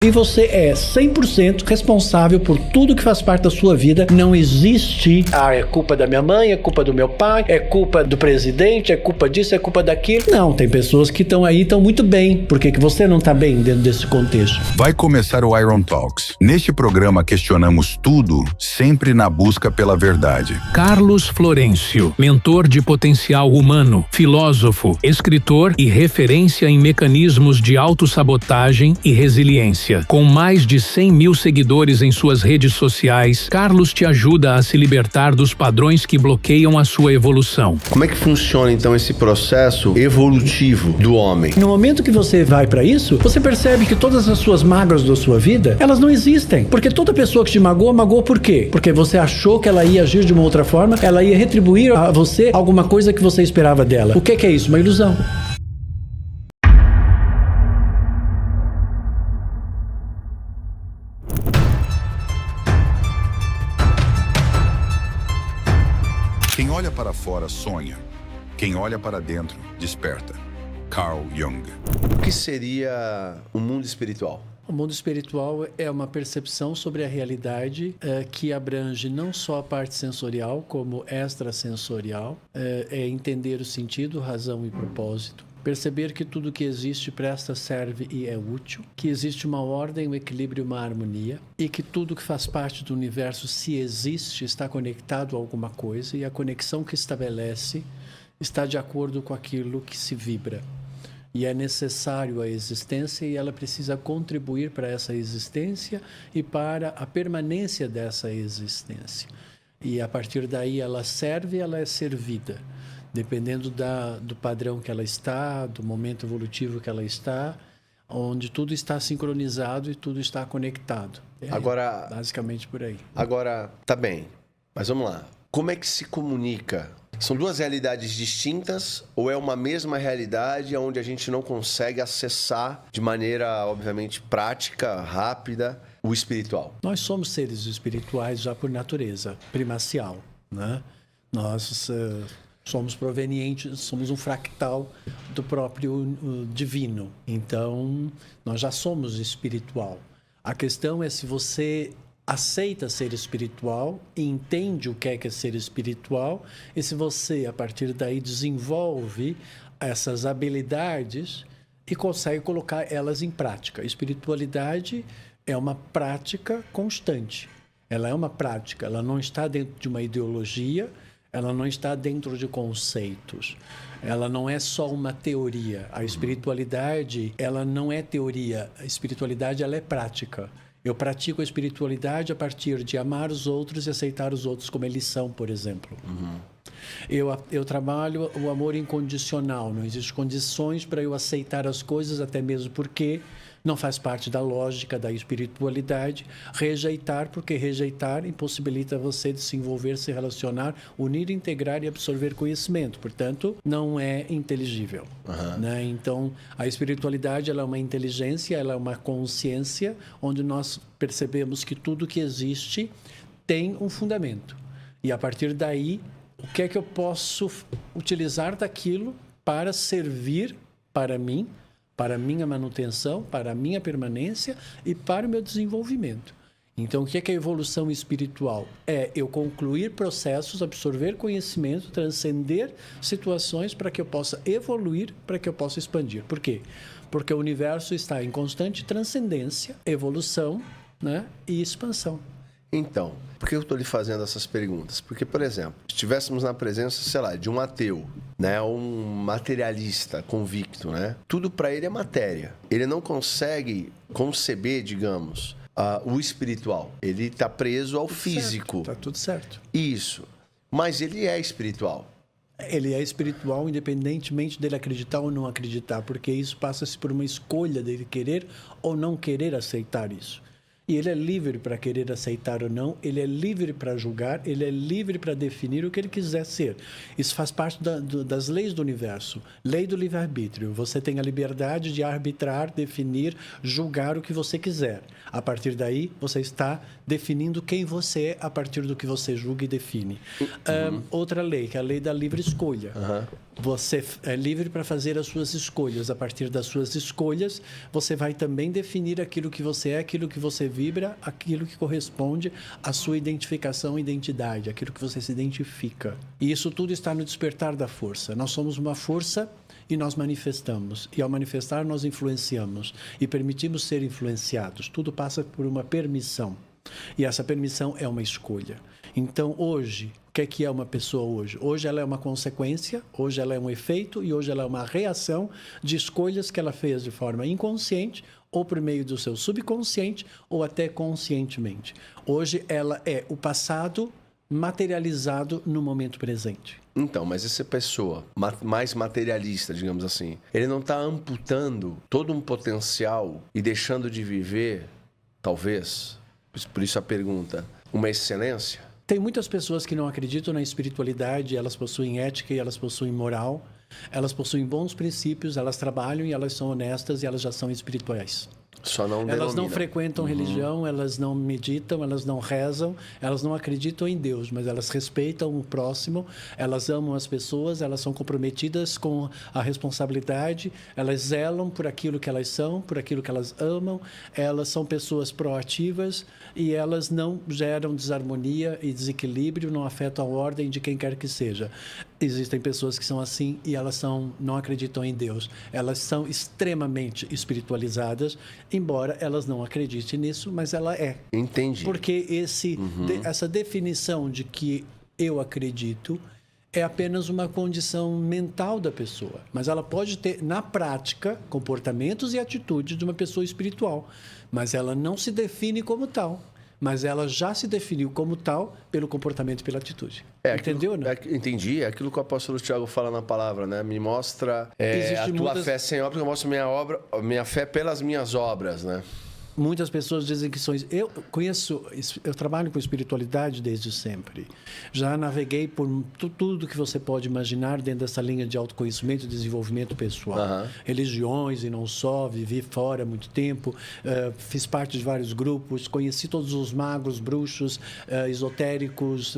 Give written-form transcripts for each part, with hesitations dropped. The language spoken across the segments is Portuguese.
e você é 100% responsável por tudo que faz parte da sua vida. Não existe, é culpa da minha mãe, é culpa do meu pai, é culpa do presidente, é culpa disso, é culpa daquilo. Não, tem pessoas que estão aí, estão muito bem. Por que você não está bem dentro desse contexto? Vai começar o Iron Talks. Neste programa questionamos tudo, sempre na busca pela verdade. Carlos Florencio, mentor de potencial humano, filósofo, escritor e referência em mecanismos de autossabotagem e resiliência. Com mais de 100 mil seguidores em suas redes sociais, Carlos te ajuda a se libertar dos padrões que bloqueiam a sua evolução. Como é que funciona então esse processo evolutivo do homem? No momento que você vai para isso, você percebe que todas as suas mágoas da sua vida, elas não existem. Porque toda pessoa que te magoou por quê? Porque você achou que ela ia agir de uma outra forma, ela ia retribuir a você alguma coisa que você esperava dela. O que é isso? Uma ilusão. Quem olha para fora sonha. Quem olha para dentro desperta. Carl Jung. O que seria o mundo espiritual? O mundo espiritual é uma percepção sobre a realidade que abrange não só a parte sensorial, como extrasensorial, é entender o sentido, razão e propósito. Perceber que tudo que existe presta, serve e é útil, que existe uma ordem, um equilíbrio e uma harmonia, e que tudo que faz parte do universo, se existe, está conectado a alguma coisa, e a conexão que estabelece está de acordo com aquilo que se vibra. E é necessário a existência e ela precisa contribuir para essa existência e para a permanência dessa existência. E a partir daí ela serve, ela é servida. Dependendo do padrão que ela está, do momento evolutivo que ela está, onde tudo está sincronizado e tudo está conectado. Agora, basicamente por aí. Agora, tá bem, mas vamos lá. Como é que se comunica? São duas realidades distintas ou é uma mesma realidade onde a gente não consegue acessar de maneira, obviamente, prática, rápida, o espiritual? Nós somos seres espirituais já por natureza, primacial, né? Nós somos provenientes, somos um fractal do próprio divino. Então, nós já somos espiritual. A questão é se você aceita ser espiritual, entende o que é ser espiritual, e se você, a partir daí, desenvolve essas habilidades e consegue colocar elas em prática. A espiritualidade é uma prática constante. Ela é uma prática, ela não está dentro de uma ideologia, ela não está dentro de conceitos. Ela não é só uma teoria. A espiritualidade, ela não é teoria. A espiritualidade, ela é prática. Eu pratico a espiritualidade a partir de amar os outros e aceitar os outros como eles são, por exemplo. Uhum. Eu trabalho o amor incondicional. Não existem condições para eu aceitar as coisas, até mesmo porque não faz parte da lógica da espiritualidade. Rejeitar, porque rejeitar impossibilita você de se envolver, se relacionar, unir, integrar e absorver conhecimento. Portanto, não é inteligível. Uhum. Né? Então, a espiritualidade ela é uma inteligência, ela é uma consciência, onde nós percebemos que tudo que existe tem um fundamento. E a partir daí, o que é que eu posso utilizar daquilo para servir para mim, para a minha manutenção, para a minha permanência e para o meu desenvolvimento. Então, o que é a evolução espiritual? É eu concluir processos, absorver conhecimento, transcender situações para que eu possa evoluir, para que eu possa expandir. Por quê? Porque o universo está em constante transcendência, evolução, né, e expansão. Então, por que eu estou lhe fazendo essas perguntas? Porque, por exemplo, se estivéssemos na presença, sei lá, de um ateu, né, um materialista convicto, né, tudo para ele é matéria. Ele não consegue conceber, digamos, o espiritual. Ele está preso ao físico. Está tudo certo. Isso. Mas ele é espiritual. Ele é espiritual independentemente dele acreditar ou não acreditar, porque isso passa-se por uma escolha dele querer ou não querer aceitar isso. E ele é livre para querer aceitar ou não, ele é livre para julgar, ele é livre para definir o que ele quiser ser. Isso faz parte das leis do universo. Lei do livre-arbítrio. Você tem a liberdade de arbitrar, definir, julgar o que você quiser. A partir daí, você está definindo quem você é a partir do que você julga e define. Outra lei, que é a lei da livre escolha. Você é livre para fazer as suas escolhas. A partir das suas escolhas, você vai também definir aquilo que você é, aquilo que você vibra, aquilo que corresponde à sua identificação e identidade, aquilo que você se identifica. E isso tudo está no despertar da força. Nós somos uma força e nós manifestamos. E ao manifestar, nós influenciamos e permitimos ser influenciados. Tudo passa por uma permissão. E essa permissão é uma escolha. Então, hoje, o que é uma pessoa hoje? Hoje ela é uma consequência, hoje ela é um efeito e hoje ela é uma reação de escolhas que ela fez de forma inconsciente ou por meio do seu subconsciente ou até conscientemente. Hoje ela é o passado materializado no momento presente. Então, mas essa pessoa mais materialista, digamos assim, ele não está amputando todo um potencial e deixando de viver, talvez, por isso a pergunta, uma excelência? Tem muitas pessoas que não acreditam na espiritualidade, elas possuem ética e elas possuem moral, elas possuem bons princípios, elas trabalham e elas são honestas e elas já são espirituais. Só não Elas não denomina. frequentam religião, elas não meditam, elas não rezam, elas não acreditam em Deus, mas elas respeitam o próximo, elas amam as pessoas, elas são comprometidas com a responsabilidade, elas zelam por aquilo que elas são, por aquilo que elas amam, elas são pessoas proativas e elas não geram desarmonia e desequilíbrio, não afetam a ordem de quem quer que seja. Existem pessoas que são assim e elas não acreditam em Deus. Elas são extremamente espiritualizadas, embora elas não acreditem nisso, mas ela é. Entendi. Porque essa definição de que eu acredito é apenas uma condição mental da pessoa. Mas ela pode ter, na prática, comportamentos e atitudes de uma pessoa espiritual. Mas ela não se define como tal. Mas ela já se definiu como tal pelo comportamento e pela atitude. Entendeu, né? Entendi. É aquilo que o apóstolo Tiago fala na palavra, né? Me mostra a tua fé sem obra, eu mostro minha fé pelas minhas obras, né? Muitas pessoas dizem que são... Eu trabalho com espiritualidade desde sempre. Já naveguei por tudo que você pode imaginar dentro dessa linha de autoconhecimento e desenvolvimento pessoal. Religiões e não só, vivi fora há muito tempo, fiz parte de vários grupos, conheci todos os magos, bruxos, esotéricos,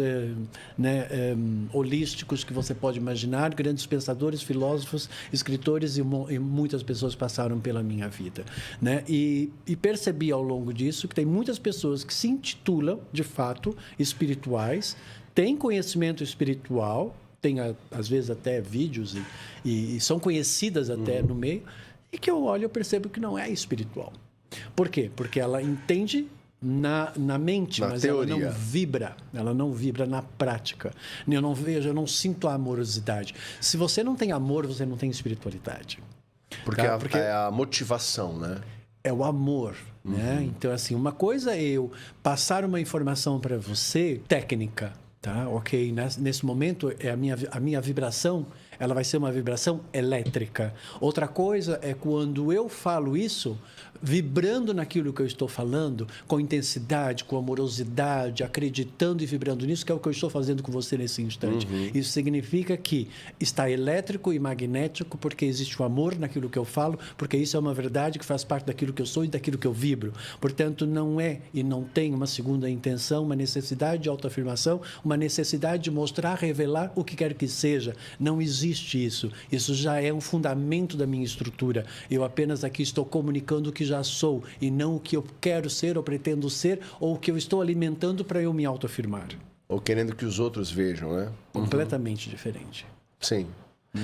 holísticos que você pode imaginar, grandes pensadores, filósofos, escritores e muitas pessoas passaram pela minha vida, né? E percebi ao longo disso que tem muitas pessoas que se intitulam, de fato, espirituais, têm conhecimento espiritual, têm, às vezes, até vídeos e são conhecidas até no meio, e que eu olho e percebo que não é espiritual. Por quê? Porque ela entende na mente, mas teoria. Ela não vibra na prática. Eu não sinto a amorosidade. Se você não tem amor, você não tem espiritualidade. Porque é a motivação, né? É o amor, né? Então, assim, uma coisa é eu passar uma informação para você, técnica, tá? Ok, nesse momento, a minha vibração, ela vai ser uma vibração elétrica. Outra coisa é quando eu falo isso, vibrando naquilo que eu estou falando, com intensidade, com amorosidade, acreditando e vibrando nisso, que é o que eu estou fazendo com você nesse instante. Isso significa que está elétrico e magnético, porque existe o amor naquilo que eu falo, porque isso é uma verdade que faz parte daquilo que eu sou e daquilo que eu vibro. Portanto, não é e não tem uma segunda intenção, uma necessidade de autoafirmação, uma necessidade de mostrar, revelar o que quer que seja. Não existe isso. Isso já é um fundamento da minha estrutura. Eu apenas aqui estou comunicando o que já sou e não o que eu quero ser ou pretendo ser ou o que eu estou alimentando para eu me autoafirmar. Ou querendo que os outros vejam, né? Completamente diferente. Sim.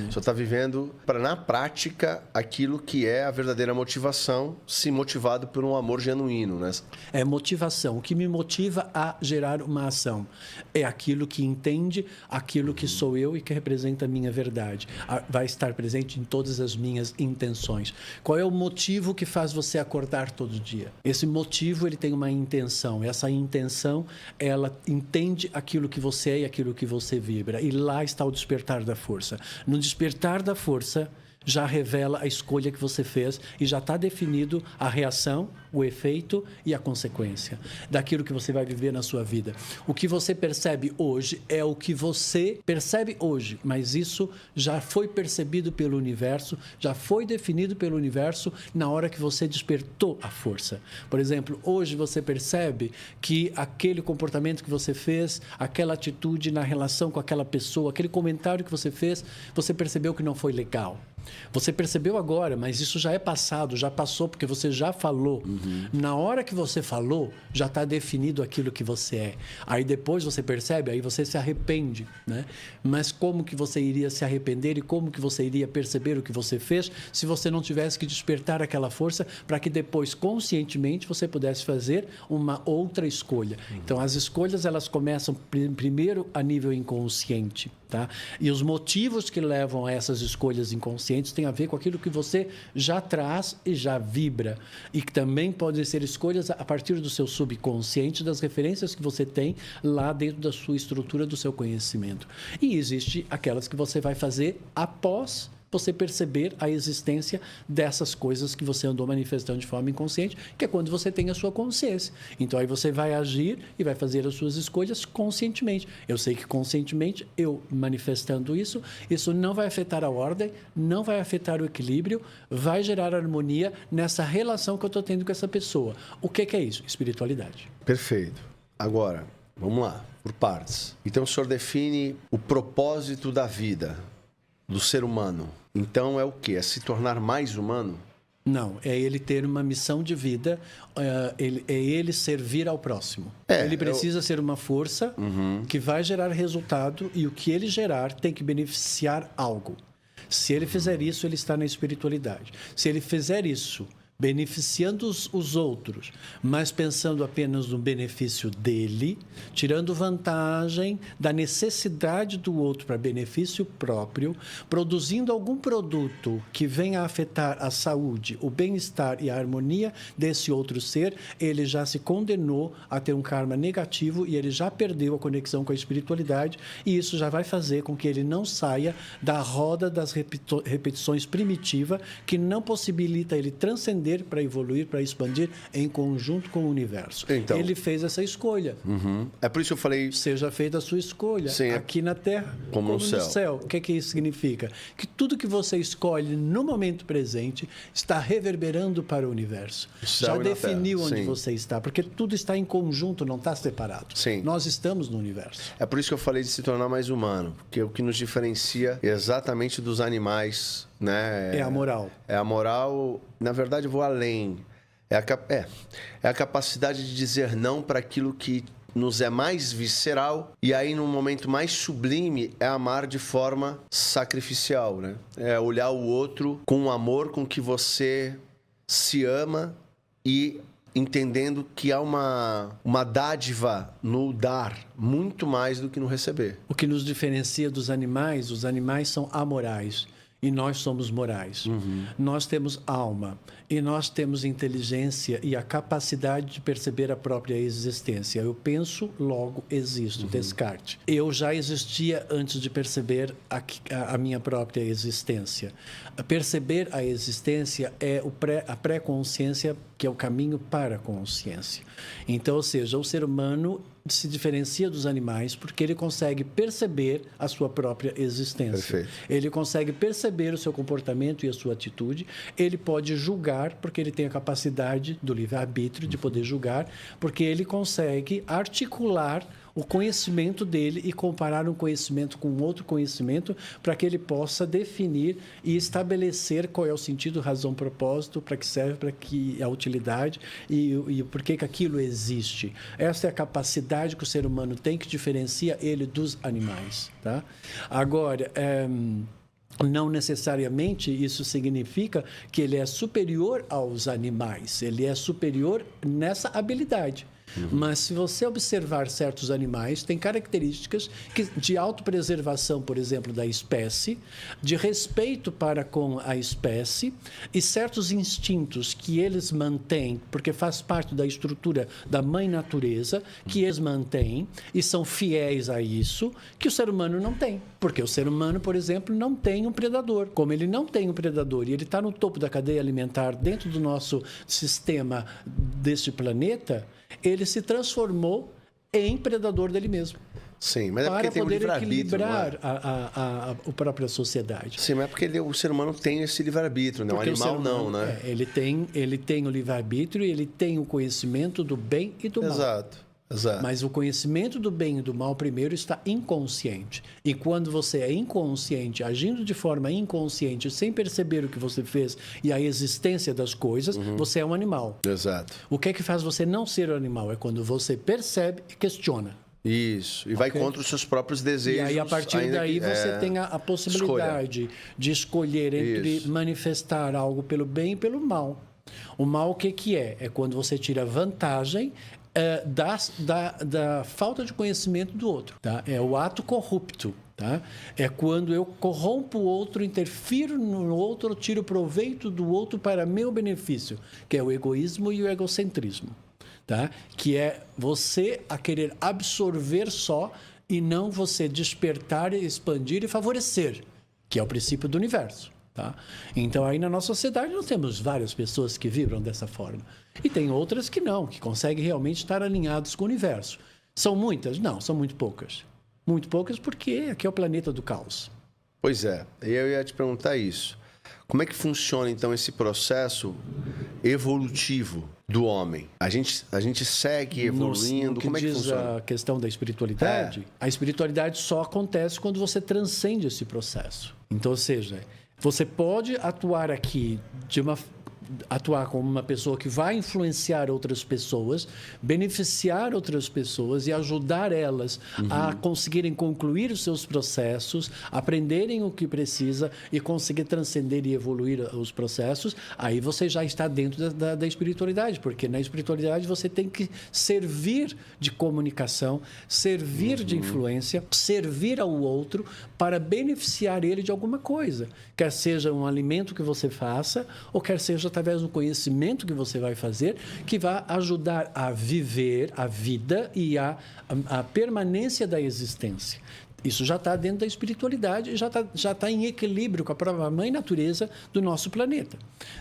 Só está vivendo, na prática, aquilo que é a verdadeira motivação, se motivado por um amor genuíno, né? É motivação. O que me motiva a gerar uma ação é aquilo que entende, aquilo que sou eu e que representa a minha verdade. Vai estar presente em todas as minhas intenções. Qual é o motivo que faz você acordar todo dia? Esse motivo, ele tem uma intenção. Essa intenção, ela entende aquilo que você é e aquilo que você vibra. E lá está o despertar da força. No despertar da força, já revela a escolha que você fez e já está definido a reação, o efeito e a consequência daquilo que você vai viver na sua vida. O que você percebe hoje é o que você percebe hoje, mas isso já foi percebido pelo universo, já foi definido pelo universo na hora que você despertou a força. Por exemplo, hoje você percebe que aquele comportamento que você fez, aquela atitude na relação com aquela pessoa, aquele comentário que você fez, você percebeu que não foi legal. Você percebeu agora, mas isso já é passado, já passou, porque você já falou. Na hora que você falou, já está definido aquilo que você é. Aí depois você percebe, aí você se arrepende, né? Mas como que você iria se arrepender e como que você iria perceber o que você fez se você não tivesse que despertar aquela força para que depois, conscientemente, você pudesse fazer uma outra escolha. Então, as escolhas, elas começam primeiro a nível inconsciente, tá? E os motivos que levam a essas escolhas inconscientes tem a ver com aquilo que você já traz e já vibra. E que também podem ser escolhas a partir do seu subconsciente, das referências que você tem lá dentro da sua estrutura, do seu conhecimento. E existe aquelas que você vai fazer após você perceber a existência dessas coisas que você andou manifestando de forma inconsciente, que é quando você tem a sua consciência. Então, aí você vai agir e vai fazer as suas escolhas conscientemente. Eu sei que conscientemente, eu manifestando isso não vai afetar a ordem, não vai afetar o equilíbrio, vai gerar harmonia nessa relação que eu estou tendo com essa pessoa. O que é isso? Espiritualidade. Perfeito. Agora, vamos lá, por partes. Então, o senhor define o propósito da vida do ser humano. Então é o quê? É se tornar mais humano? Não, é ele ter uma missão de vida, é ele servir ao próximo. Ele precisa ser uma força que vai gerar resultado e o que ele gerar tem que beneficiar algo. Se ele fizer isso, ele está na espiritualidade. Se ele fizer isso beneficiando os outros, mas pensando apenas no benefício dele, tirando vantagem da necessidade do outro para benefício próprio, produzindo algum produto que venha a afetar a saúde, o bem-estar e a harmonia desse outro ser, ele já se condenou a ter um karma negativo e ele já perdeu a conexão com a espiritualidade, e isso já vai fazer com que ele não saia da roda das repetições primitiva, que não possibilita ele transcender para evoluir, para expandir em conjunto com o universo. Então, ele fez essa escolha. É por isso que eu falei... Seja feita a sua escolha, aqui na Terra, como no céu. O que isso significa? Que tudo que você escolhe no momento presente está reverberando para o universo. Já definiu onde você está, porque tudo está em conjunto, não está separado. Sim. Nós estamos no universo. É por isso que eu falei de se tornar mais humano, porque o que nos diferencia exatamente dos animais, né? É a moral. É a moral. Na verdade, eu vou além. É a capacidade de dizer não para aquilo que nos é mais visceral, e aí, num momento mais sublime, é amar de forma sacrificial, né? É olhar o outro com o amor com que você se ama e entendendo que há uma dádiva no dar muito mais do que no receber. O que nos diferencia dos animais, os animais são amorais. E nós somos morais. Nós temos alma e nós temos inteligência e a capacidade de perceber a própria existência. Eu penso, logo existo. Descartes. Eu já existia antes de perceber a minha própria existência. Perceber a existência é a pré-consciência, que é o caminho para a consciência. Então, ou seja, o ser humano se diferencia dos animais porque ele consegue perceber a sua própria existência. Perfeito. Ele consegue perceber o seu comportamento e a sua atitude. Ele pode julgar porque ele tem a capacidade do livre-arbítrio de poder julgar, porque ele consegue articular o conhecimento dele e comparar um conhecimento com outro conhecimento para que ele possa definir e estabelecer qual é o sentido, razão, propósito, para que serve, para que a utilidade e por que aquilo existe. Essa é a capacidade que o ser humano tem, que diferencia ele dos animais, tá? Agora, não necessariamente isso significa que ele é superior aos animais. Ele é superior nessa habilidade. Mas se você observar certos animais, tem características de autopreservação, por exemplo, da espécie, de respeito para com a espécie e certos instintos que eles mantêm, porque faz parte da estrutura da mãe natureza, que eles mantêm e são fiéis a isso, que o ser humano não tem. Porque o ser humano, por exemplo, não tem um predador. Como ele não tem um predador e ele está no topo da cadeia alimentar dentro do nosso sistema deste planeta, ele se transformou em predador dele mesmo. Sim, mas é porque tem um poder livre-arbítrio, equilibrar não é? a própria sociedade. Sim, mas é porque o ser humano tem esse livre-arbítrio, né? O Porque animal ser humano, não, né? Ele tem o livre-arbítrio e ele tem o conhecimento do bem e do mal. Exato. Mas o conhecimento do bem e do mal primeiro está inconsciente. E quando você é inconsciente, agindo de forma inconsciente, sem perceber o que você fez e a existência das coisas, você é um animal. Exato. O que é que faz você não ser um animal? É quando você percebe e questiona. Isso. E vai contra os seus próprios desejos. E aí, a partir daí, você tem a possibilidade de escolher entre manifestar algo pelo bem e pelo mal. O mal, o que é? É quando você tira vantagem da falta de conhecimento do outro. Tá? É o ato corrupto. Tá? É quando eu corrompo o outro, interfiro no outro, tiro proveito do outro para meu benefício, que é o egoísmo e o egocentrismo. Tá? Que é você a querer absorver só e não você despertar, expandir e favorecer, que é o princípio do universo. Tá? Então, aí na nossa sociedade nós temos várias pessoas que vibram dessa forma. E tem outras que não, que conseguem realmente estar alinhados com o universo. São muitas? Não, são muito poucas. Muito poucas porque aqui é o planeta do caos. Pois é, eu ia te perguntar isso. Como é que funciona, então, esse processo evolutivo do homem? A gente segue evoluindo? Como é que funciona? A questão da espiritualidade, a espiritualidade só acontece quando você transcende esse processo. Então, ou seja, você pode atuar aqui atuar como uma pessoa que vai influenciar outras pessoas, beneficiar outras pessoas e ajudar elas a conseguirem concluir os seus processos, aprenderem o que precisa e conseguir transcender e evoluir os processos. Aí você já está dentro da espiritualidade, porque na espiritualidade você tem que servir de comunicação, servir de influência, servir ao outro para beneficiar ele de alguma coisa, quer seja um alimento que você faça ou quer seja através do conhecimento que você vai fazer, que vai ajudar a viver a vida e a permanência da existência. Isso já está dentro da espiritualidade e já tá em equilíbrio com a própria mãe natureza do nosso planeta.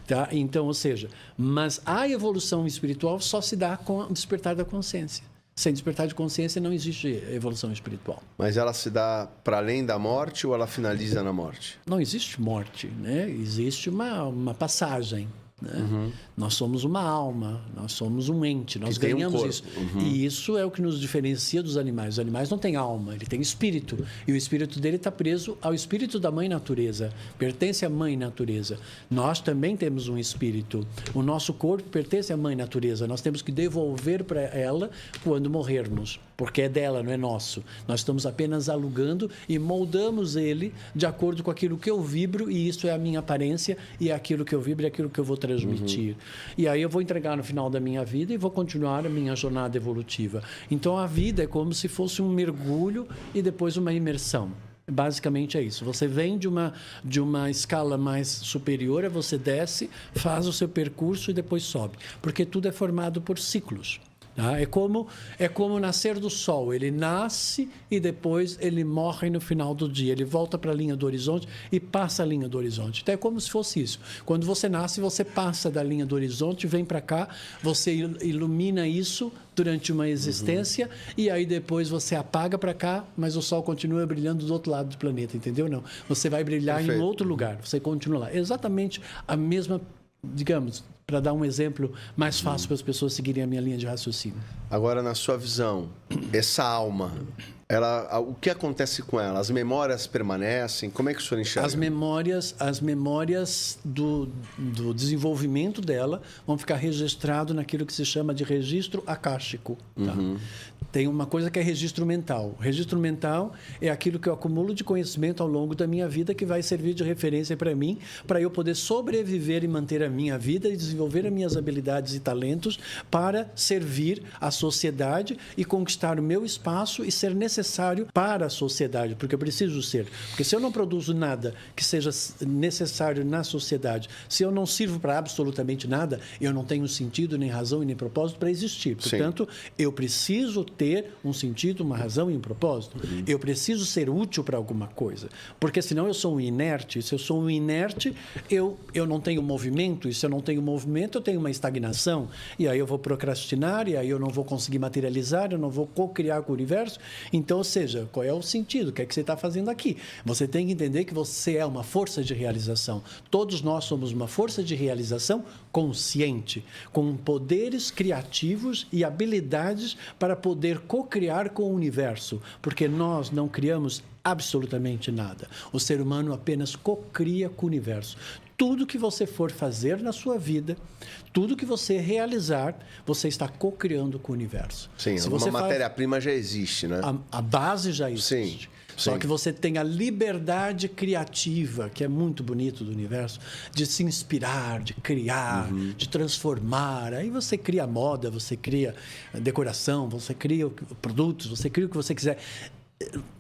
Tá? Então, ou seja, mas a evolução espiritual só se dá com o despertar da consciência. Sem despertar de consciência não existe evolução espiritual. Mas ela se dá para além da morte ou ela finaliza na morte? Não existe morte, né? Existe uma passagem. Né? Nós somos uma alma, nós somos um ente, nós ganhamos isso. E isso é o que nos diferencia dos animais. Os animais não têm alma, ele tem espírito. E o espírito dele está preso ao espírito da mãe natureza, pertence à mãe natureza. Nós também temos um espírito. O nosso corpo pertence à mãe natureza. Nós temos que devolver para ela quando morrermos, porque é dela, não é nosso. Nós estamos apenas alugando e moldamos ele de acordo com aquilo que eu vibro, e isso é a minha aparência, e é aquilo que eu vibro, é aquilo que eu vou transmitir. E aí eu vou entregar no final da minha vida e vou continuar a minha jornada evolutiva. Então a vida é como se fosse um mergulho e depois uma imersão. Basicamente é isso. Você vem de uma escala mais superior, você desce, faz o seu percurso e depois sobe. Porque tudo é formado por ciclos. Tá? É como o nascer do sol. Ele nasce e depois ele morre no final do dia. Ele volta para a linha do horizonte e passa a linha do horizonte. Então é como se fosse isso. Quando você nasce, você passa da linha do horizonte, vem para cá, você ilumina isso durante uma existência e aí depois você apaga para cá, mas o sol continua brilhando do outro lado do planeta, entendeu? Não. Você vai brilhar em outro lugar. Você continua lá. Exatamente a mesma, digamos, para dar um exemplo mais fácil para as pessoas seguirem a minha linha de raciocínio. Agora, na sua visão, essa alma, o que acontece com ela? As memórias permanecem? Como é que o senhor enxerga? As memórias do desenvolvimento dela vão ficar registradas naquilo que se chama de registro akáshico. Tá? Tem uma coisa que é registro mental. Registro mental é aquilo que eu acumulo de conhecimento ao longo da minha vida que vai servir de referência para mim, para eu poder sobreviver e manter a minha vida e desenvolver as minhas habilidades e talentos para servir a sociedade e conquistar o meu espaço e ser necessário para a sociedade, porque eu preciso ser. Porque se eu não produzo nada que seja necessário na sociedade, se eu não sirvo para absolutamente nada, eu não tenho sentido, nem razão e nem propósito para existir. Portanto, eu preciso ter um sentido, uma razão e um propósito. Eu preciso ser útil para alguma coisa, porque senão eu sou um inerte. Se eu sou um inerte, eu não tenho movimento, e se eu não tenho movimento, eu tenho uma estagnação, e aí eu vou procrastinar, e aí eu não vou conseguir materializar, eu não vou co-criar com o universo. Então, ou seja, qual é o sentido? O que é que você está fazendo aqui? Você tem que entender que você é uma força de realização. Todos nós somos uma força de realização consciente, com poderes criativos e habilidades para poder co-criar com o universo, porque nós não criamos absolutamente nada. O ser humano apenas co-cria com o universo. Tudo que você for fazer na sua vida, tudo que você realizar, você está co-criando com o universo. Sim, uma matéria-prima já existe, né? A base já existe. Sim. Só que você tem a liberdade criativa, que é muito bonito do universo, de se inspirar, de criar, de transformar. Aí você cria moda, você cria decoração, você cria produtos, você cria o que você quiser.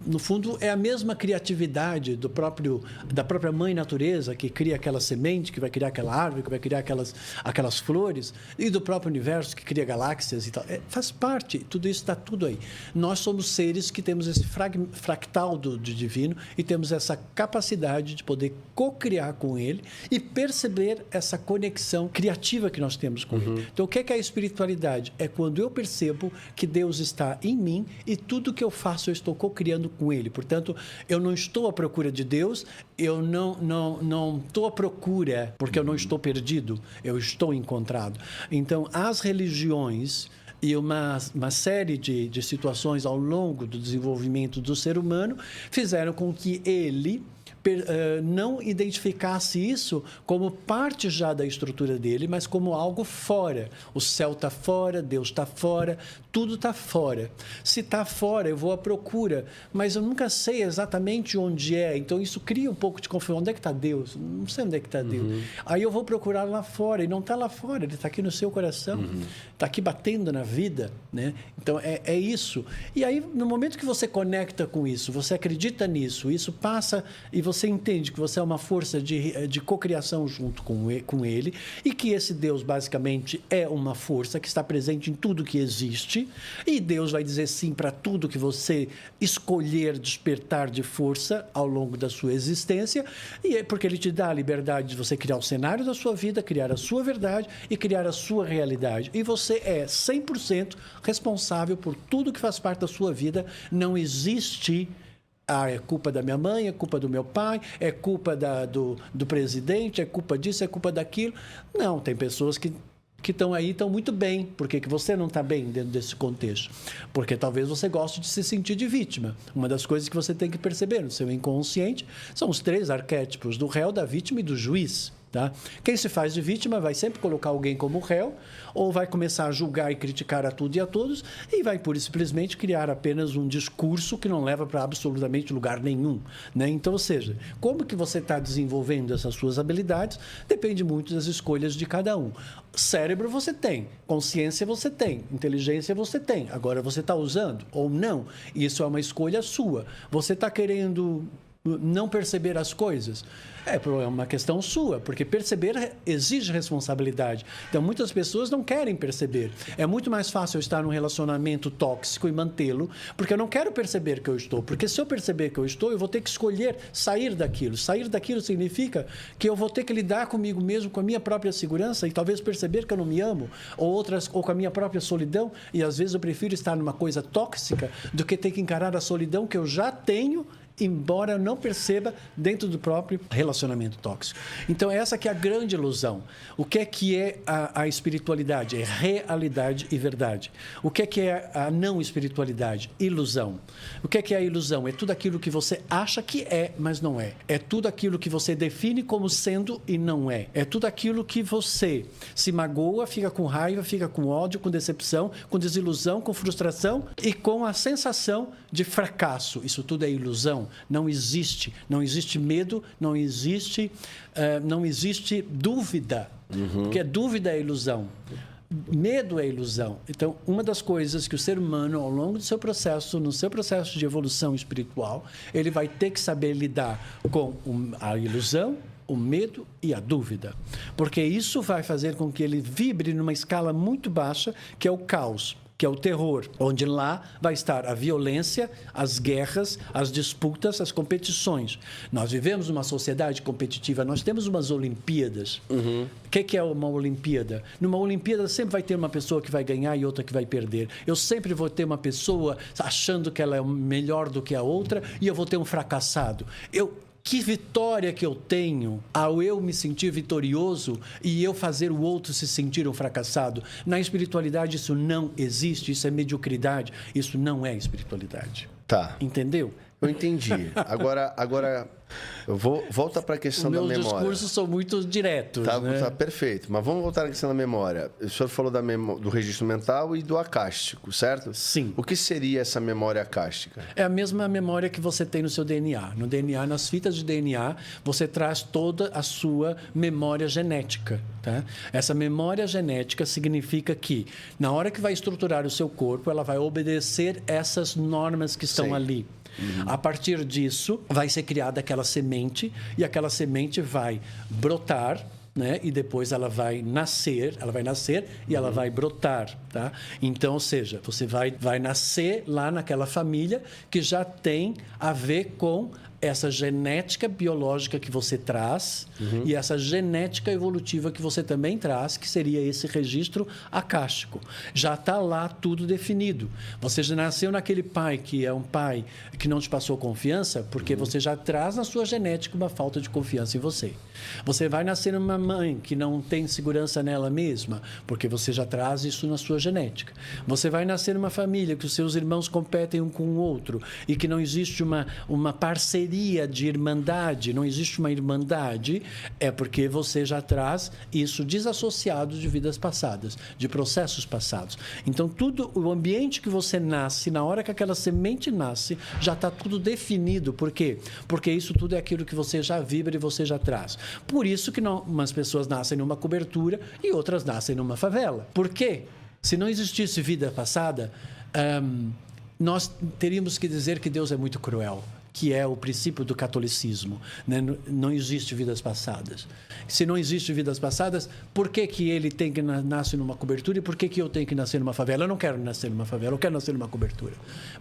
No fundo, é a mesma criatividade da própria mãe natureza, que cria aquela semente, que vai criar aquela árvore, que vai criar aquelas flores, e do próprio universo, que cria galáxias e tal. Faz parte, tudo isso está tudo aí. Nós somos seres que temos esse fractal do divino e temos essa capacidade de poder co-criar com ele e perceber essa conexão criativa que nós temos com ele. Então, o que é a espiritualidade? É quando eu percebo que Deus está em mim e tudo que eu faço eu estou co-criando com ele. Portanto, eu não estou à procura de Deus, eu não estou à procura porque eu não estou perdido, eu estou encontrado. Então, as religiões e uma série de situações ao longo do desenvolvimento do ser humano fizeram com que ele não identificasse isso como parte já da estrutura dele, mas como algo fora. O céu está fora, Deus está fora, tudo está fora. Se está fora, eu vou à procura, mas eu nunca sei exatamente onde é. Então, isso cria um pouco de confusão. Onde é que está Deus? Não sei onde é que está Deus. Aí eu vou procurar lá fora, e não está lá fora, ele está aqui no seu coração, está aqui batendo na vida, né? Então, é isso. E aí, no momento que você conecta com isso, você acredita nisso, isso passa e você entende que você é uma força de cocriação junto com ele, e que esse Deus, basicamente, é uma força que está presente em tudo que existe, e Deus vai dizer sim para tudo que você escolher despertar de força ao longo da sua existência, e é porque ele te dá a liberdade de você criar o cenário da sua vida, criar a sua verdade e criar a sua realidade. E você é 100% responsável por tudo que faz parte da sua vida. Não existe é culpa da minha mãe, é culpa do meu pai, é culpa do presidente, é culpa disso, é culpa daquilo. Não, tem pessoas que estão aí, estão muito bem. Por que você não está bem dentro desse contexto? Porque talvez você goste de se sentir de vítima. Uma das coisas que você tem que perceber no seu inconsciente são os 3 arquétipos do réu, da vítima e do juiz. Tá? Quem se faz de vítima vai sempre colocar alguém como réu, ou vai começar a julgar e criticar a tudo e a todos, e vai pura e simplesmente criar apenas um discurso que não leva para absolutamente lugar nenhum, né? Então, ou seja, como que você está desenvolvendo essas suas habilidades depende muito das escolhas de cada um. Cérebro você tem, consciência você tem, inteligência você tem. Agora, você está usando ou não? Isso é uma escolha sua. Você está querendo não perceber as coisas? É uma questão sua, porque perceber exige responsabilidade. Então, muitas pessoas não querem perceber. É muito mais fácil eu estar num relacionamento tóxico e mantê-lo, porque eu não quero perceber que eu estou. Porque se eu perceber que eu estou, eu vou ter que escolher sair daquilo. Sair daquilo significa que eu vou ter que lidar comigo mesmo, com a minha própria segurança, e talvez perceber que eu não me amo, ou com a minha própria solidão. E às vezes eu prefiro estar numa coisa tóxica do que ter que encarar a solidão que eu já tenho embora eu não perceba dentro do próprio relacionamento tóxico. Então, essa que é a grande ilusão. O que é a espiritualidade? É realidade e verdade. O que é a não espiritualidade? Ilusão. O que é a ilusão? É tudo aquilo que você acha que é, mas não é. É tudo aquilo que você define como sendo e não é. É tudo aquilo que você se magoa, fica com raiva, fica com ódio, com decepção, com desilusão, com frustração e com a sensação de fracasso. Isso tudo é ilusão. Não existe medo, não existe dúvida, porque dúvida é ilusão. Medo é ilusão. Então, uma das coisas que o ser humano, ao longo do seu processo, no seu processo de evolução espiritual, ele vai ter que saber lidar com a ilusão, o medo e a dúvida. Porque isso vai fazer com que ele vibre numa escala muito baixa, que é o caos, que é o terror, onde lá vai estar a violência, as guerras, as disputas, as competições. Nós vivemos numa sociedade competitiva, nós temos umas Olimpíadas. O que é uma Olimpíada? Numa Olimpíada sempre vai ter uma pessoa que vai ganhar e outra que vai perder. Eu sempre vou ter uma pessoa achando que ela é melhor do que a outra e eu vou ter um fracassado. Que vitória que eu tenho ao eu me sentir vitorioso e eu fazer o outro se sentir um fracassado. Na espiritualidade isso não existe, isso é mediocridade, isso não é espiritualidade. Tá. Entendeu? Eu entendi. Agora volta para a questão da memória. Meus discursos são muito diretos, né? Tá perfeito. Mas vamos voltar à questão da memória. O senhor falou do registro mental e do acástico, certo? Sim. O que seria essa memória acástica? É a mesma memória que você tem no seu DNA. No DNA, nas fitas de DNA, você traz toda a sua memória genética, tá? Essa memória genética significa que, na hora que vai estruturar o seu corpo, ela vai obedecer essas normas que estão ali. A partir disso, vai ser criada aquela semente e aquela semente vai brotar, né? E depois ela vai nascer e ela vai brotar, tá? Então, ou seja, você vai nascer lá naquela família que já tem a ver com essa genética biológica que você traz e essa genética evolutiva que você também traz, que seria esse registro acástico. Já está lá tudo definido. Você já nasceu naquele pai que é um pai que não te passou confiança, porque você já traz na sua genética uma falta de confiança em você. Você vai nascer numa mãe que não tem segurança nela mesma, porque você já traz isso na sua genética. Você vai nascer numa família que os seus irmãos competem um com o outro e que não existe uma parceria de irmandade, não existe uma irmandade, é porque você já traz isso desassociado de vidas passadas, de processos passados. Então, o ambiente que você nasce, na hora que aquela semente nasce, já está tudo definido. Por quê? Porque isso tudo é aquilo que você já vibra e você já traz. Por isso que umas pessoas nascem numa cobertura e outras nascem numa favela. Por quê? Se não existisse vida passada, nós teríamos que dizer que Deus é muito cruel, que é o princípio do catolicismo, né? Não existe vidas passadas. Se não existe vidas passadas, por que ele tem que nascer numa cobertura e por que eu tenho que nascer numa favela? Eu não quero nascer numa favela, eu quero nascer numa cobertura.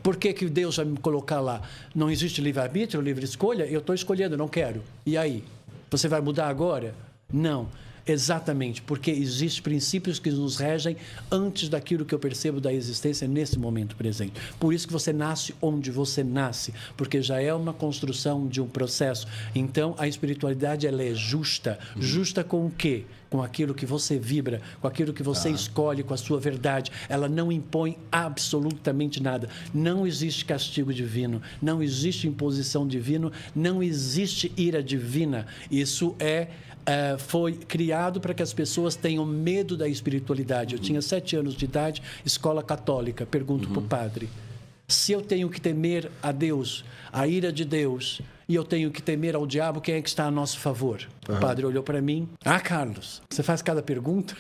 Por que Deus vai me colocar lá? Não existe livre-arbítrio, livre escolha? Eu estou escolhendo, não quero. E aí? Você vai mudar agora? Não. Exatamente, porque existem princípios que nos regem antes daquilo que eu percebo da existência nesse momento presente. Por isso que você nasce onde você nasce, porque já é uma construção de um processo. Então, a espiritualidade ela é justa. Justa com o quê? Com aquilo que você vibra, com aquilo que você escolhe, com a sua verdade. Ela não impõe absolutamente nada. Não existe castigo divino, não existe imposição divina, não existe ira divina. Isso foi criado para que as pessoas tenham medo da espiritualidade. Eu tinha 7 anos de idade, escola católica. Pergunto para o padre: se eu tenho que temer a Deus, a ira de Deus, e eu tenho que temer ao diabo, quem é que está a nosso favor? O padre olhou para mim: Carlos, você faz cada pergunta?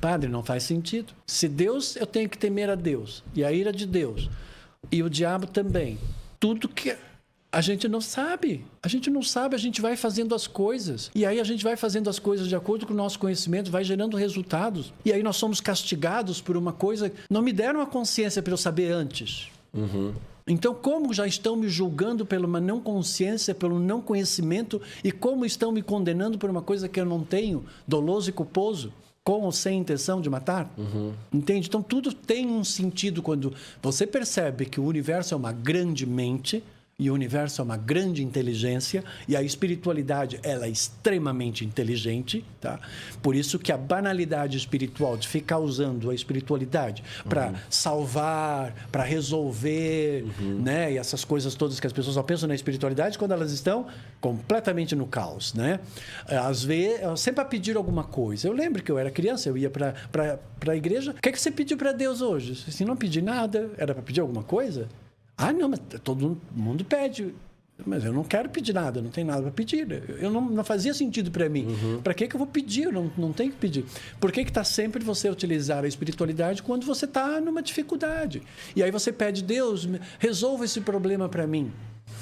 Padre, não faz sentido. Se Deus, eu tenho que temer a Deus, e a ira de Deus, e o diabo também. Tudo que a gente não sabe, a gente vai fazendo as coisas. E aí a gente vai fazendo as coisas de acordo com o nosso conhecimento, vai gerando resultados. E aí nós somos castigados por uma coisa. Não me deram a consciência para eu saber antes. Então, como já estão me julgando pela uma não consciência, pelo não conhecimento, e como estão me condenando por uma coisa que eu não tenho, doloso e culposo, com ou sem intenção de matar? Entende? Então, tudo tem um sentido quando você percebe que o universo é uma grande mente. E o universo é uma grande inteligência e a espiritualidade, ela é extremamente inteligente, tá? Por isso que a banalidade espiritual de ficar usando a espiritualidade para salvar, para resolver, né? E essas coisas todas que as pessoas só pensam na espiritualidade quando elas estão completamente no caos, né? Às vezes, sempre para pedir alguma coisa. Eu lembro que eu era criança, eu ia para a igreja. O que é que você pediu para Deus hoje? Se não pedi nada, era para pedir alguma coisa? Ah, não, mas todo mundo pede. Mas eu não quero pedir nada, não tem nada para pedir. Eu não fazia sentido para mim. Para que eu vou pedir? Eu não tenho que pedir. Por que está sempre você utilizar a espiritualidade quando você está numa dificuldade? E aí você pede, Deus, resolva esse problema para mim.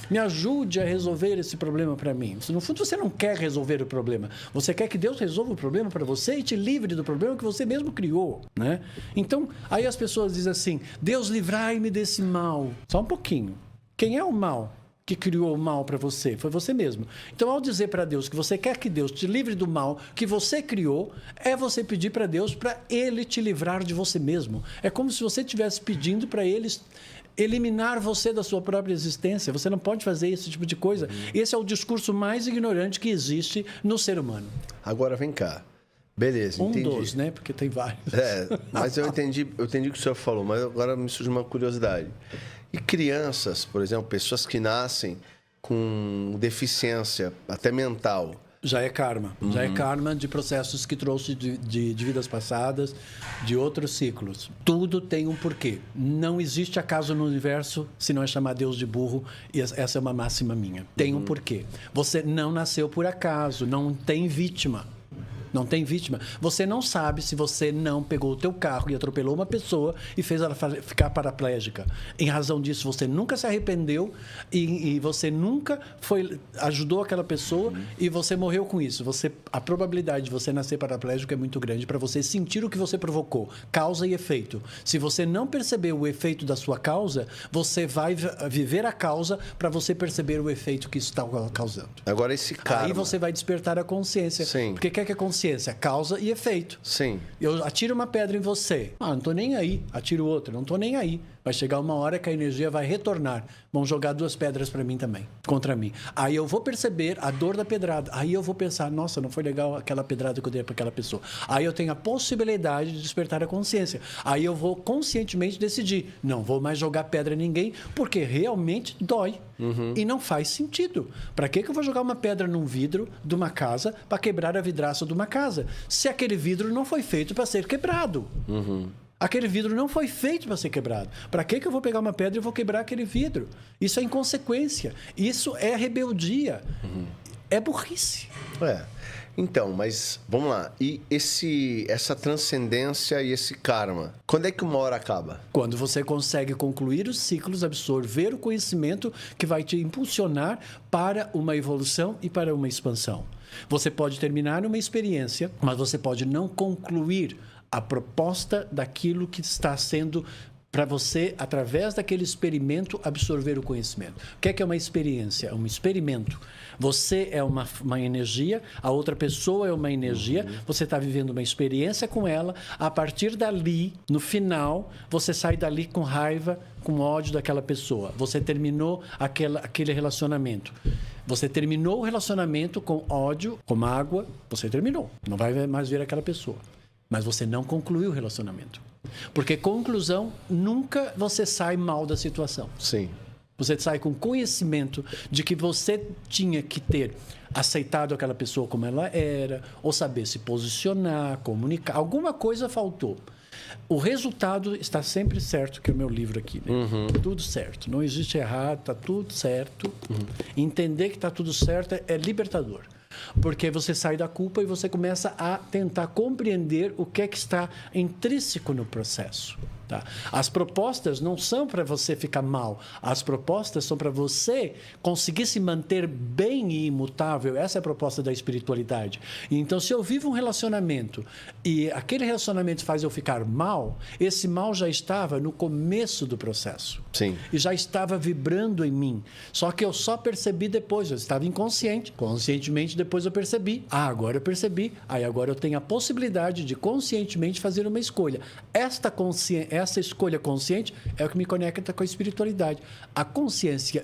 Me ajude a resolver esse problema para mim. No fundo, você não quer resolver o problema. Você quer que Deus resolva o problema para você e te livre do problema que você mesmo criou, né? Então, aí as pessoas dizem assim, Deus, livrai-me desse mal. Só um pouquinho. Quem é o mal que criou o mal para você? Foi você mesmo. Então, ao dizer para Deus que você quer que Deus te livre do mal que você criou, é você pedir para Deus para Ele te livrar de você mesmo. É como se você estivesse pedindo para Ele eliminar você da sua própria existência. Você não pode fazer esse tipo de coisa. Esse é o discurso mais ignorante que existe no ser humano. Agora, vem cá. Beleza, entendi. Dos, né? Porque tem vários. Mas eu entendi o que o senhor falou, mas agora me surge uma curiosidade. E crianças, por exemplo, pessoas que nascem com deficiência, até mental, já é karma. Já é karma de processos que trouxe de vidas passadas, de outros ciclos. Tudo tem um porquê. Não existe acaso no universo se não é chamar Deus de burro. E essa é uma máxima minha. Tem um porquê. Você não nasceu por acaso. Não tem vítima. Não tem vítima. Você não sabe se você não pegou o teu carro e atropelou uma pessoa e fez ela ficar paraplégica. Em razão disso, você nunca se arrependeu e você nunca ajudou aquela pessoa e você morreu com isso. A probabilidade de você nascer paraplégico é muito grande para você sentir o que você provocou. Causa e efeito. Se você não perceber o efeito da sua causa, você vai viver a causa para você perceber o efeito que isso está causando. Agora, esse karma... Aí você vai despertar a consciência. Sim. Porque o que é a consciência? Causa e efeito. Sim. Eu atiro uma pedra em você. Não tô nem aí. Atiro outra. Não tô nem aí. Vai chegar uma hora que a energia vai retornar. Vão jogar 2 pedras para mim também. Contra mim. Aí eu vou perceber a dor da pedrada. Aí eu vou pensar, nossa, não foi legal aquela pedrada que eu dei para aquela pessoa. Aí eu tenho a possibilidade de despertar a consciência. Aí eu vou conscientemente decidir. Não vou mais jogar pedra em ninguém, porque realmente dói. E não faz sentido. Para que eu vou jogar uma pedra num vidro de uma casa para quebrar a vidraça de uma casa? Se aquele vidro não foi feito para ser quebrado. Aquele vidro não foi feito para ser quebrado. Para que eu vou pegar uma pedra e vou quebrar aquele vidro? Isso é inconsequência. Isso é rebeldia. É burrice. Então, mas vamos lá. E essa transcendência e esse karma, quando é que uma hora acaba? Quando você consegue concluir os ciclos, absorver o conhecimento que vai te impulsionar para uma evolução e para uma expansão. Você pode terminar numa experiência, mas você pode não concluir a proposta daquilo que está sendo para você, através daquele experimento, absorver o conhecimento. O que é uma experiência? É um experimento. Você é uma energia, a outra pessoa é uma energia, você está vivendo uma experiência com ela, a partir dali, no final, você sai dali com raiva, com ódio daquela pessoa. Você terminou aquele relacionamento. Você terminou o relacionamento com ódio, com mágoa, você terminou. Não vai mais ver aquela pessoa. Mas você não concluiu o relacionamento. Porque conclusão, nunca você sai mal da situação. Sim. Você sai com conhecimento de que você tinha que ter aceitado aquela pessoa como ela era, ou saber se posicionar, comunicar. Alguma coisa faltou. O resultado está sempre certo, que é o meu livro aqui. Né? Tudo certo. Não existe errado, está tudo certo. Entender que está tudo certo é libertador. Porque você sai da culpa e você começa a tentar compreender o que é que está intrínseco no processo. Tá? As propostas não são para você ficar mal. As propostas são para você conseguir se manter bem e imutável. Essa é a proposta da espiritualidade. Então, se eu vivo um relacionamento e aquele relacionamento faz eu ficar mal, esse mal já estava no começo do processo. Sim. E já estava vibrando em mim. Só que eu só percebi depois. Eu estava inconsciente. Conscientemente, depois eu percebi. Agora eu percebi. Aí agora eu tenho a possibilidade de conscientemente fazer uma escolha. essa escolha consciente é o que me conecta com a espiritualidade. A consciência,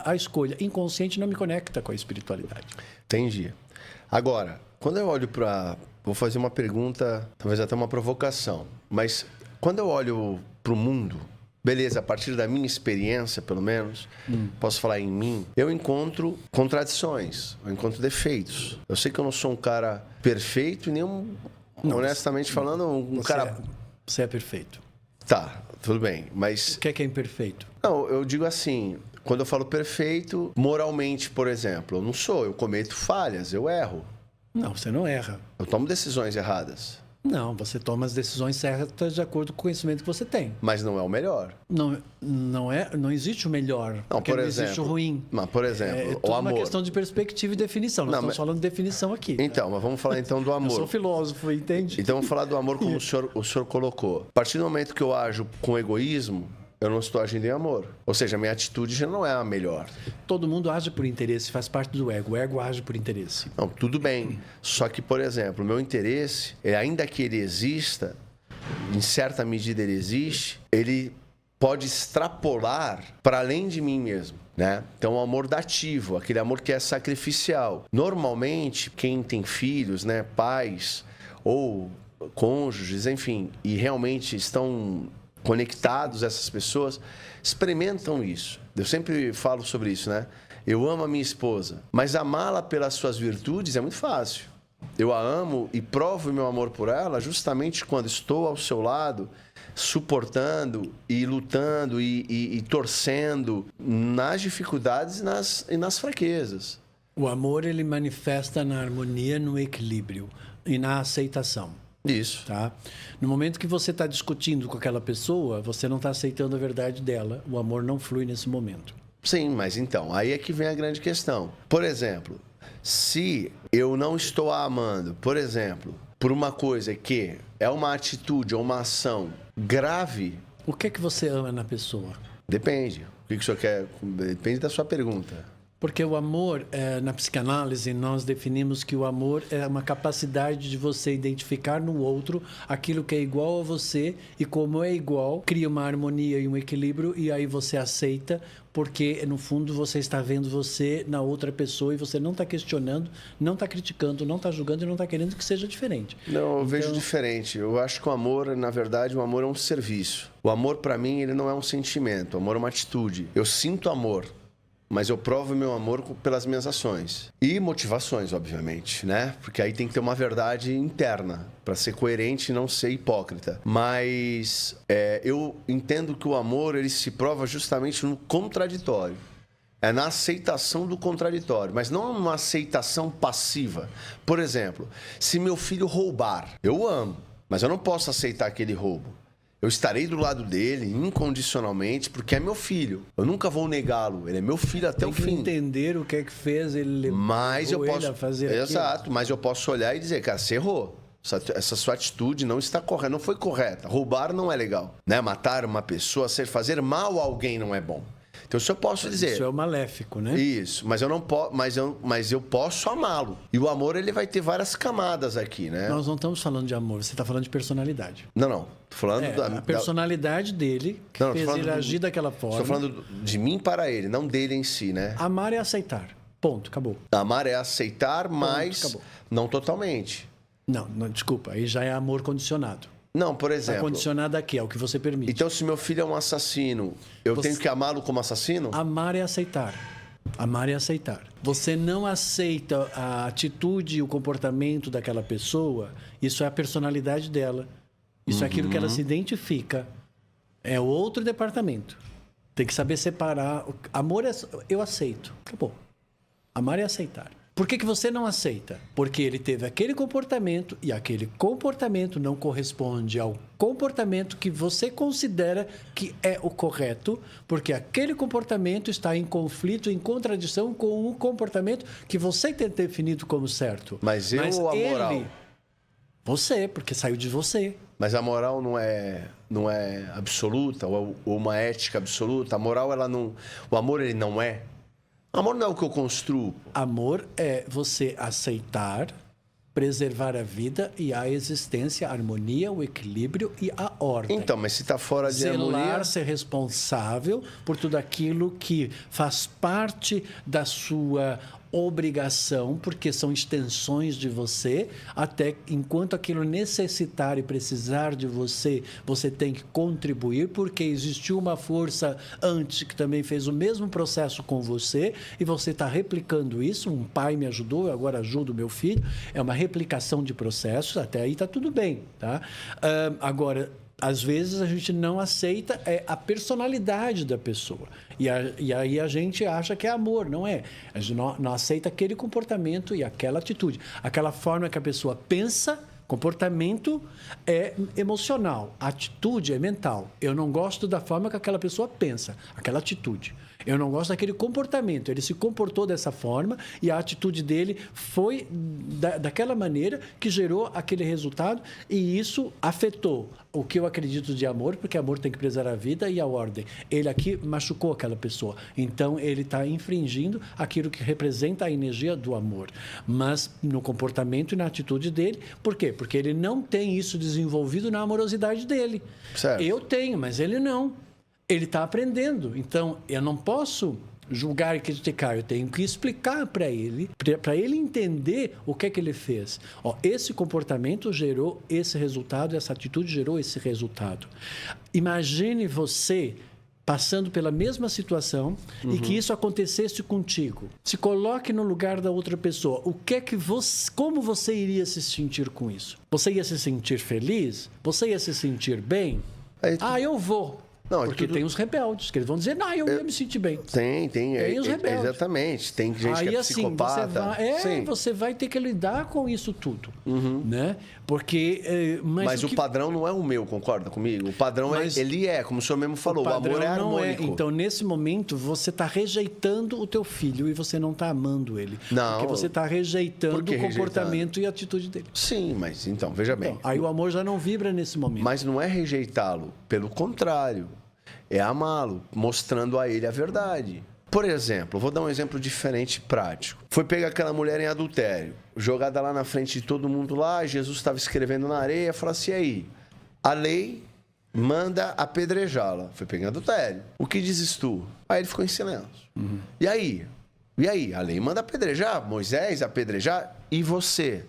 a escolha inconsciente não me conecta com a espiritualidade. Entendi. Agora, quando eu olho para... Vou fazer uma pergunta, talvez até uma provocação. Mas quando eu olho para o mundo, beleza, a partir da minha experiência, pelo menos, posso falar em mim, eu encontro contradições, eu encontro defeitos. Eu sei que eu não sou um cara perfeito e honestamente falando, cara... Você é perfeito. Tá, tudo bem, mas... O que é imperfeito? Não, eu digo assim, quando eu falo perfeito, moralmente, por exemplo, eu não sou, eu cometo falhas, eu erro. Não, você não erra. Eu tomo decisões erradas. Não, você toma as decisões certas de acordo com o conhecimento que você tem. Mas não é o melhor. Não existe o melhor. Não, por exemplo, existe o ruim. Mas, por exemplo, o amor. É uma questão de perspectiva e definição. Nós estamos falando de definição aqui. Então, mas vamos falar então do amor. Eu sou filósofo, entende? Então vamos falar do amor como o senhor colocou. A partir do momento que eu ajo com egoísmo, eu não estou agindo em amor. Ou seja, a minha atitude já não é a melhor. Todo mundo age por interesse, faz parte do ego. O ego age por interesse. Não, tudo bem. Só que, por exemplo, o meu interesse, ainda que ele exista, em certa medida ele existe, ele pode extrapolar para além de mim mesmo, né? Então, o amor dativo, aquele amor que é sacrificial. Normalmente, quem tem filhos, né, pais ou cônjuges, enfim, e realmente estão conectados, essas pessoas experimentam isso. Eu sempre falo sobre isso, né? Eu amo a minha esposa, mas amá-la pelas suas virtudes é muito fácil. Eu a amo e provo meu amor por ela justamente quando estou ao seu lado, suportando e lutando e torcendo nas dificuldades e nas fraquezas. O amor, ele manifesta na harmonia, no equilíbrio e na aceitação. Isso. Tá? No momento que você está discutindo com aquela pessoa, você não está aceitando a verdade dela. O amor não flui nesse momento. Sim, mas então, aí é que vem a grande questão. Por exemplo, se eu não estou a amando, por exemplo, por uma coisa que é uma atitude ou uma ação grave... O que é que você ama na pessoa? Depende. O que o senhor quer? Depende da sua pergunta. Porque o amor, na psicanálise, nós definimos que o amor é uma capacidade de você identificar no outro aquilo que é igual a você e como é igual, cria uma harmonia e um equilíbrio e aí você aceita porque, no fundo, você está vendo você na outra pessoa e você não está questionando, não está criticando, não está julgando e não está querendo que seja diferente. Não, eu vejo diferente. Eu acho que o amor, na verdade, o amor é um serviço. O amor, para mim, ele não é um sentimento. O amor é uma atitude. Eu sinto amor, mas eu provo meu amor pelas minhas ações. E motivações, obviamente, né? Porque aí tem que ter uma verdade interna para ser coerente e não ser hipócrita. Mas eu entendo que o amor, ele se prova justamente no contraditório. É na aceitação do contraditório, mas não uma aceitação passiva. Por exemplo, se meu filho roubar, eu amo, mas eu não posso aceitar que ele rouba. Eu estarei do lado dele incondicionalmente, porque é meu filho. Eu nunca vou negá-lo. Ele é meu filho até o fim. Tem que entender o que é que fez ele a fazer aquilo. Exato, mas eu posso olhar e dizer, cara, você errou. Essa sua atitude não está correta, não foi correta. Roubar não é legal, né? Matar uma pessoa, fazer mal a alguém não é bom. Então, isso eu posso dizer. Isso é o maléfico, né? Isso, mas eu não posso, mas eu posso amá-lo. E o amor, ele vai ter várias camadas aqui, né? Nós não estamos falando de amor, você está falando de personalidade. Não. Tô falando a personalidade dele que fez ele agir daquela forma. Estou falando de mim para ele, não dele em si, né? Amar é aceitar. Ponto, acabou. Amar é aceitar, mas não totalmente. Não, desculpa, aí já é amor condicionado. Não, por exemplo... Está condicionado aqui, é o que você permite. Então, se meu filho é um assassino, eu tenho que amá-lo como assassino? Amar é aceitar. Amar é aceitar. Você não aceita a atitude e o comportamento daquela pessoa, isso é a personalidade dela. Isso é aquilo que ela se identifica. É outro departamento. Tem que saber separar. Amor é... Eu aceito. Acabou. Amar é aceitar. Por que você não aceita? Porque ele teve aquele comportamento e aquele comportamento não corresponde ao comportamento que você considera que é o correto, porque aquele comportamento está em conflito, em contradição com o comportamento que você tem definido como certo. Mas ou a moral? Você, porque saiu de você. Mas a moral não é absoluta, ou uma ética absoluta. A moral, ela não... O amor, ele não é. Amor não é o que eu construo. Amor é você aceitar preservar a vida e a existência, a harmonia, o equilíbrio e a ordem. Então, mas se está fora de harmonia... Zelar, ser responsável por tudo aquilo que faz parte da sua obrigação, porque são extensões de você, até enquanto aquilo necessitar e precisar de você, você tem que contribuir, porque existiu uma força antes que também fez o mesmo processo com você, e você está replicando isso. Um pai me ajudou, eu agora ajudo o meu filho. É uma replicação de processos, até aí está tudo bem, tá? Agora, às vezes a gente não aceita a personalidade da pessoa. E aí a gente acha que é amor, não é? A gente não aceita aquele comportamento e aquela atitude. Aquela forma que a pessoa pensa, comportamento é emocional, atitude é mental. Eu não gosto da forma que aquela pessoa pensa, aquela atitude. Eu não gosto daquele comportamento. Ele se comportou dessa forma e a atitude dele foi daquela maneira que gerou aquele resultado, e isso afetou o que eu acredito de amor, porque amor tem que preservar a vida e a ordem. Ele aqui machucou aquela pessoa. Então, ele está infringindo aquilo que representa a energia do amor. Mas no comportamento e na atitude dele, por quê? Porque ele não tem isso desenvolvido na amorosidade dele. Certo. Eu tenho, mas ele não. Ele está aprendendo. Então, eu não posso julgar e criticar. Eu tenho que explicar para ele entender o que é que ele fez. Esse comportamento gerou esse resultado, essa atitude gerou esse resultado. Imagine você passando pela mesma situação e que isso acontecesse contigo. Se coloque no lugar da outra pessoa. Como você iria se sentir com isso? Você ia se sentir feliz? Você ia se sentir bem? Eu vou. Não, porque tem os rebeldes, que eles vão dizer, eu ia me sentir bem. Tem os rebeldes. Exatamente. Tem gente que é psicopata. Você vai ter que lidar com isso tudo. Né? Porque... Mas o padrão não é o meu, concorda comigo? O padrão ele é, como o senhor mesmo falou, o amor é harmônico. Então, nesse momento, você está rejeitando o teu filho e você não está amando ele. Não. Porque você está rejeitando o comportamento e a atitude dele. Sim, mas então, veja bem. Aí o amor já não vibra nesse momento. Mas não é rejeitá-lo, pelo contrário. É amá-lo, mostrando a ele a verdade. Por exemplo, vou dar um exemplo diferente, prático. Foi pegar aquela mulher em adultério, jogada lá na frente de todo mundo lá, Jesus estava escrevendo na areia, falou assim, aí, a lei manda apedrejá-la. Foi pegar em adultério. O que dizes tu? Aí ele ficou em silêncio. E aí? A lei manda apedrejar, Moisés apedrejar, e você?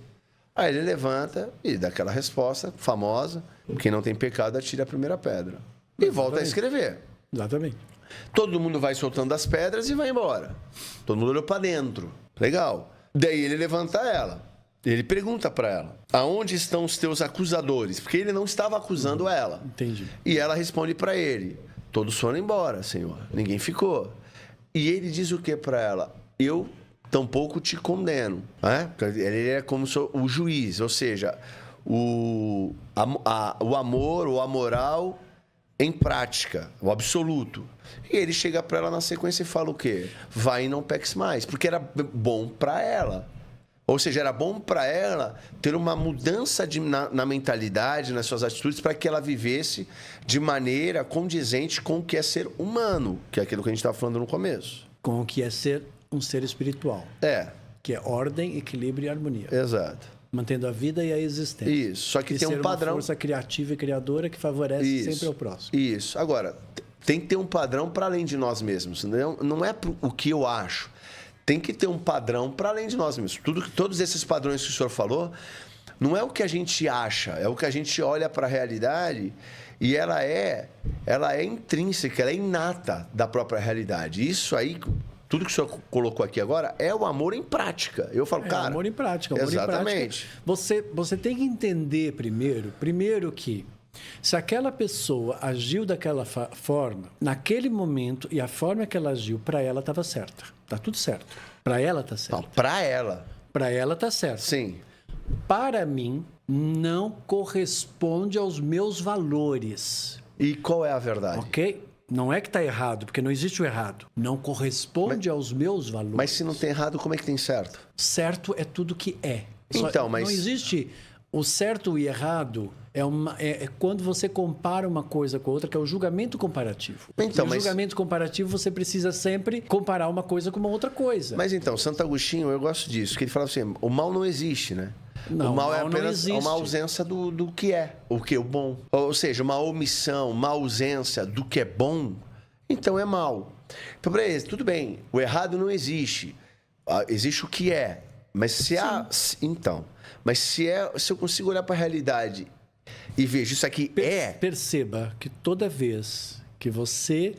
Aí ele levanta e dá aquela resposta famosa, quem não tem pecado atira a primeira pedra. E volta a escrever. Exatamente. Todo mundo vai soltando as pedras e vai embora. Todo mundo olhou para dentro. Legal. Daí ele levanta ela. Ele pergunta para ela, aonde estão os teus acusadores? Porque ele não estava acusando ela. Entendi. E ela responde para ele, todos foram embora, Senhor. Ninguém ficou. E ele diz o que para ela? Eu tampouco te condeno. Ele é como o juiz, ou seja, o amor ou a moral em prática, o absoluto. E ele chega para ela na sequência e fala o quê? Vai e não peques mais, porque era bom para ela. Ou seja, era bom para ela ter uma mudança na mentalidade, nas suas atitudes, para que ela vivesse de maneira condizente com o que é ser humano, que é aquilo que a gente estava falando no começo. Com o que é ser um ser espiritual. Que é ordem, equilíbrio e harmonia. Exato. Mantendo a vida e a existência. Isso. Só que tem um padrão. Uma força criativa e criadora que favorece sempre ao próximo. Isso. Agora, tem que ter um padrão para além de nós mesmos. Não é o que eu acho. Tem que ter um padrão para além de nós mesmos. Todos esses padrões que o senhor falou, não é o que a gente acha, é o que a gente olha para a realidade e ela é intrínseca, ela é inata da própria realidade. Isso aí. Tudo que o senhor colocou aqui agora é o amor em prática. Eu falo, cara... amor em prática. Exatamente. Você tem que entender primeiro que se aquela pessoa agiu daquela forma, naquele momento, e a forma que ela agiu, para ela estava certa. Está tudo certo. Para ela está certo. Não, para ela. Para ela está certo. Sim. Para mim, não corresponde aos meus valores. E qual é a verdade? Ok? Não é que está errado, porque não existe o errado. Não corresponde aos meus valores. Mas se não tem errado, como é que tem certo? Certo é tudo que é. Então, mas... Não existe o certo e errado. É quando você compara uma coisa com a outra, que é o julgamento comparativo. Então, no julgamento comparativo, você precisa sempre comparar uma coisa com uma outra coisa. Mas então, Santo Agostinho, eu gosto disso, que ele fala assim, o mal não existe, né? Não, o mal é mal não apenas existe. uma ausência do que é, o bom. Ou seja, uma omissão, uma ausência do que é bom, então é mal. Então, para eles, tudo bem, o errado não existe. Existe o que é. Mas se há. Então. Mas se eu consigo olhar para a realidade e vejo isso aqui Perceba que toda vez que você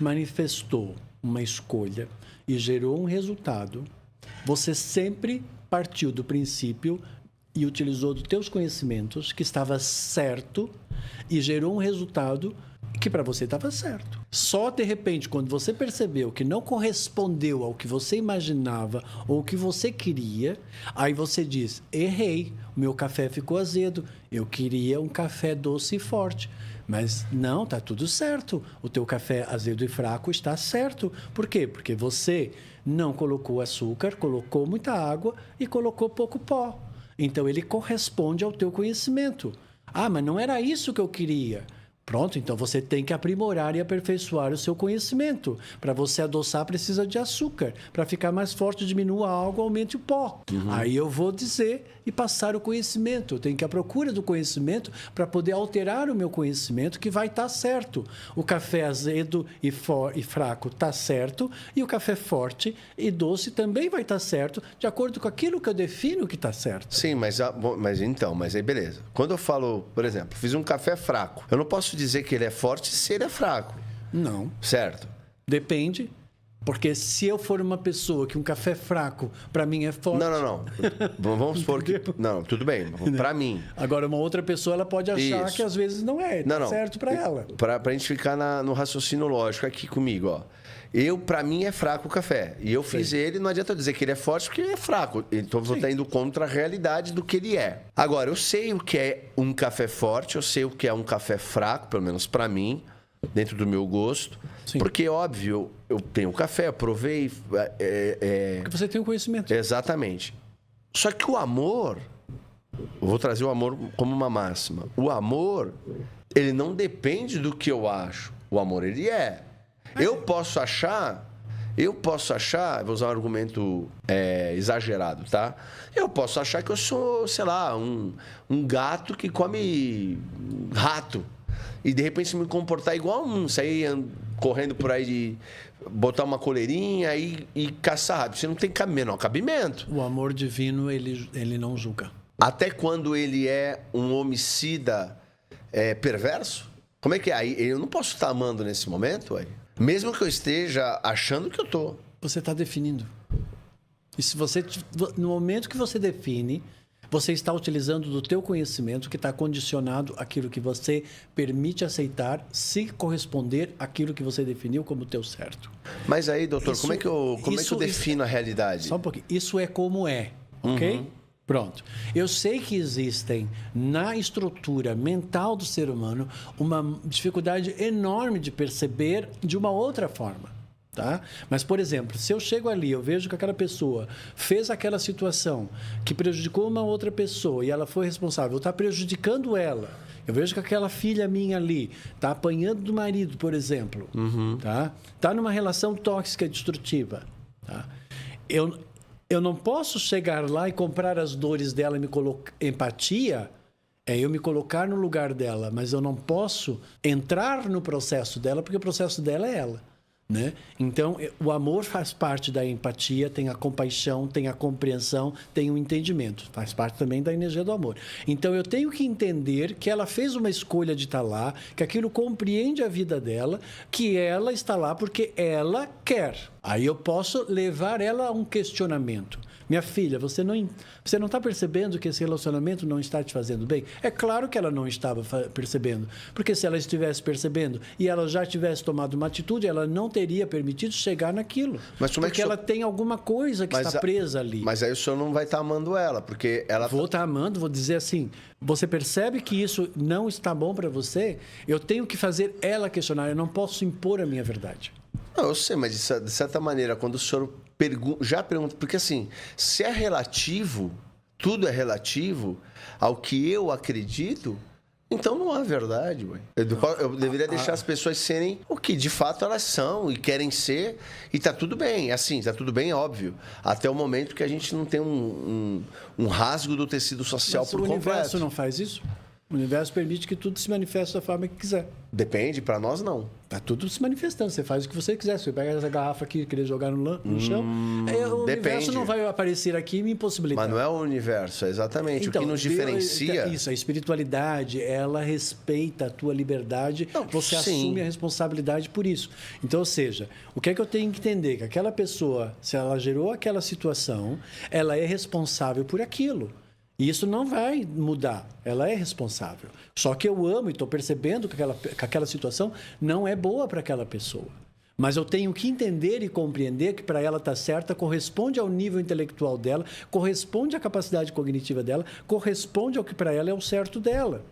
manifestou uma escolha e gerou um resultado, você sempre partiu do princípio e utilizou dos teus conhecimentos que estava certo e gerou um resultado que para você estava certo. Só de repente, quando você percebeu que não correspondeu ao que você imaginava ou o que você queria, aí você diz: errei, o meu café ficou azedo, eu queria um café doce e forte. Mas não, tá tudo certo. O teu café azedo e fraco está certo. Por quê? Porque você não colocou açúcar, colocou muita água e colocou pouco pó. Então ele corresponde ao teu conhecimento. Ah, mas não era isso que eu queria. Pronto, então você tem que aprimorar e aperfeiçoar o seu conhecimento. Para você adoçar, precisa de açúcar. Para ficar mais forte, diminua a água, aumente o pó. Aí eu vou dizer e passar o conhecimento. Eu tenho que ir à procura do conhecimento para poder alterar o meu conhecimento, que vai estar certo. O café azedo e fraco está certo, e o café forte e doce também vai estar certo, de acordo com aquilo que eu defino que está certo. Sim, mas aí beleza. Quando eu falo, por exemplo, fiz um café fraco, eu não posso dizer que ele é forte se ele é fraco. Não. Certo? Depende. Porque se eu for uma pessoa que um café fraco, para mim é forte... Não. Vamos supor que... Não, tudo bem. Para mim. Agora, uma outra pessoa, ela pode achar Isso. que às vezes não é. Não. Certo para ela. Para a gente ficar no raciocínio lógico aqui comigo, ó. Para mim, é fraco o café. E eu fiz ele, não adianta eu dizer que ele é forte, porque ele é fraco. Então, eu vou estar indo contra a realidade do que ele é. Agora, eu sei o que é um café forte, eu sei o que é um café fraco, pelo menos para mim, dentro do meu gosto. Sim. Porque, óbvio, eu tenho café, eu provei... Porque você tem o conhecimento. Exatamente. Só que o amor... Eu vou trazer o amor como uma máxima. O amor, ele não depende do que eu acho. O amor, ele é. Eu posso achar, vou usar um argumento exagerado, tá? Eu posso achar que eu sou, sei lá, um gato que come rato. E de repente me comportar igual sair correndo por aí de botar uma coleirinha e caçar rato. Você não tem menor cabimento. O amor divino, ele não julga. Até quando ele é um homicida perverso? Como é que é? Aí eu não posso estar amando nesse momento, aí. Mesmo que eu esteja achando que eu estou. Você está definindo. E se você, no momento que você define, você está utilizando do teu conhecimento que está condicionado àquilo que você permite aceitar, se corresponder àquilo que você definiu como teu certo. Mas aí, doutor, como é que eu defino a realidade? Só um pouquinho. Isso é como é, ok? Uhum. Pronto. Eu sei que existem na estrutura mental do ser humano uma dificuldade enorme de perceber de uma outra forma, tá? Mas, por exemplo, se eu chego ali, eu vejo que aquela pessoa fez aquela situação que prejudicou uma outra pessoa e ela foi responsável, está prejudicando ela. Eu vejo que aquela filha minha ali está apanhando do marido, por exemplo, tá? Está numa relação tóxica, destrutiva, tá? Eu não posso chegar lá e comprar as dores dela e me colocar... Empatia é eu me colocar no lugar dela, mas eu não posso entrar no processo dela, porque o processo dela é ela, né? Então, o amor faz parte da empatia, tem a compaixão, tem a compreensão, tem o entendimento. Faz parte também da energia do amor. Então, eu tenho que entender que ela fez uma escolha de estar lá, que aquilo compreende a vida dela, que ela está lá porque ela quer. Aí eu posso levar ela a um questionamento. Minha filha, você não está percebendo que esse relacionamento não está te fazendo bem? É claro que ela não estava percebendo. Porque se ela estivesse percebendo e ela já tivesse tomado uma atitude, ela não teria permitido chegar naquilo. Mas como porque ela tem alguma coisa que está presa ali. Mas aí o senhor não vai estar amando ela, porque ela... Vou estar amando, vou dizer assim, você percebe que isso não está bom para você? Eu tenho que fazer ela questionar, eu não posso impor a minha verdade. Não, eu sei, mas de certa maneira, quando o senhor já pergunta... Porque assim, se é relativo, tudo é relativo ao que eu acredito, então não há verdade, ué. Eu deveria deixar as pessoas serem o que de fato elas são e querem ser, e tá tudo bem. Assim, tá tudo bem, óbvio. Até o momento que a gente não tem um rasgo do tecido social por completo. O universo não faz isso? O universo permite que tudo se manifeste da forma que quiser. Depende, para nós não. Tá tudo se manifestando. Você faz o que você quiser. Se você pega essa garrafa aqui e querer jogar no chão, o universo não vai aparecer aqui e me impossibilitar. Mas não é o universo, é exatamente. Então, o que nos diferencia... Isso, a espiritualidade, ela respeita a tua liberdade. Não, você sim. assume a responsabilidade por isso. Então, ou seja, o que é que eu tenho que entender? Que aquela pessoa, se ela gerou aquela situação, ela é responsável por aquilo. E isso não vai mudar. Ela é responsável. Só que eu amo e estou percebendo que aquela situação não é boa para aquela pessoa. Mas eu tenho que entender e compreender que para ela estar certa corresponde ao nível intelectual dela, corresponde à capacidade cognitiva dela, corresponde ao que para ela é o certo dela.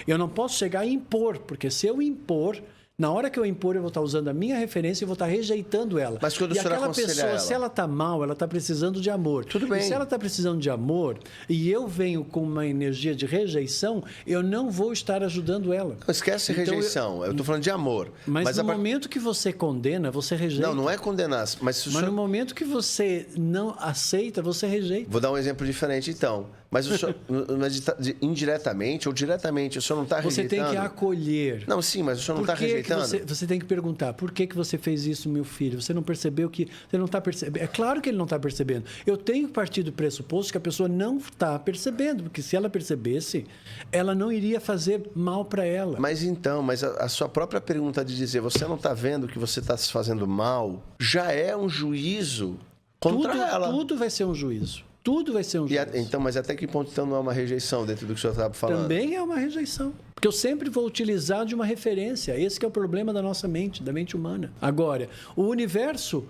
Eu não posso chegar e impor, porque se eu impor... Na hora que eu impor, eu vou estar usando a minha referência e vou estar rejeitando ela. Mas quando o senhor aconselha pessoa, ela... se ela está mal, ela está precisando de amor. Tudo bem. E se ela está precisando de amor e eu venho com uma energia de rejeição, eu não vou estar ajudando ela. Não, esquece rejeição. Eu estou falando de amor. Mas no momento que você condena, você rejeita. Não é condenar. Mas no momento que você não aceita, você rejeita. Vou dar um exemplo diferente, então. Mas o senhor, indiretamente ou diretamente, o senhor não está rejeitando? Você tem que acolher. Não, sim, mas o senhor não está rejeitando? Você tem que perguntar, por que você fez isso, meu filho? Você não percebeu que... Você não está percebendo. É claro que ele não está percebendo. Eu tenho que partir do pressuposto que a pessoa não está percebendo, porque se ela percebesse, ela não iria fazer mal para ela. Mas então, a sua própria pergunta de dizer, você não está vendo que você está se fazendo mal, já é um juízo contra ela. Tudo vai ser um juízo. Tudo vai ser um juízo. Então, mas até que ponto então não é uma rejeição dentro do que o senhor estava falando? Também é uma rejeição. Porque eu sempre vou utilizar de uma referência. Esse que é o problema da nossa mente, da mente humana. Agora, o universo,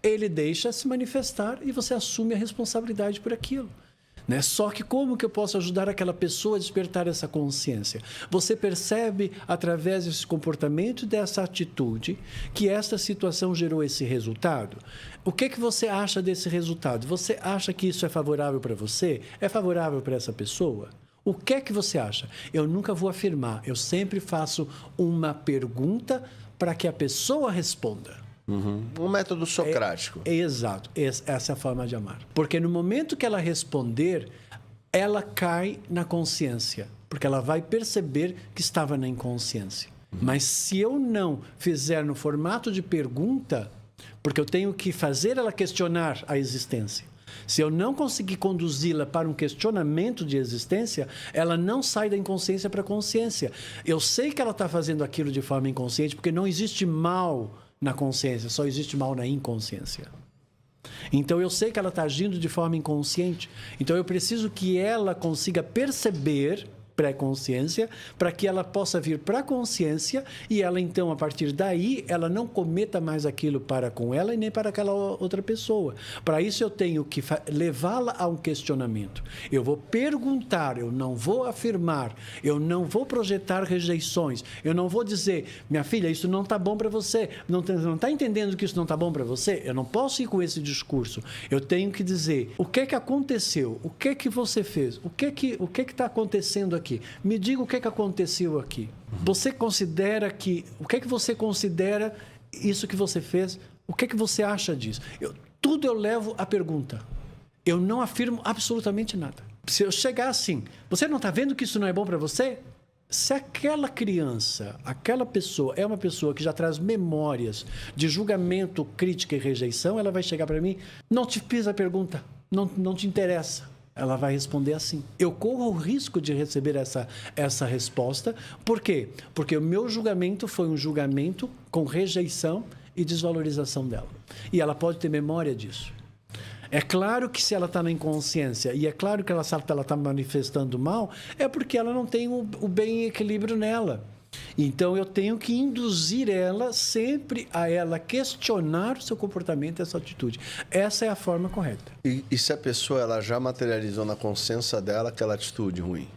ele deixa se manifestar e você assume a responsabilidade por aquilo. Né? Só que como que eu posso ajudar aquela pessoa a despertar essa consciência? Você percebe, através desse comportamento, dessa atitude, que esta situação gerou esse resultado? O que você acha desse resultado? Você acha que isso é favorável para você? É favorável para essa pessoa? O que é que você acha? Eu nunca vou afirmar. Eu sempre faço uma pergunta para que a pessoa responda. Um método socrático. Exato. Essa é a forma de amar. Porque no momento que ela responder, ela cai na consciência. Porque ela vai perceber que estava na inconsciência. Mas se eu não fizer no formato de pergunta, porque eu tenho que fazer ela questionar a existência. Se eu não conseguir conduzi-la para um questionamento de existência, ela não sai da inconsciência para a consciência. Eu sei que ela está fazendo aquilo de forma inconsciente, porque não existe mal na consciência, só existe mal na inconsciência. Então eu sei que ela está agindo de forma inconsciente. Então eu preciso que ela consiga perceber pré-consciência, para que ela possa vir para a consciência e ela então, a partir daí, ela não cometa mais aquilo para com ela e nem para aquela outra pessoa. Para isso eu tenho que levá-la a um questionamento. Eu vou perguntar, eu não vou afirmar, eu não vou projetar rejeições, eu não vou dizer, minha filha, isso não está bom para você, não está entendendo que isso não está bom para você? Eu não posso ir com esse discurso. Eu tenho que dizer, o que é que aconteceu? O que é que você fez? O que é que está acontecendo aqui? Me diga o que aconteceu aqui. Você considera que... O que você considera isso que você fez? O que você acha disso? Tudo eu levo à pergunta. Eu não afirmo absolutamente nada. Se eu chegar assim, você não está vendo que isso não é bom para você? Se aquela criança, aquela pessoa é uma pessoa que já traz memórias de julgamento, crítica e rejeição, ela vai chegar para mim, não te fiz a pergunta, não te interessa. Ela vai responder assim. Eu corro o risco de receber essa resposta. Por quê? Porque o meu julgamento foi um julgamento com rejeição e desvalorização dela. E ela pode ter memória disso. É claro que se ela está na inconsciência e é claro que ela sabe que ela está manifestando mal, é porque ela não tem o bem e equilíbrio nela. Então, eu tenho que induzir ela sempre a ela questionar o seu comportamento e essa atitude. Essa é a forma correta. E se a pessoa ela já materializou na consciência dela aquela atitude ruim?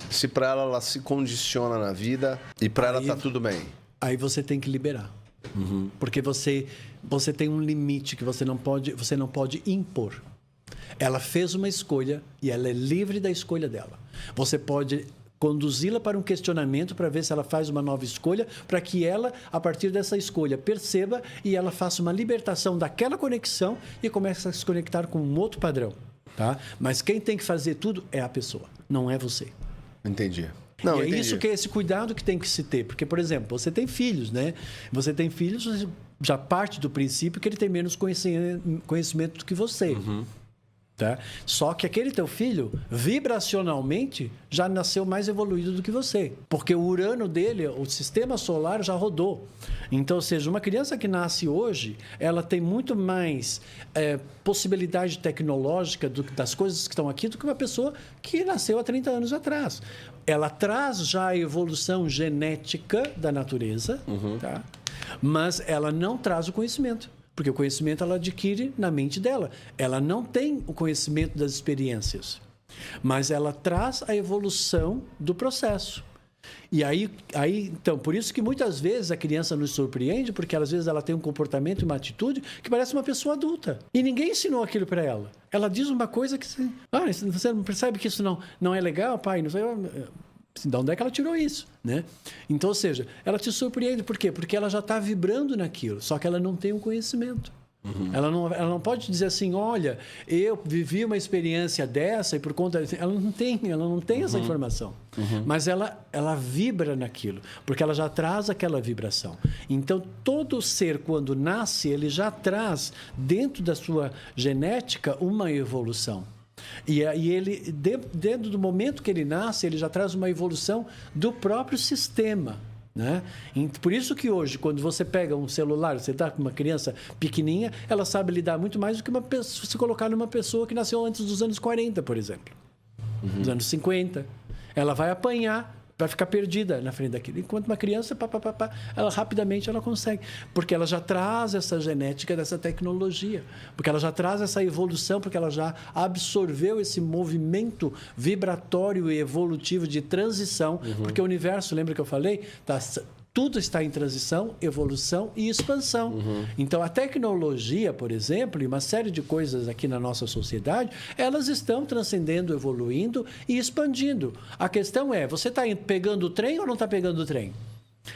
Se para ela se condiciona na vida e para ela está tudo bem? Aí você tem que liberar. Porque você tem um limite que você não pode impor. Ela fez uma escolha e ela é livre da escolha dela. Você pode conduzi-la para um questionamento para ver se ela faz uma nova escolha, para que ela, a partir dessa escolha, perceba e ela faça uma libertação daquela conexão e comece a se conectar com um outro padrão, tá? Mas quem tem que fazer tudo é a pessoa, não é você. Entendi. E é isso que é esse cuidado que tem que se ter. Porque, por exemplo, você tem filhos, né? Você tem filhos, você já parte do princípio que ele tem menos conhecimento do que você. Tá? Só que aquele teu filho, vibracionalmente, já nasceu mais evoluído do que você. Porque o Urano dele, o sistema solar já rodou. Então, ou seja, uma criança que nasce hoje, ela tem muito mais possibilidade tecnológica das coisas que estão aqui do que uma pessoa que nasceu há 30 anos atrás. Ela traz já a evolução genética da natureza, tá? Mas ela não traz o conhecimento. Porque o conhecimento ela adquire na mente dela. Ela não tem o conhecimento das experiências, mas ela traz a evolução do processo. E aí, então, por isso que muitas vezes a criança nos surpreende, porque às vezes ela tem um comportamento e uma atitude que parece uma pessoa adulta. E ninguém ensinou aquilo para ela. Ela diz uma coisa que... você não percebe que isso não é legal, pai? Não sei... De onde é que ela tirou isso, né? Então, ou seja, ela te surpreende. Por quê? Porque ela já está vibrando naquilo, só que ela não tem o conhecimento. Ela não pode dizer assim, olha, eu vivi uma experiência dessa e por conta... Ela não tem essa informação. Mas ela vibra naquilo, porque ela já traz aquela vibração. Então, todo ser, quando nasce, ele já traz, dentro da sua genética, uma evolução. E ele, dentro do momento que ele nasce, ele já traz uma evolução do próprio sistema, né? Por isso que hoje, quando você pega um celular, você está com uma criança pequenininha, ela sabe lidar muito mais do que uma pessoa, se colocar numa pessoa que nasceu antes dos anos 40, por exemplo. Dos anos 50. Ela vai apanhar para ficar perdida na frente daquilo. Enquanto uma criança, ela rapidamente ela consegue. Porque ela já traz essa genética dessa tecnologia. Porque ela já traz essa evolução, porque ela já absorveu esse movimento vibratório e evolutivo de transição. Porque o universo, lembra que eu falei? Tudo está em transição, evolução e expansão. Então, a tecnologia, por exemplo, e uma série de coisas aqui na nossa sociedade, elas estão transcendendo, evoluindo e expandindo. A questão é, você está pegando o trem ou não está pegando o trem?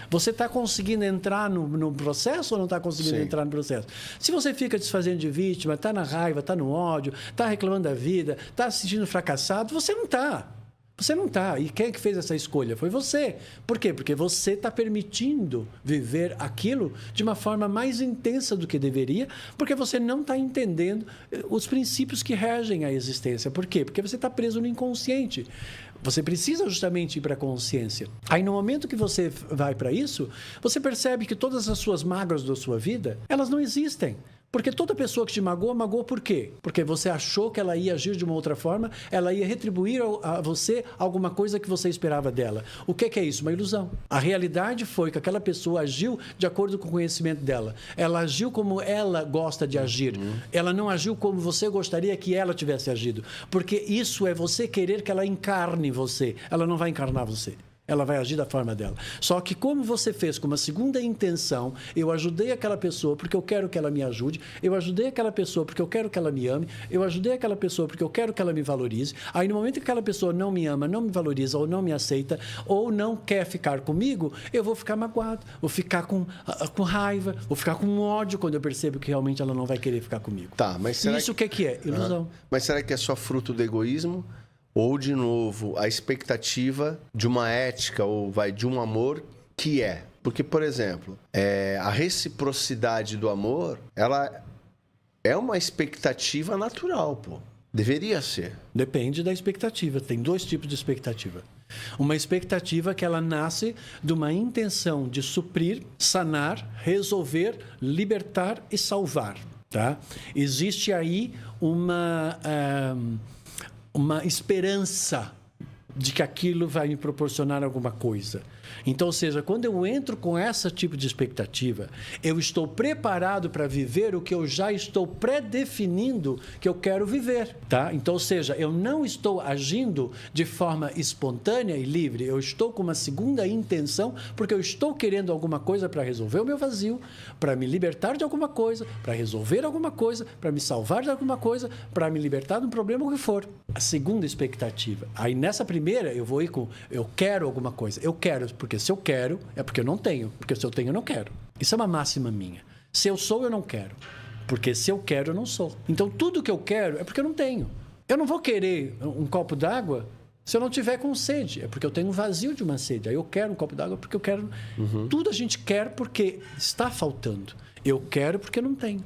Você está conseguindo entrar no processo ou não está conseguindo entrar no processo? Se você fica desfazendo de vítima, está na raiva, está no ódio, está reclamando da vida, está se sentindo fracassado, você não está. Você não está. E quem é que fez essa escolha? Foi você. Por quê? Porque você está permitindo viver aquilo de uma forma mais intensa do que deveria, porque você não está entendendo os princípios que regem a existência. Por quê? Porque você está preso no inconsciente. Você precisa justamente ir para a consciência. Aí, no momento que você vai para isso, você percebe que todas as suas mágoas da sua vida, elas não existem. Porque toda pessoa que te magoou por quê? Porque você achou que ela ia agir de uma outra forma, ela ia retribuir a você alguma coisa que você esperava dela. O que é isso? Uma ilusão. A realidade foi que aquela pessoa agiu de acordo com o conhecimento dela. Ela agiu como ela gosta de agir. Ela não agiu como você gostaria que ela tivesse agido. Porque isso é você querer que ela encarne você. Ela não vai encarnar você. Ela vai agir da forma dela. Só que como você fez com uma segunda intenção, eu ajudei aquela pessoa porque eu quero que ela me ajude, eu ajudei aquela pessoa porque eu quero que ela me ame, eu ajudei aquela pessoa porque eu quero que ela me valorize. Aí no momento que aquela pessoa não me ama, não me valoriza, ou não me aceita, ou não quer ficar comigo, eu vou ficar magoado, vou ficar com raiva, vou ficar com ódio quando eu percebo que realmente ela não vai querer ficar comigo. Tá, mas será isso que é? Ilusão. Mas será que é só fruto do egoísmo? Ou, de novo, a expectativa de uma ética ou de um amor que é? Porque, por exemplo, a reciprocidade do amor, ela é uma expectativa natural, pô. Deveria ser. Depende da expectativa. Tem dois tipos de expectativa. Uma expectativa que ela nasce de uma intenção de suprir, sanar, resolver, libertar e salvar. Tá? Existe aí uma esperança de que aquilo vai me proporcionar alguma coisa. Então, ou seja, quando eu entro com esse tipo de expectativa, eu estou preparado para viver o que eu já estou pré-definindo que eu quero viver, tá? Então, ou seja, eu não estou agindo de forma espontânea e livre, eu estou com uma segunda intenção, porque eu estou querendo alguma coisa para resolver o meu vazio, para me libertar de alguma coisa, para resolver alguma coisa, para me salvar de alguma coisa, para me libertar de um problema, o que for. A segunda expectativa. Aí, nessa primeira, eu vou ir com eu quero alguma coisa. Eu quero, porque se eu quero, é porque eu não tenho. Porque se eu tenho, eu não quero. Isso é uma máxima minha. Se eu sou, eu não quero. Porque se eu quero, eu não sou. Então, tudo que eu quero é porque eu não tenho. Eu não vou querer um copo d'água se eu não tiver com sede. É porque eu tenho um vazio de uma sede. Aí eu quero um copo d'água porque eu quero... Tudo a gente quer porque está faltando. Eu quero porque eu não tenho.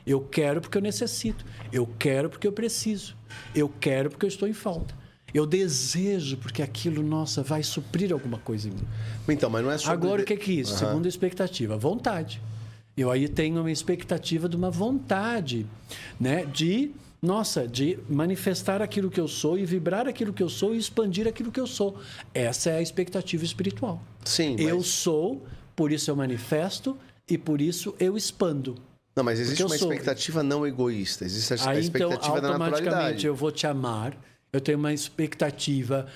Eu quero porque eu necessito. Eu quero porque eu preciso. Eu quero porque eu estou em falta. Eu desejo porque aquilo, nossa, vai suprir alguma coisa em mim. Então, mas não é sobre... Agora, o que é isso? Segunda expectativa, vontade. Eu aí tenho uma expectativa de uma vontade, né? De manifestar aquilo que eu sou e vibrar aquilo que eu sou e expandir aquilo que eu sou. Essa é a expectativa espiritual. Sim, Eu sou, por isso eu manifesto e por isso eu expando. Não, mas existe uma expectativa não egoísta. Existe a expectativa então, da naturalidade. automaticamente eu vou te amar. Eu tenho uma expectativa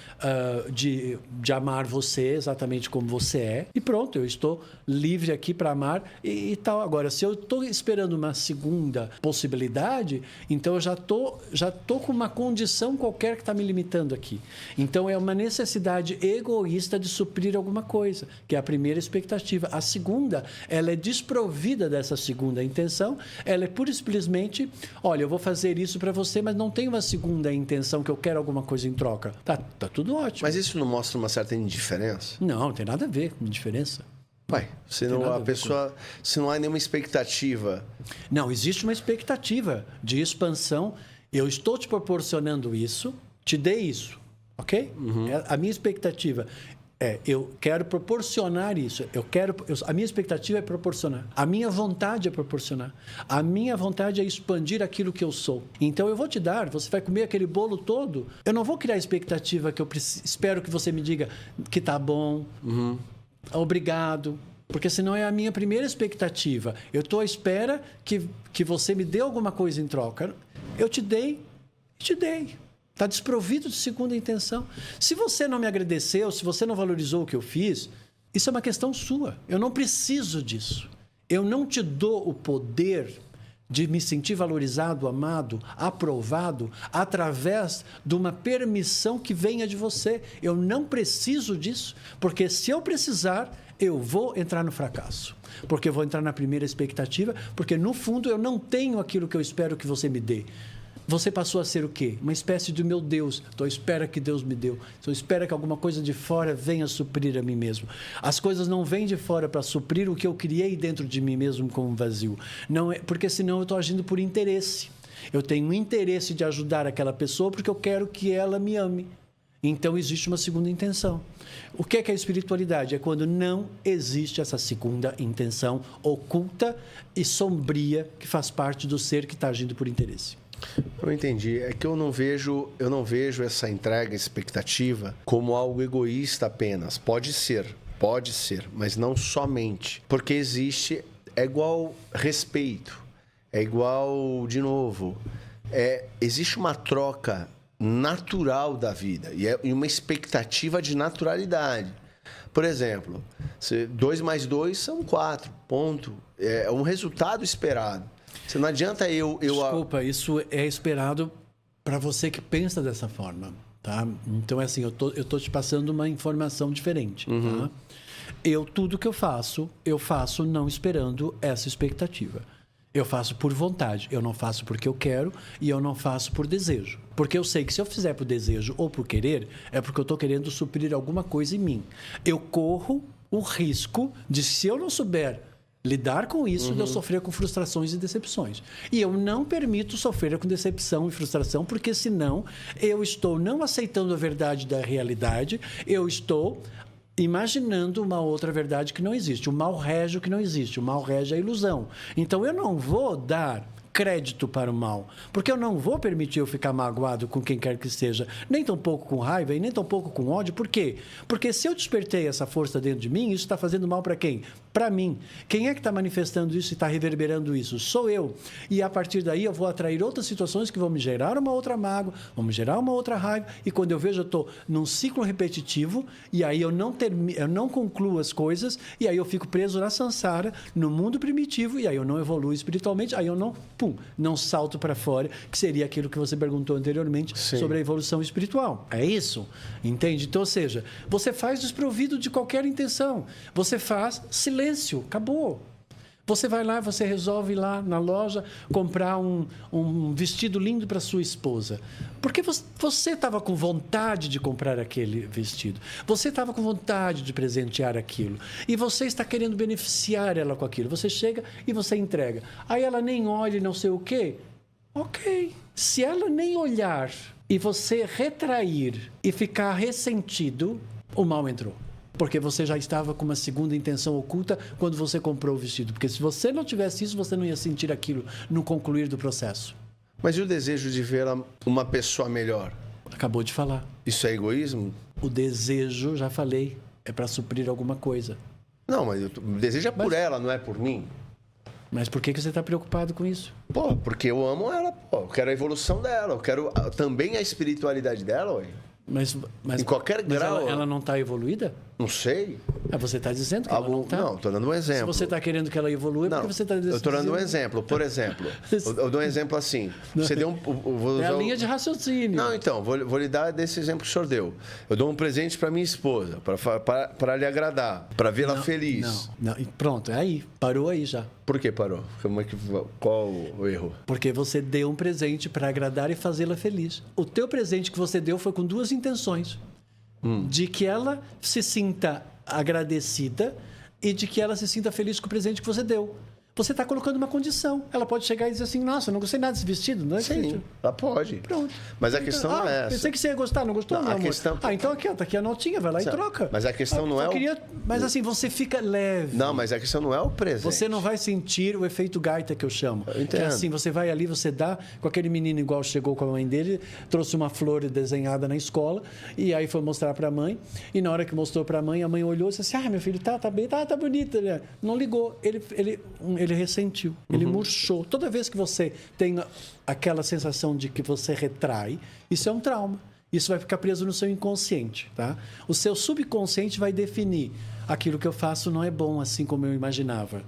de amar você exatamente como você é. E pronto, eu estou livre aqui para amar e tal. Agora, se eu estou esperando uma segunda possibilidade, então eu já tô com uma condição qualquer que está me limitando aqui. Então, é uma necessidade egoísta de suprir alguma coisa, que é a primeira expectativa. A segunda, ela é desprovida dessa segunda intenção. Ela é pura e simplesmente, olha, eu vou fazer isso para você, mas não tem uma segunda intenção que eu quero alguma coisa em troca. Tá tudo ótimo. Mas isso não mostra uma certa indiferença? Não tem nada a ver com indiferença. Ué, se não há nenhuma expectativa... Não, existe uma expectativa de expansão. Eu estou te proporcionando isso, te dei isso, ok? A minha expectativa eu quero proporcionar isso. A minha expectativa é proporcionar. A minha vontade é proporcionar. A minha vontade é expandir aquilo que eu sou. Então, eu vou te dar, você vai comer aquele bolo todo. Eu não vou criar expectativa que eu espero que você me diga que tá bom, obrigado. Porque senão é a minha primeira expectativa. Eu estou à espera que você me dê alguma coisa em troca. Eu te dei. Está desprovido de segunda intenção. Se você não me agradeceu, se você não valorizou o que eu fiz, isso é uma questão sua. Eu não preciso disso. Eu não te dou o poder de me sentir valorizado, amado, aprovado, através de uma permissão que venha de você. Eu não preciso disso, porque se eu precisar, eu vou entrar no fracasso. Porque eu vou entrar na primeira expectativa, porque no fundo eu não tenho aquilo que eu espero que você me dê. Você passou a ser o quê? Uma espécie de meu Deus. Então, espera que Deus me deu. Então, espera que alguma coisa de fora venha suprir a mim mesmo. As coisas não vêm de fora para suprir o que eu criei dentro de mim mesmo como um vazio. Não é, porque senão eu estou agindo por interesse. Eu tenho um interesse de ajudar aquela pessoa porque eu quero que ela me ame. Então, existe uma segunda intenção. O que é a espiritualidade? É quando não existe essa segunda intenção oculta e sombria que faz parte do ser que está agindo por interesse. Eu entendi. É que eu não vejo essa entrega, expectativa como algo egoísta apenas. Pode ser, mas não somente. Porque é igual respeito, é igual, de novo, existe uma troca natural da vida e uma expectativa de naturalidade. Por exemplo, 2 mais 2 são 4, ponto. É um resultado esperado. Você não adianta Desculpa, isso é esperado para você que pensa dessa forma, tá? Então, é assim, eu tô te passando uma informação diferente, tá? Tudo que eu faço não esperando essa expectativa. Eu faço por vontade, eu não faço porque eu quero e eu não faço por desejo. Porque eu sei que se eu fizer por desejo ou por querer, é porque eu estou querendo suprir alguma coisa em mim. Eu corro o risco de, se eu não souber lidar com isso, de eu sofrer com frustrações e decepções. E eu não permito sofrer com decepção e frustração, porque senão eu estou não aceitando a verdade da realidade, eu estou imaginando uma outra verdade que não existe. O mal rege o que não existe, o mal rege a ilusão. Então eu não vou dar crédito para o mal. Porque eu não vou permitir eu ficar magoado com quem quer que seja, nem tão pouco com raiva e nem tão pouco com ódio. Por quê? Porque se eu despertei essa força dentro de mim, isso está fazendo mal para quem? Para mim. Quem é que está manifestando isso e está reverberando isso? Sou eu. E a partir daí eu vou atrair outras situações que vão me gerar uma outra mágoa, vão me gerar uma outra raiva. E quando eu vejo, eu estou num ciclo repetitivo e aí eu não concluo as coisas e aí eu fico preso na samsara, no mundo primitivo, e aí eu não evoluo espiritualmente, aí eu não salto para fora, que seria aquilo que você perguntou anteriormente sobre a evolução espiritual. É isso? Entende? Então, ou seja, você faz desprovido de qualquer intenção. Você faz silêncio. Acabou. Você vai lá, você resolve ir lá na loja comprar um vestido lindo para sua esposa. Porque você estava com vontade de comprar aquele vestido. Você estava com vontade de presentear aquilo. E você está querendo beneficiar ela com aquilo. Você chega e você entrega. Aí ela nem olha e não sei o quê. Ok. Se ela nem olhar e você retrair e ficar ressentido, o mal entrou. Porque você já estava com uma segunda intenção oculta quando você comprou o vestido. Porque se você não tivesse isso, você não ia sentir aquilo no concluir do processo. Mas e o desejo de ver uma pessoa melhor? Acabou de falar. Isso é egoísmo? O desejo, já falei, é para suprir alguma coisa. Não, mas o desejo é por ela, não é por mim. Mas por que você está preocupado com isso? Pô, porque eu amo ela, pô. Eu quero a evolução dela, eu quero também a espiritualidade dela, ué. Mas em qualquer grau. Ela não está evoluída? Não sei. Você está dizendo que ela não está? Não, estou dando um exemplo. Se você está querendo que ela evolua, é porque você está dizendo... Eu estou dando um exemplo. Por exemplo, eu dou um exemplo assim. Você deu é a linha de raciocínio. Não, então, vou lhe dar desse exemplo que o senhor deu. Eu dou um presente para minha esposa, para lhe agradar, para vê-la feliz. Não, pronto, é aí. Parou aí já. Por que parou? Qual o erro? Porque você deu um presente para agradar e fazê-la feliz. O teu presente que você deu foi com duas intenções. De que ela se sinta agradecida e de que ela se sinta feliz com o presente que você deu. Você está colocando uma condição. Ela pode chegar e dizer assim, nossa, não gostei nada desse vestido. Não é? Sim, ela pode. Pronto. Mas a questão não é essa. Pensei que você ia gostar, não gostou? Não, amor. Então aqui, ó, tá aqui a notinha, vai lá e troca. Mas a questão não é Mas assim, você fica leve. Não, mas a questão não é o presente. Você não vai sentir o efeito gaita que eu chamo. Eu entendo. Que é assim, você vai ali, você dá com aquele menino igual chegou com a mãe dele, trouxe uma flor desenhada na escola, e aí foi mostrar para a mãe, e na hora que mostrou para a mãe olhou e disse assim, meu filho, tá bem, tá bonito. Não ligou, ele ressentiu. Ele murchou. Toda vez que você tem aquela sensação de que você retrai, isso é um trauma. Isso vai ficar preso no seu inconsciente, tá? O seu subconsciente vai definir aquilo que eu faço não é bom assim como eu imaginava.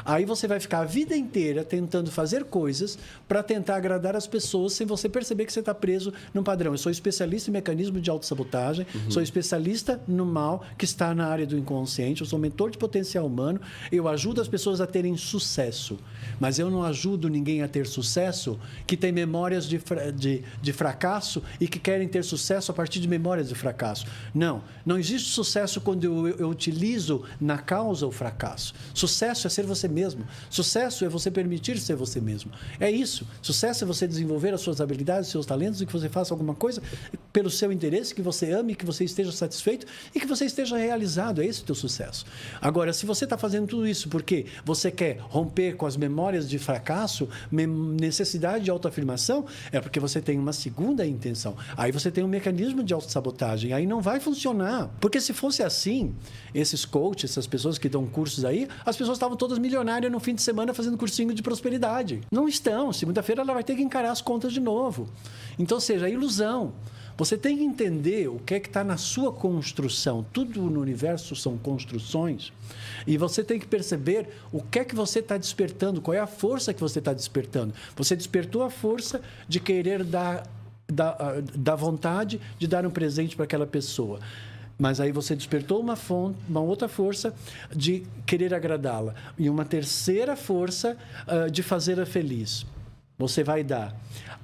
Aí você vai ficar a vida inteira tentando fazer coisas para tentar agradar as pessoas sem você perceber que você está preso num padrão. Eu sou especialista em mecanismo de autossabotagem, sou especialista no mal que está na área do inconsciente, eu sou mentor de potencial humano, eu ajudo as pessoas a terem sucesso, mas eu não ajudo ninguém a ter sucesso que tem memórias de fracasso e que querem ter sucesso a partir de memórias de fracasso. Não existe sucesso quando eu utilizo na causa o fracasso. Sucesso é ser você mesmo. Sucesso é você permitir ser você mesmo. É isso. Sucesso é você desenvolver as suas habilidades, os seus talentos e que você faça alguma coisa pelo seu interesse, que você ame, que você esteja satisfeito e que você esteja realizado. É esse o teu sucesso. Agora, se você está fazendo tudo isso porque você quer romper com as memórias de fracasso, necessidade de autoafirmação, é porque você tem uma segunda intenção. Aí você tem um mecanismo de autossabotagem. Aí não vai funcionar. Porque se fosse assim, esses coaches, essas pessoas que dão cursos aí, as pessoas estavam todas milionárias no fim de semana fazendo cursinho de prosperidade. Não estão. Segunda-feira ela vai ter que encarar as contas de novo. Então, ou seja, a ilusão. Você tem que entender o que é que está na sua construção. Tudo no universo são construções. E você tem que perceber o que é que você está despertando, qual é a força que você está despertando. Você despertou a força de querer dar vontade de dar um presente para aquela pessoa. Mas aí você despertou uma outra força de querer agradá-la. E uma terceira força de fazê-la feliz. Você vai dar.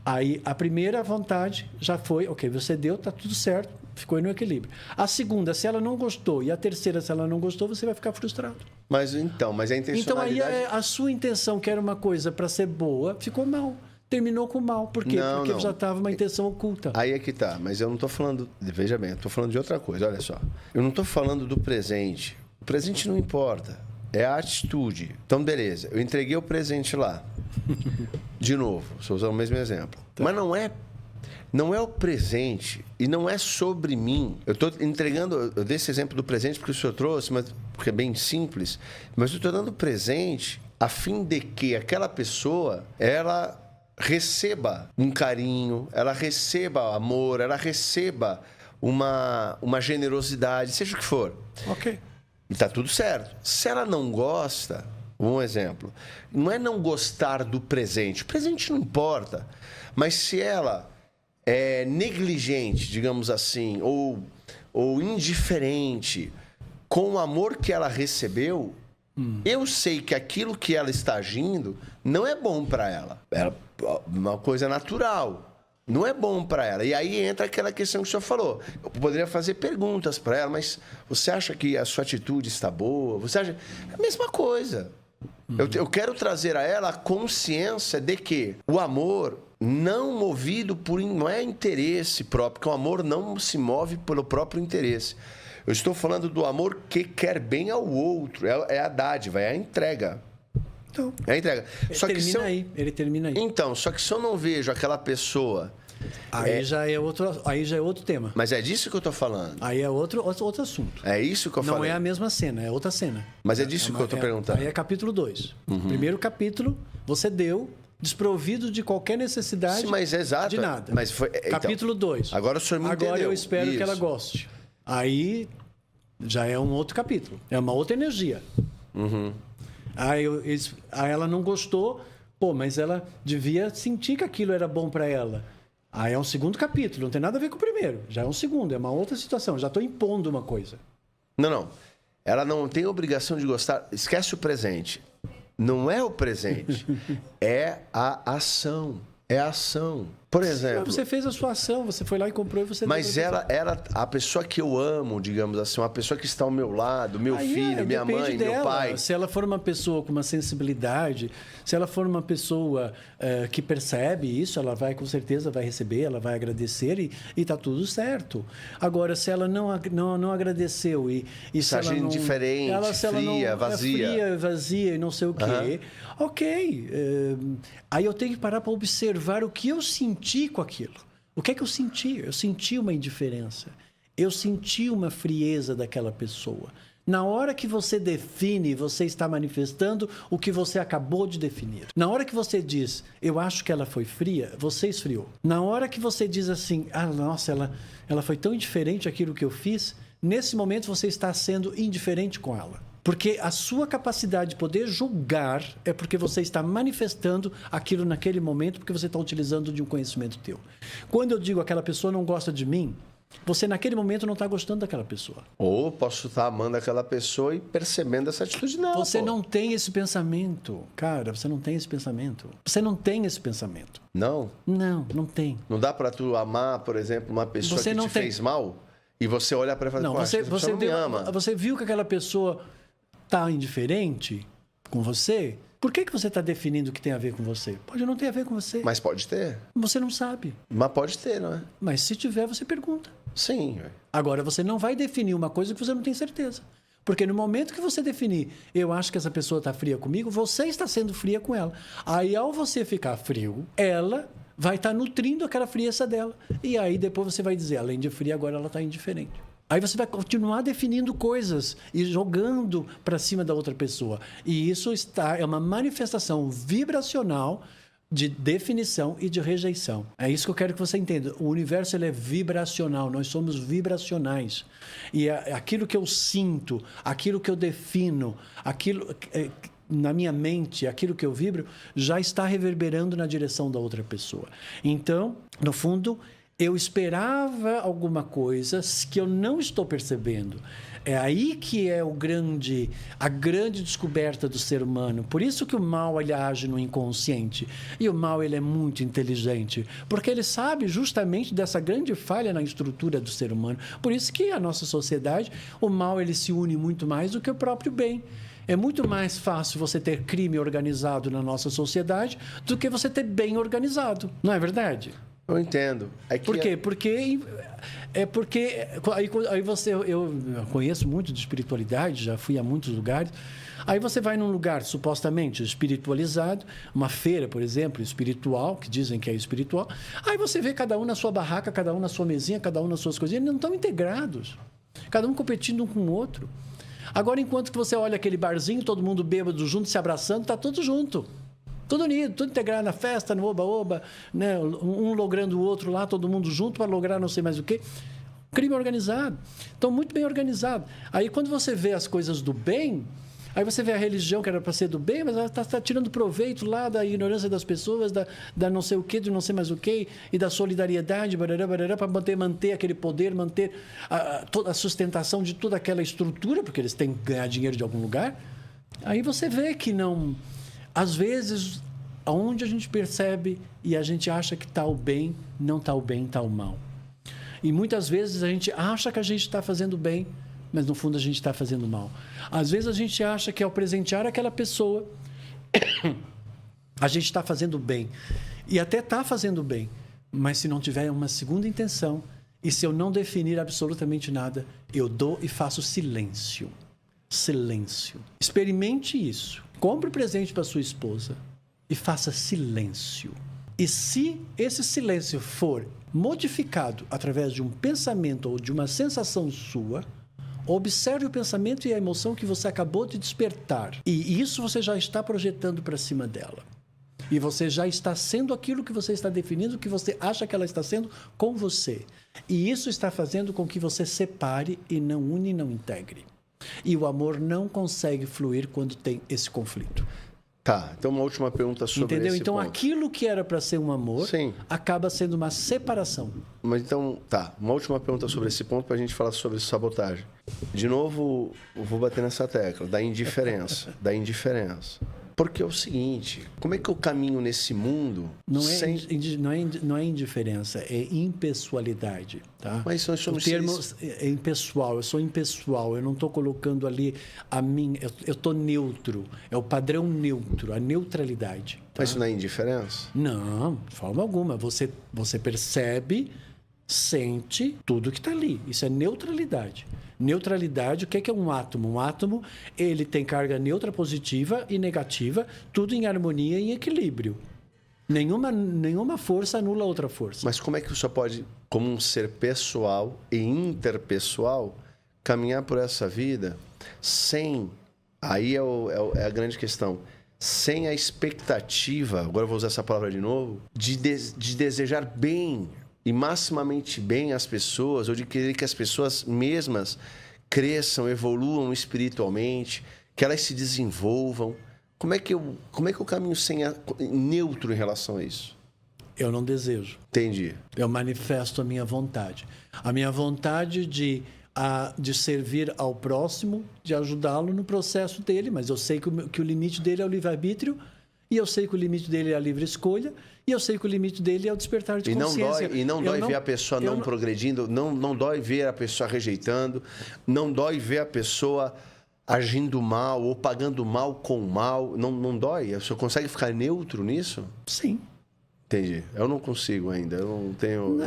Aí a primeira vontade já foi, ok, você deu, está tudo certo, ficou aí no equilíbrio. A segunda, se ela não gostou, e a terceira, se ela não gostou, você vai ficar frustrado. Mas a intencionalidade... Então aí a sua intenção, que era uma coisa para ser boa, ficou mal. Terminou com mal. Por quê? Porque já estava uma intenção oculta. Aí é que tá. Mas eu não estou falando... Veja bem, eu estou falando de outra coisa. Olha só. Eu não estou falando do presente. O presente não importa. É a atitude. Então, beleza. Eu entreguei o presente lá. De novo, estou usando o mesmo exemplo. Tá. Mas não é o presente e não é sobre mim. Eu estou entregando, eu dei esse exemplo do presente porque o senhor trouxe, mas porque é bem simples, mas eu estou dando presente a fim de que aquela pessoa, ela receba um carinho, ela receba amor, ela receba uma generosidade, seja o que for. Ok. E tá tudo certo. Se ela não gosta, um exemplo, não é não gostar do presente. O presente não importa. Mas se ela é negligente, digamos assim, ou indiferente com o amor que ela recebeu, eu sei que aquilo que ela está agindo não é bom para ela. É uma coisa natural. Não é bom para ela. E aí entra aquela questão que o senhor falou. Eu poderia fazer perguntas para ela, mas você acha que a sua atitude está boa? Você acha... É a mesma coisa. Eu quero trazer a ela a consciência de que o amor não movido por... não é interesse próprio, porque o amor não se move pelo próprio interesse. Eu estou falando do amor que quer bem ao outro. É a dádiva, é a entrega. Então, é a entrega. Ele termina aí. Então, só que se eu não vejo aquela pessoa... Aí já é outro tema. Mas é disso que eu estou falando. Aí é outro assunto. É isso que eu falei. Não é a mesma cena, é outra cena. Mas é disso que eu estou perguntando. Aí é capítulo 2. Primeiro capítulo, você deu... desprovido de qualquer necessidade. Sim, mas é exato. De nada. Mas foi, capítulo 2. Agora o senhor me entendeu. Agora eu espero Isso. que ela goste. Aí já é um outro capítulo. É uma outra energia. Aí ela não gostou, mas ela devia sentir que aquilo era bom para ela. Aí é um segundo capítulo, não tem nada a ver com o primeiro. Já é um segundo, é uma outra situação. Já estou impondo uma coisa. Não. Ela não tem obrigação de gostar. Esquece o presente. Não é o presente. É a ação. É a ação. Por exemplo... Você fez a sua ação, você foi lá e comprou e você... Mas ela, a pessoa que eu amo, digamos assim, uma pessoa que está ao meu lado, meu filho, minha mãe, meu pai... Se ela for uma pessoa com uma sensibilidade, se ela for uma pessoa que percebe isso, ela vai, com certeza, vai receber, ela vai agradecer e está tudo certo. Agora, se ela não agradeceu e se ela não... indiferente, fria, vazia. Fria, vazia e não sei o quê, ok. Aí eu tenho que parar para observar o que eu senti com aquilo. O que é que eu senti? Eu senti uma indiferença. Eu senti uma frieza daquela pessoa. Na hora que você define, você está manifestando o que você acabou de definir. Na hora que você diz, eu acho que ela foi fria, você esfriou. Na hora que você diz assim, nossa, ela foi tão indiferente àquilo que eu fiz, nesse momento você está sendo indiferente com ela. Porque a sua capacidade de poder julgar é porque você está manifestando aquilo naquele momento, porque você está utilizando de um conhecimento teu. Quando eu digo aquela pessoa não gosta de mim, você naquele momento não está gostando daquela pessoa. Ou posso estar amando aquela pessoa e percebendo essa atitude dela. Você não tem esse pensamento. Cara, você não tem esse pensamento. Você não tem esse pensamento. Não? Não tem. Não dá para tu amar, por exemplo, uma pessoa que te fez mal e você olhar para ela e falar, você não me ama. Você viu que aquela pessoa... está indiferente com você, por que você está definindo o que tem a ver com você? Pode não ter a ver com você. Mas pode ter. Você não sabe. Mas pode ter, não é? Mas se tiver, você pergunta. Sim. Agora, você não vai definir uma coisa que você não tem certeza. Porque no momento que você definir, eu acho que essa pessoa está fria comigo, você está sendo fria com ela. Aí, ao você ficar frio, ela vai estar nutrindo aquela frieza dela. E aí, depois você vai dizer, além de fria, agora ela está indiferente. Aí você vai continuar definindo coisas e jogando para cima da outra pessoa. E isso é uma manifestação vibracional de definição e de rejeição. É isso que eu quero que você entenda. O universo ele é vibracional, nós somos vibracionais. E aquilo que eu sinto, aquilo que eu defino, aquilo na minha mente, aquilo que eu vibro, já está reverberando na direção da outra pessoa. Então, no fundo... eu esperava alguma coisa que eu não estou percebendo. É aí que é a grande descoberta do ser humano. Por isso que o mal ele age no inconsciente. E o mal ele é muito inteligente, porque ele sabe justamente dessa grande falha na estrutura do ser humano. Por isso que a nossa sociedade, o mal ele se une muito mais do que o próprio bem. É muito mais fácil você ter crime organizado na nossa sociedade do que você ter bem organizado. Não é verdade? Eu entendo. Por quê? Porque aí você, eu conheço muito de espiritualidade, já fui a muitos lugares. Aí você vai num lugar supostamente espiritualizado, uma feira, por exemplo, espiritual, que dizem que é espiritual. Aí você vê cada um na sua barraca, cada um na sua mesinha, cada um nas suas coisinhas, eles não estão integrados. Cada um competindo um com o outro. Agora, enquanto que você olha aquele barzinho, todo mundo bêbado junto, se abraçando, tá tudo junto. Tudo unido, tudo integrado na festa, no oba-oba, né? Um logrando o outro lá, todo mundo junto para lograr não sei mais o quê. Crime organizado. Então, muito bem organizado. Aí, quando você vê as coisas do bem, aí você vê a religião que era para ser do bem, mas ela está tirando proveito lá da ignorância das pessoas, da não sei o quê, de não sei mais o quê, e da solidariedade, para manter aquele poder, manter toda a sustentação de toda aquela estrutura, porque eles têm que ganhar dinheiro de algum lugar. Aí você vê que não... Às vezes, aonde a gente percebe e a gente acha que está o bem, não está o bem, está o mal. E muitas vezes a gente acha que a gente está fazendo bem, mas no fundo a gente está fazendo mal. Às vezes a gente acha que ao presentear aquela pessoa, a gente está fazendo bem. E até está fazendo bem, mas se não tiver uma segunda intenção, e se eu não definir absolutamente nada, eu dou e faço silêncio. Silêncio. Experimente isso. Compre presente para sua esposa e faça silêncio. E se esse silêncio for modificado através de um pensamento ou de uma sensação sua, observe o pensamento e a emoção que você acabou de despertar. E isso você já está projetando para cima dela. E você já está sendo aquilo que você está definindo, que você acha que ela está sendo com você. E isso está fazendo com que você separe e não une e não integre. E o amor não consegue fluir quando tem esse conflito. Tá, então uma última pergunta sobre Entendeu? esse Então, ponto. aquilo que era para ser um amor, Sim. acaba sendo uma separação. Mas então, tá, uma última pergunta sobre esse ponto para a gente falar sobre sabotagem. De novo, eu vou bater nessa tecla, da indiferença, da indiferença. Porque é o seguinte, como é que eu caminho nesse mundo Não é indiferença, é impessoalidade. Tá? Mas nós somos o termo é impessoal, eu sou impessoal, eu não estou colocando ali a mim, eu estou neutro, é o padrão neutro, a neutralidade. Tá? Mas isso não é indiferença? Não, de forma alguma. Você percebe, sente tudo que está ali. Isso é neutralidade. Neutralidade, o que é um átomo? Um átomo, ele tem carga neutra positiva e negativa, tudo em harmonia e em equilíbrio. Nenhuma força anula outra força. Mas como é que você pode, como um ser pessoal e interpessoal, caminhar por essa vida sem... Aí é a grande questão. Sem a expectativa, agora eu vou usar essa palavra de novo, de desejar bem e maximamente bem as pessoas, ou de querer que as pessoas mesmas cresçam, evoluam espiritualmente, que elas se desenvolvam. Como é que eu caminho neutro em relação a isso? Eu não desejo. Entendi. Eu manifesto a minha vontade. A minha vontade de servir ao próximo, de ajudá-lo no processo dele, mas eu sei que o limite dele é o livre-arbítrio, e eu sei que o limite dele é a livre escolha, e eu sei que o limite dele é o despertar de consciência. E não dói ver a pessoa não progredindo, não dói ver a pessoa rejeitando, não dói ver a pessoa agindo mal ou pagando mal com mal. Não dói? Você consegue ficar neutro nisso? Sim. Entendi. Eu não consigo ainda. Eu não tenho.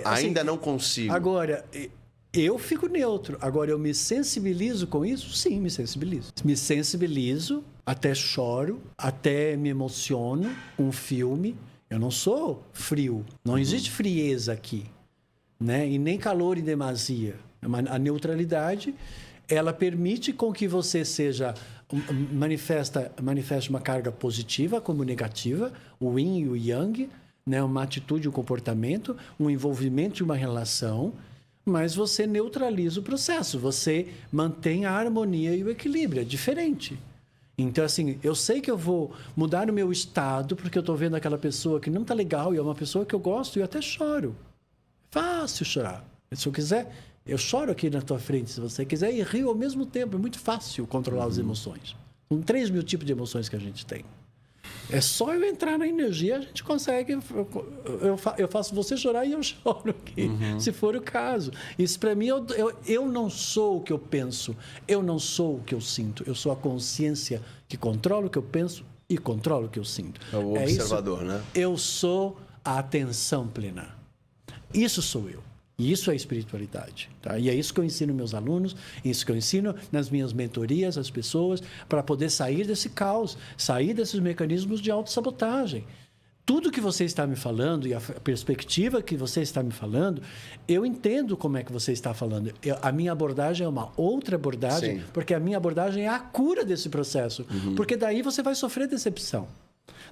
Ainda não consigo. Agora, eu fico neutro. Agora, eu me sensibilizo com isso? Sim, me sensibilizo. Me sensibilizo, até choro, até me emociono com um filme. Eu não sou frio. Não existe frieza aqui, né? E nem calor em demasia. A neutralidade, ela permite com que você manifeste uma carga positiva como negativa, o yin e o yang, né? Uma atitude, um comportamento, um envolvimento e uma relação, mas você neutraliza o processo, você mantém a harmonia e o equilíbrio, é diferente. Então, assim, eu sei que eu vou mudar o meu estado porque eu estou vendo aquela pessoa que não está legal e é uma pessoa que eu gosto e eu até choro. É fácil chorar. Se eu quiser, eu choro aqui na tua frente, se você quiser, e rio ao mesmo tempo. É muito fácil controlar as emoções. São 3.000 tipos de emoções que a gente tem. É só eu entrar na energia, a gente consegue. Eu faço você chorar e eu choro aqui, se for o caso. Isso, para mim, eu não sou o que eu penso, eu não sou o que eu sinto. Eu sou a consciência que controla o que eu penso e controla o que eu sinto. É o observador, isso. Né? Eu sou a atenção plena. Isso sou eu. E isso é espiritualidade. Tá? E é isso que eu ensino meus alunos, isso que eu ensino nas minhas mentorias às pessoas, para poder sair desse caos, sair desses mecanismos de autossabotagem. Tudo que você está me falando e a perspectiva que você está me falando, eu entendo como é que você está falando. A minha abordagem é uma outra abordagem, porque a minha abordagem é a cura desse processo. Porque daí você vai sofrer decepção.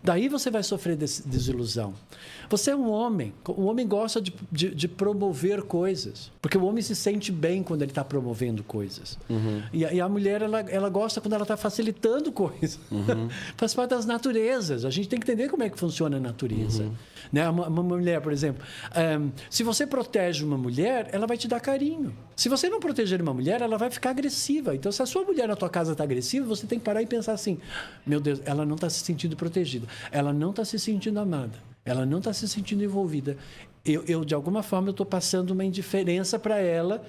Daí você vai sofrer desilusão. Você é um homem. O homem gosta de promover coisas. Porque o homem se sente bem quando ele está promovendo coisas. E a mulher, ela gosta quando ela está facilitando coisas. Faz parte das naturezas. A gente tem que entender como é que funciona a natureza. Né? Uma mulher, por exemplo, se você protege uma mulher, ela vai te dar carinho. Se você não proteger uma mulher, ela vai ficar agressiva. Então, se a sua mulher na tua casa está agressiva, você tem que parar e pensar assim, meu Deus, ela não está se sentindo protegida. Ela não está se sentindo amada. Ela não está se sentindo envolvida. Eu de alguma forma, eu estou passando uma indiferença para ela,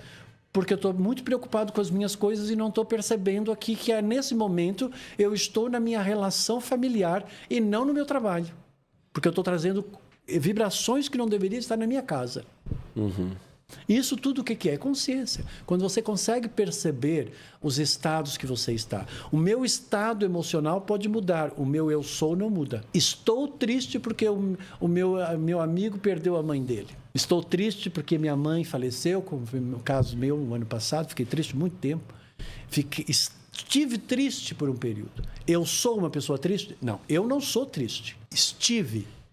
porque eu estou muito preocupado com as minhas coisas e não estou percebendo aqui que, nesse momento, eu estou na minha relação familiar e não no meu trabalho. Porque eu estou trazendo vibrações que não deveriam estar na minha casa. Isso tudo o que é? É consciência. Quando você consegue perceber os estados que você está. O meu estado emocional pode mudar. O meu eu sou não muda. Estou triste porque o meu amigo perdeu a mãe dele. Estou triste porque minha mãe faleceu, como foi no caso meu no ano passado. Fiquei triste muito tempo. Estive triste por um período. Eu sou uma pessoa triste? Não, eu não sou triste.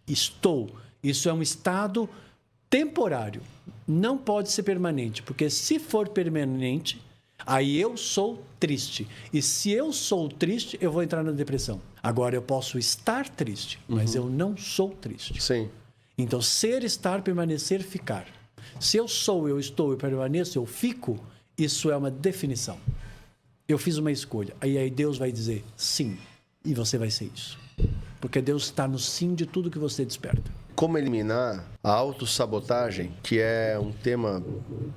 Estou. Isso é um estado temporário. Não pode ser permanente, porque se for permanente, aí eu sou triste. E se eu sou triste, eu vou entrar na depressão. Agora, eu posso estar triste, mas eu não sou triste. Sim. Então, ser, estar, permanecer, ficar. Se eu sou, eu estou, eu permaneço, eu fico, isso é uma definição. Eu fiz uma escolha. Aí Deus vai dizer sim, e você vai ser isso. Porque Deus está no sim de tudo que você desperta. Como eliminar a autossabotagem, que é um tema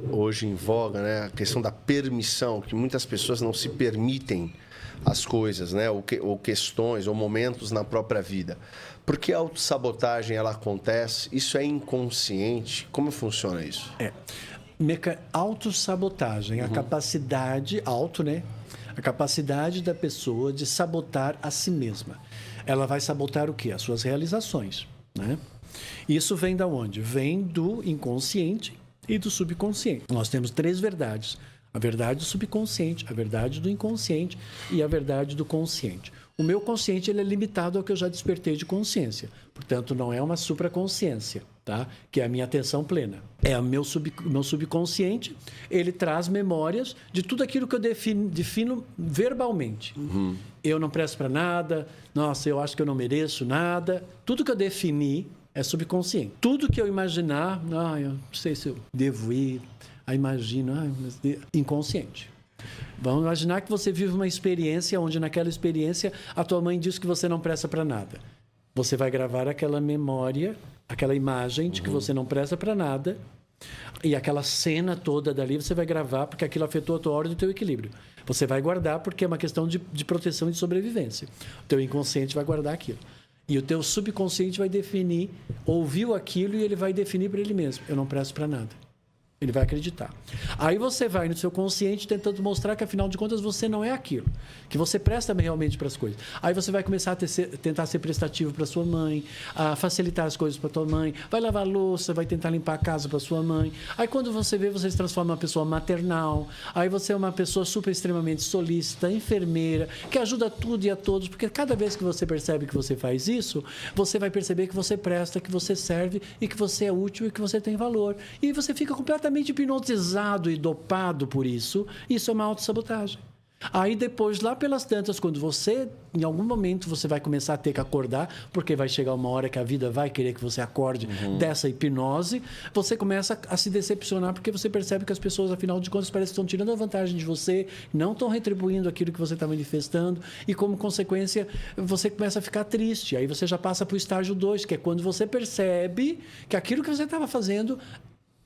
hoje em voga, né? A questão da permissão, que muitas pessoas não se permitem as coisas, né? Ou questões, ou momentos na própria vida. Por que a autossabotagem ela acontece? Isso é inconsciente? Como funciona isso? Autossabotagem, a capacidade, né? A capacidade da pessoa de sabotar a si mesma. Ela vai sabotar o quê? As suas realizações, né? Isso vem da onde? Vem do inconsciente e do subconsciente. Nós temos 3 verdades. A verdade do subconsciente, a verdade do inconsciente e a verdade do consciente. O meu consciente ele é limitado ao que eu já despertei de consciência. Portanto, não é uma supraconsciência, tá? Que é a minha atenção plena. É o meu subconsciente, ele traz memórias de tudo aquilo que eu defino verbalmente. Eu não presto para nada, nossa, eu acho que eu não mereço nada. Tudo que eu defini é subconsciente. Tudo que eu imaginar, eu não sei se eu devo ir, imagino, inconsciente. Vamos imaginar que você vive uma experiência onde naquela experiência a tua mãe diz que você não presta para nada. Você vai gravar aquela memória, aquela imagem de que você não presta para nada e aquela cena toda dali você vai gravar porque aquilo afetou a tua ordem e o teu equilíbrio. Você vai guardar porque é uma questão de proteção e de sobrevivência. O teu inconsciente vai guardar aquilo. E o teu subconsciente vai definir, ouviu aquilo e ele vai definir para ele mesmo. Eu não presto para nada. Ele vai acreditar. Aí você vai no seu consciente tentando mostrar que, afinal de contas, você não é aquilo. Que você presta realmente para as coisas. Aí você vai começar a tentar ser prestativo para sua mãe, a facilitar as coisas para tua mãe, vai lavar a louça, vai tentar limpar a casa para sua mãe. Aí quando você vê, você se transforma em uma pessoa maternal. Aí você é uma pessoa super extremamente solícita, enfermeira, que ajuda tudo e a todos. Porque cada vez que você percebe que você faz isso, você vai perceber que você presta, que você serve e que você é útil e que você tem valor. E você fica completamente hipnotizado e dopado por isso. Isso é uma autossabotagem. Aí depois, lá pelas tantas, quando você, em algum momento, você vai começar a ter que acordar, porque vai chegar uma hora que a vida vai querer que você acorde dessa hipnose, você começa a se decepcionar, porque você percebe que as pessoas, afinal de contas, parece que estão tirando a vantagem de você, não estão retribuindo aquilo que você está manifestando, e como consequência, você começa a ficar triste. Aí você já passa para o estágio 2, que é quando você percebe que aquilo que você estava fazendo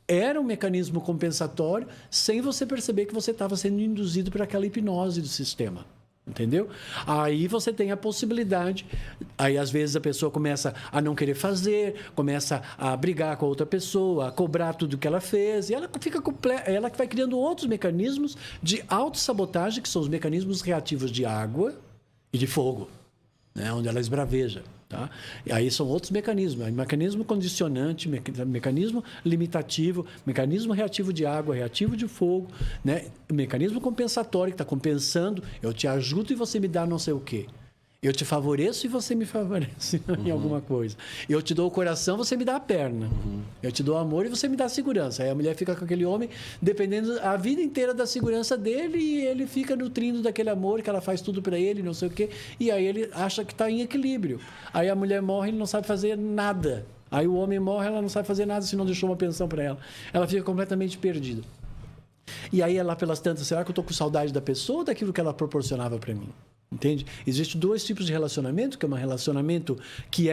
era um mecanismo compensatório, sem você perceber que você estava sendo induzido por aquela hipnose do sistema. Entendeu? Aí você tem a possibilidade, aí às vezes a pessoa começa a não querer fazer, começa a brigar com a outra pessoa, a cobrar tudo que ela fez, e ela fica ela vai criando outros mecanismos de autossabotagem, que são os mecanismos reativos de água e de fogo, né? Onde ela esbraveja. Tá? E aí são outros mecanismos, mecanismo condicionante, mecanismo limitativo, mecanismo reativo de água, reativo de fogo, né? Mecanismo compensatório, que está compensando, eu te ajudo e você me dá não sei o quê. Eu te favoreço e você me favorece em alguma coisa. Eu te dou o coração, você me dá a perna. Eu te dou amor e você me dá a segurança. Aí a mulher fica com aquele homem dependendo a vida inteira da segurança dele e ele fica nutrindo daquele amor que ela faz tudo para ele, não sei o quê. E aí ele acha que está em equilíbrio. Aí a mulher morre e ele não sabe fazer nada. Aí o homem morre, ela não sabe fazer nada se não deixou uma pensão para ela. Ela fica completamente perdida. E aí lá pelas tantas, será que eu estou com saudade da pessoa ou daquilo que ela proporcionava para mim? Entende? Existem dois tipos de relacionamento, que é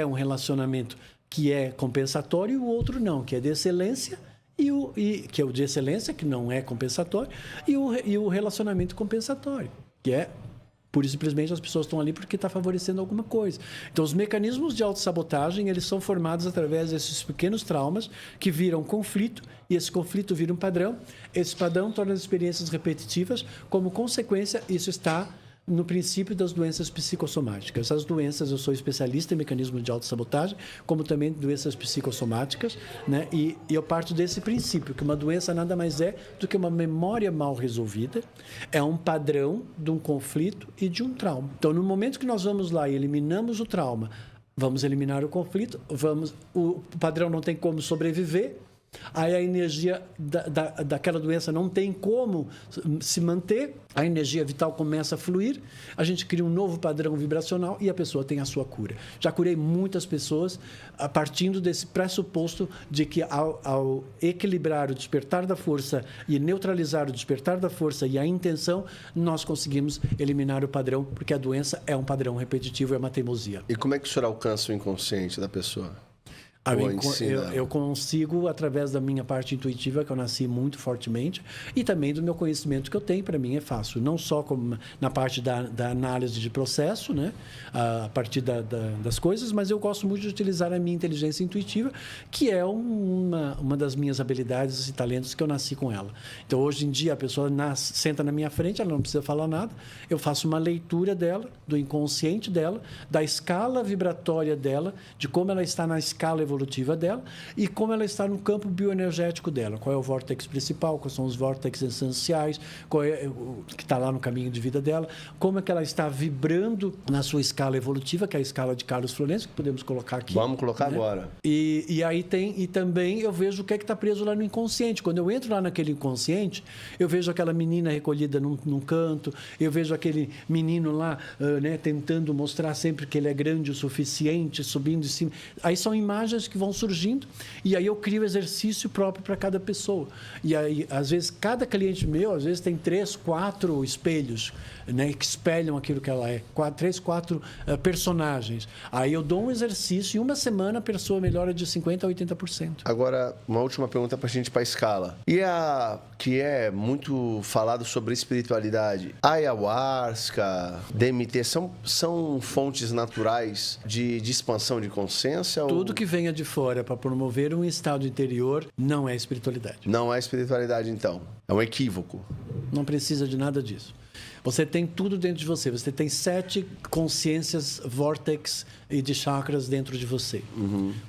um relacionamento que é compensatório e o outro não, que é de excelência, que é o de excelência, que não é compensatório, e o relacionamento compensatório, que é pura e simplesmente as pessoas estão ali porque está favorecendo alguma coisa. Então, os mecanismos de autossabotagem, eles são formados através desses pequenos traumas que viram conflito, e esse conflito vira um padrão. Esse padrão torna as experiências repetitivas. Como consequência, isso está no princípio das doenças psicossomáticas. Essas doenças, eu sou especialista em mecanismos de autossabotagem, como também doenças psicossomáticas, né? E eu parto desse princípio, que uma doença nada mais é do que uma memória mal resolvida, é um padrão de um conflito e de um trauma. Então, no momento que nós vamos lá e eliminamos o trauma, vamos eliminar o conflito, o padrão não tem como sobreviver, aí a energia daquela doença não tem como se manter, a energia vital começa a fluir, a gente cria um novo padrão vibracional e a pessoa tem a sua cura. Já curei muitas pessoas partindo desse pressuposto de que ao equilibrar o despertar da força e neutralizar o despertar da força e a intenção, nós conseguimos eliminar o padrão, porque a doença é um padrão repetitivo, é uma teimosia. E como é que o senhor alcança o inconsciente da pessoa? Eu consigo, através da minha parte intuitiva, que eu nasci muito fortemente, e também do meu conhecimento que eu tenho, para mim é fácil. Não só como na parte da análise de processo, né? A partir das coisas, mas eu gosto muito de utilizar a minha inteligência intuitiva, que é uma das minhas habilidades e talentos que eu nasci com ela. Então, hoje em dia, a pessoa senta na minha frente, ela não precisa falar nada, eu faço uma leitura dela, do inconsciente dela, da escala vibratória dela, de como ela está na escala evolutiva dela e como ela está no campo bioenergético dela. Qual é o vórtex principal, quais são os vórtex essenciais, qual é o que está lá no caminho de vida dela, como é que ela está vibrando na sua escala evolutiva, que é a escala de Carlos Florencio, que podemos colocar aqui. Vamos colocar, né? Agora. E aí tem, e também eu vejo o que é que está preso lá no inconsciente. Quando eu entro lá naquele inconsciente, eu vejo aquela menina recolhida num canto, eu vejo aquele menino lá, né, tentando mostrar sempre que ele é grande o suficiente, subindo em cima. Aí são imagens que vão surgindo e aí eu crio exercício próprio para cada pessoa. E aí, às vezes, cada cliente meu, às vezes tem 3, 4 espelhos, né, que espelham aquilo que ela é. 3, 4 personagens. Aí eu dou um exercício e uma semana a pessoa melhora de 50% a 80%. Agora, uma última pergunta para a gente ir para a escala. E a que é muito falado sobre espiritualidade, ayahuasca, DMT, são fontes naturais de expansão de consciência? Tudo que venha de fora para promover um estado interior não é espiritualidade. Não é espiritualidade, então. É um equívoco. Não precisa de nada disso. Você tem tudo dentro de você. Você tem 7 consciências, vórtex e de chakras dentro de você.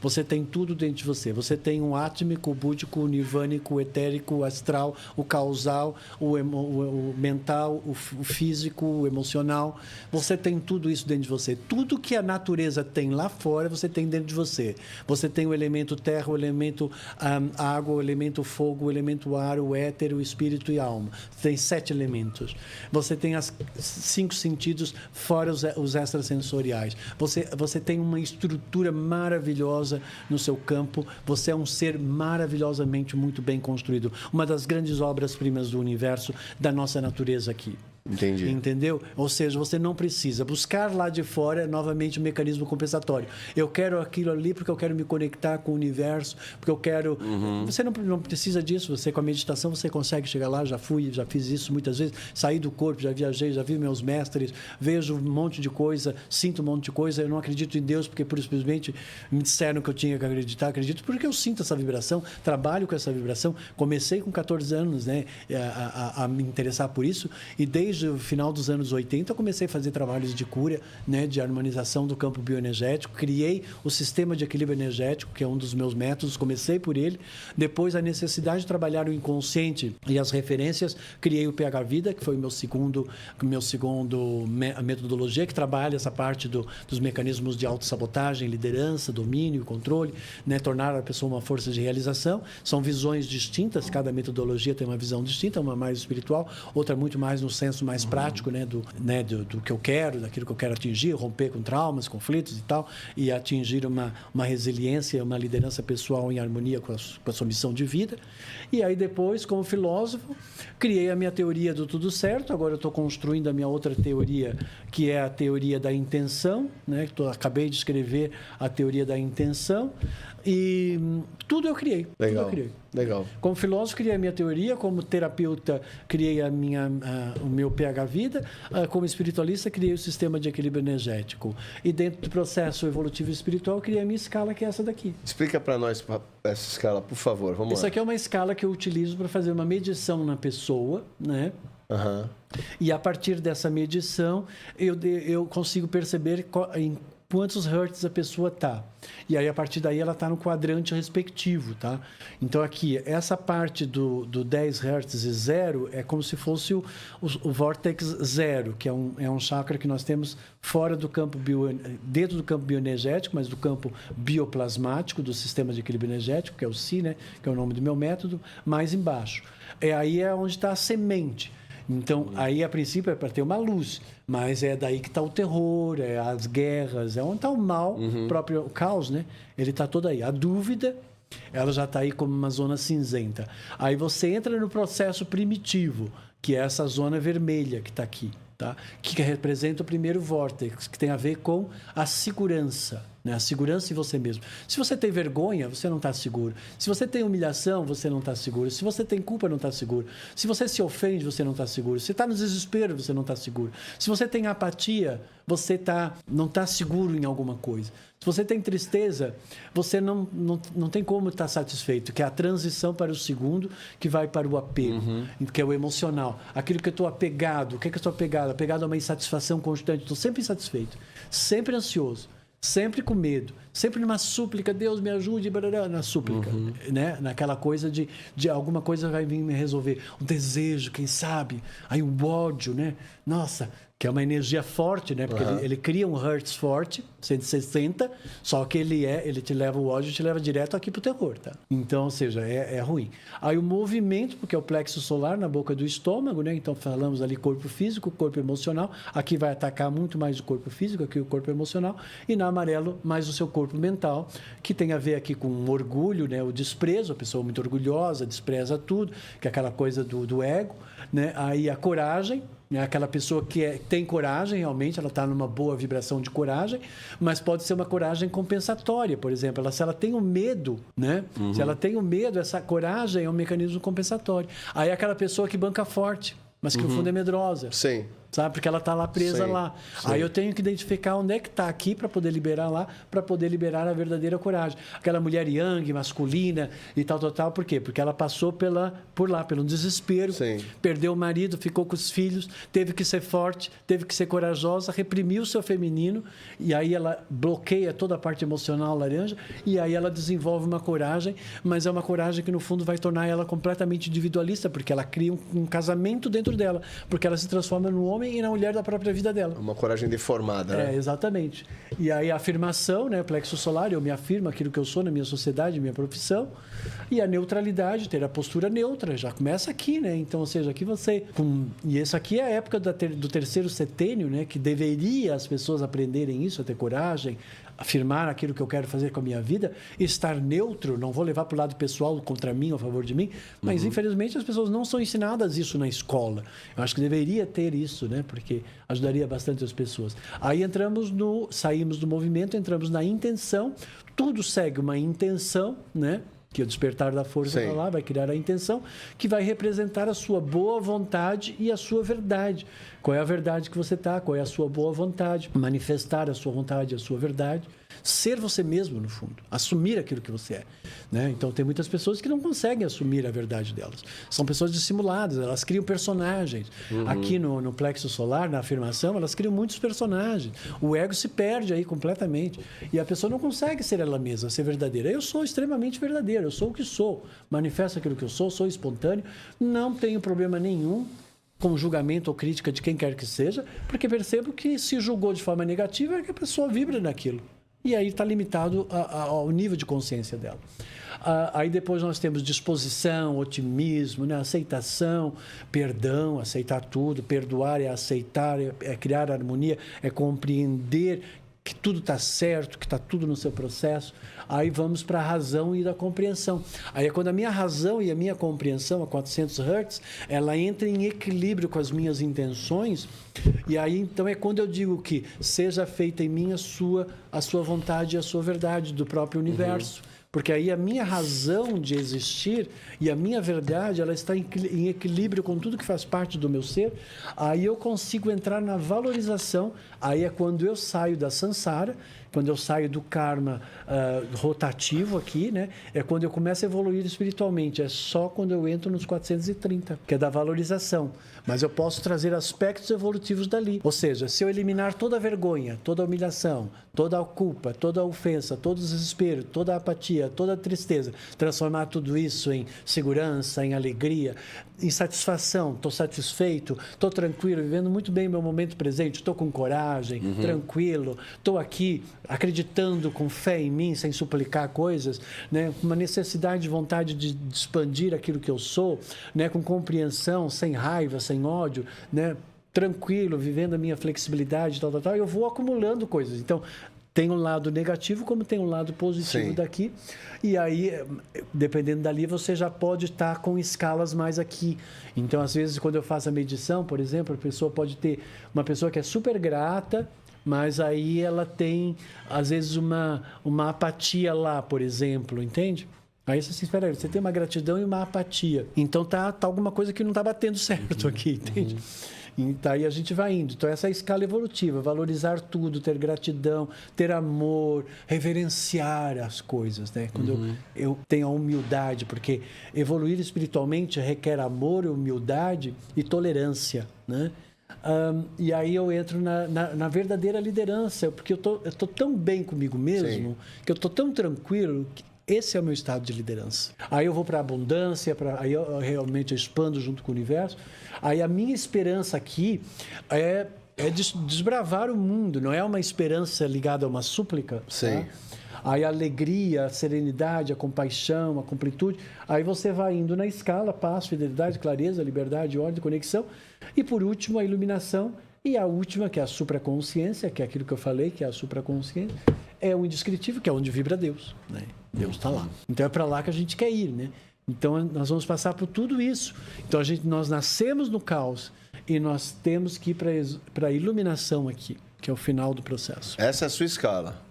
Você tem tudo dentro de você. Você tem o átmico, o búdico, o nirvânico, o etérico, o astral, o causal, o mental, o físico, o emocional. Você tem tudo isso dentro de você. Tudo que a natureza tem lá fora, você tem dentro de você. Você tem o elemento terra, o elemento água, o elemento fogo, o elemento ar, o éter, o espírito e a alma. Você tem 7 elementos. Você tem os 5 sentidos, fora os extrasensoriais. Você tem uma estrutura maravilhosa no seu campo. Você é um ser maravilhosamente muito bem construído. Uma das grandes obras-primas do universo, da nossa natureza aqui. Entendi. Entendeu? Ou seja, você não precisa buscar lá de fora novamente um mecanismo compensatório. Eu quero aquilo ali porque eu quero me conectar com o universo, porque eu quero... Você não precisa disso. Você, com a meditação, você consegue chegar lá. Já fiz isso muitas vezes. Saí do corpo, já viajei, já vi meus mestres, vejo um monte de coisa, sinto um monte de coisa. Eu não acredito em Deus porque, por simplesmente, me disseram que eu tinha que acreditar. Acredito porque eu sinto essa vibração, trabalho com essa vibração. Comecei com 14 anos, né, a me interessar por isso, e desde o final dos anos 80 eu comecei a fazer trabalhos de cura, né, de harmonização do campo bioenergético. Criei o sistema de equilíbrio energético, que é um dos meus métodos, comecei por ele. Depois, a necessidade de trabalhar o inconsciente e as referências, criei o PH Vida, que foi o meu segundo metodologia, que trabalha essa parte dos mecanismos de autossabotagem, liderança, domínio, controle, né, tornar a pessoa uma força de realização. São visões distintas, cada metodologia tem uma visão distinta, uma mais espiritual, outra muito mais no senso mais prático, né, do que eu quero, daquilo que eu quero atingir, romper com traumas, conflitos e tal, e atingir uma resiliência, uma liderança pessoal em harmonia com a sua missão de vida. E aí depois, como filósofo, criei a minha teoria do tudo certo. Agora eu estou construindo a minha outra teoria, que é a teoria da intenção, né? Acabei de escrever a teoria da intenção, e tudo eu criei. Legal. Tudo eu criei. Legal. Como filósofo, criei a minha teoria. Como terapeuta, criei o meu PH Vida. Como espiritualista, criei o sistema de equilíbrio energético. E dentro do processo evolutivo espiritual, criei a minha escala, que é essa daqui. Explica para nós essa escala, por favor. Vamos Essa lá. aqui é uma escala que eu utilizo para fazer uma medição na pessoa, né? E a partir dessa medição, eu consigo perceber em quantos hertz a pessoa está. E aí, a partir daí, ela está no quadrante respectivo, tá? Então, aqui, essa parte do 10 hertz e 0 é como se fosse o vórtex 0, que é um chakra que nós temos fora do campo dentro do campo bioenergético, mas do campo bioplasmático, do sistema de equilíbrio energético, que é o Si, né? Que é o nome do meu método, mais embaixo. Aí é onde está a semente. Então, aí, a princípio, é para ter uma luz, mas é daí que está o terror, é as guerras, é onde está o mal, próprio o caos, né? Ele está todo aí. A dúvida, ela já está aí como uma zona cinzenta. Aí você entra no processo primitivo, que é essa zona vermelha que está aqui, tá? Que representa o primeiro vórtex, que tem a ver com a segurança, né? A segurança em você mesmo. Se você tem vergonha, você não está seguro. Se você tem humilhação, você não está seguro. Se você tem culpa, não está seguro. Se você se ofende, você não está seguro. Se está no desespero, você não está seguro. Se você tem apatia, você não está seguro em alguma coisa. Se você tem tristeza, você não tem como estar satisfeito, que é a transição para o segundo, que vai para o apego, que é o emocional. Aquilo que eu estou apegado. O que é que eu estou apegado? Apegado a uma insatisfação constante. Estou sempre insatisfeito, sempre ansioso, sempre com medo, sempre numa súplica, Deus me ajude, na súplica, né? Naquela coisa de alguma coisa vai vir me resolver. Um desejo, quem sabe? Aí um ódio, né? Nossa, que é uma energia forte, né? Porque ele cria um hertz forte, 160, só que ele te leva o ódio, te leva direto aqui pro terror, tá? Então, ou seja, é ruim. Aí o movimento, porque é o plexo solar na boca do estômago, né? Então falamos ali corpo físico, corpo emocional. Aqui vai atacar muito mais o corpo físico, aqui o corpo emocional. E na amarelo, mais o seu corpo mental, que tem a ver aqui com o orgulho, né? O desprezo, a pessoa muito orgulhosa, despreza tudo, que é aquela coisa do ego, né? Aí a coragem, né? Aquela pessoa que tem coragem, realmente, ela está numa boa vibração de coragem, mas pode ser uma coragem compensatória, por exemplo. Se ela tem o medo, né? Se ela tem o medo, essa coragem é um mecanismo compensatório. Aí aquela pessoa que banca forte, mas que no fundo é medrosa. Sim. Sabe? Porque ela está lá presa lá. Aí eu tenho que identificar onde é que está aqui para poder liberar lá, para poder liberar a verdadeira coragem. Aquela mulher yang, masculina e tal. Por quê? Porque ela passou por lá, pelo desespero, perdeu o marido, ficou com os filhos, teve que ser forte, teve que ser corajosa, reprimiu o seu feminino, e aí ela bloqueia toda a parte emocional laranja, e aí ela desenvolve uma coragem, mas é uma coragem que no fundo vai tornar ela completamente individualista, porque ela cria um casamento dentro dela, porque ela se transforma num homem homem e na mulher da própria vida dela. Uma coragem deformada, né? Exatamente. E aí a afirmação, né, plexo solar, eu me afirmo aquilo que eu sou na minha sociedade, minha profissão. E a neutralidade, ter a postura neutra, já começa aqui, né? Então, ou seja, aqui você... E essa aqui é a época do terceiro setênio, né? Que deveria as pessoas aprenderem isso, a ter coragem, afirmar aquilo que eu quero fazer com a minha vida, estar neutro, não vou levar para o lado pessoal contra mim ou a favor de mim, mas infelizmente as pessoas não são ensinadas isso na escola. Eu acho que deveria ter isso, né? Porque ajudaria bastante as pessoas. Aí saímos do movimento, entramos na intenção, tudo segue uma intenção, né? Que o despertar da força está lá, vai criar a intenção, que vai representar a sua boa vontade e a sua verdade. Qual é a verdade que você está? Qual é a sua boa vontade? Manifestar a sua vontade e a sua verdade. Ser você mesmo, no fundo. Assumir aquilo que você é. Né? Então, tem muitas pessoas que não conseguem assumir a verdade delas. São pessoas dissimuladas, elas criam personagens. Aqui no plexo solar, na afirmação, elas criam muitos personagens. O ego se perde aí completamente. E a pessoa não consegue ser ela mesma, ser verdadeira. Eu sou extremamente verdadeiro, eu sou o que sou. Manifesto aquilo que eu sou espontâneo, não tenho problema nenhum com julgamento ou crítica de quem quer que seja, porque percebo que se julgou de forma negativa é que a pessoa vibra naquilo. E aí está limitado ao nível de consciência dela. Aí depois nós temos disposição, otimismo, né? Aceitação, perdão, aceitar tudo. Perdoar é aceitar, é criar harmonia, é compreender que tudo está certo, que está tudo no seu processo. Aí vamos para a razão e da compreensão. Aí é quando a minha razão e a minha compreensão, a 400 Hz, ela entra em equilíbrio com as minhas intenções. E aí, então, é quando eu digo que seja feita em mim a sua vontade e a sua verdade do próprio universo. Porque aí a minha razão de existir e a minha verdade, ela está em equilíbrio com tudo que faz parte do meu ser. Aí eu consigo entrar na valorização. Aí é quando eu saio da samsara, quando eu saio do karma rotativo aqui, né? É quando eu começo a evoluir espiritualmente. É só quando eu entro nos 430, que é da valorização. Mas eu posso trazer aspectos evolutivos dali. Ou seja, se eu eliminar toda a vergonha, toda a humilhação, toda a culpa, toda a ofensa, todo o desespero, toda a apatia, toda a tristeza, transformar tudo isso em segurança, em alegria, em satisfação, estou satisfeito, estou tranquilo, vivendo muito bem o meu momento presente, estou com coragem, tranquilo, estou aqui acreditando com fé em mim, sem suplicar coisas, né? Com uma necessidade de vontade de expandir aquilo que eu sou, né? Com compreensão, sem raiva, sem ódio, né? Tranquilo, vivendo a minha flexibilidade, tal, eu vou acumulando coisas. Então, tem um lado negativo, como tem um lado positivo daqui. E aí, dependendo dali, você já pode estar com escalas mais aqui. Então, às vezes, quando eu faço a medição, por exemplo, a pessoa pode ter uma pessoa que é super grata, mas aí ela tem, às vezes, uma apatia lá, por exemplo, entende? Aí você espera aí, você tem uma gratidão e uma apatia. Então, tá alguma coisa que não está batendo certo aqui, entende? Então, aí a gente vai indo. Então, essa é a escala evolutiva. Valorizar tudo, ter gratidão, ter amor, reverenciar as coisas, né? Quando eu tenho a humildade, porque evoluir espiritualmente requer amor, humildade e tolerância, né? E aí eu entro na verdadeira liderança, porque eu tô tão bem comigo mesmo, que eu tô tão tranquilo, que esse é o meu estado de liderança. Aí eu vou para a abundância, aí eu realmente expando junto com o universo. Aí a minha esperança aqui é desbravar o mundo, não é uma esperança ligada a uma súplica. Sim. Tá? Aí a alegria, a serenidade, a compaixão, a completude. Aí você vai indo na escala, paz, fidelidade, clareza, liberdade, ordem, conexão. E por último, a iluminação. E a última, que é a supraconsciência, que é aquilo que eu falei, que é a supraconsciência, é o indescritível, que é onde vibra Deus, né? Deus está lá. Então é para lá que a gente quer ir, né? Então nós vamos passar por tudo isso. Então nós nascemos no caos e nós temos que ir para a iluminação aqui, que é o final do processo. Essa é a sua escala.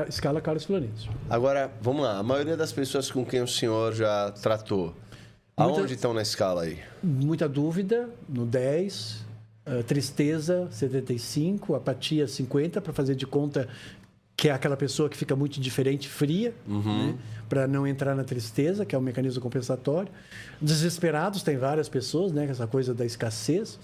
Escala Carlos Florencio. Agora, vamos lá. A maioria das pessoas com quem o senhor já tratou, aonde estão na escala aí? Muita dúvida, no 10, tristeza, 75, apatia, 50, para fazer de conta que é aquela pessoa que fica muito indiferente, fria, né? Para não entrar na tristeza, que é um mecanismo compensatório. Desesperados, tem várias pessoas, né? Essa coisa da escassez.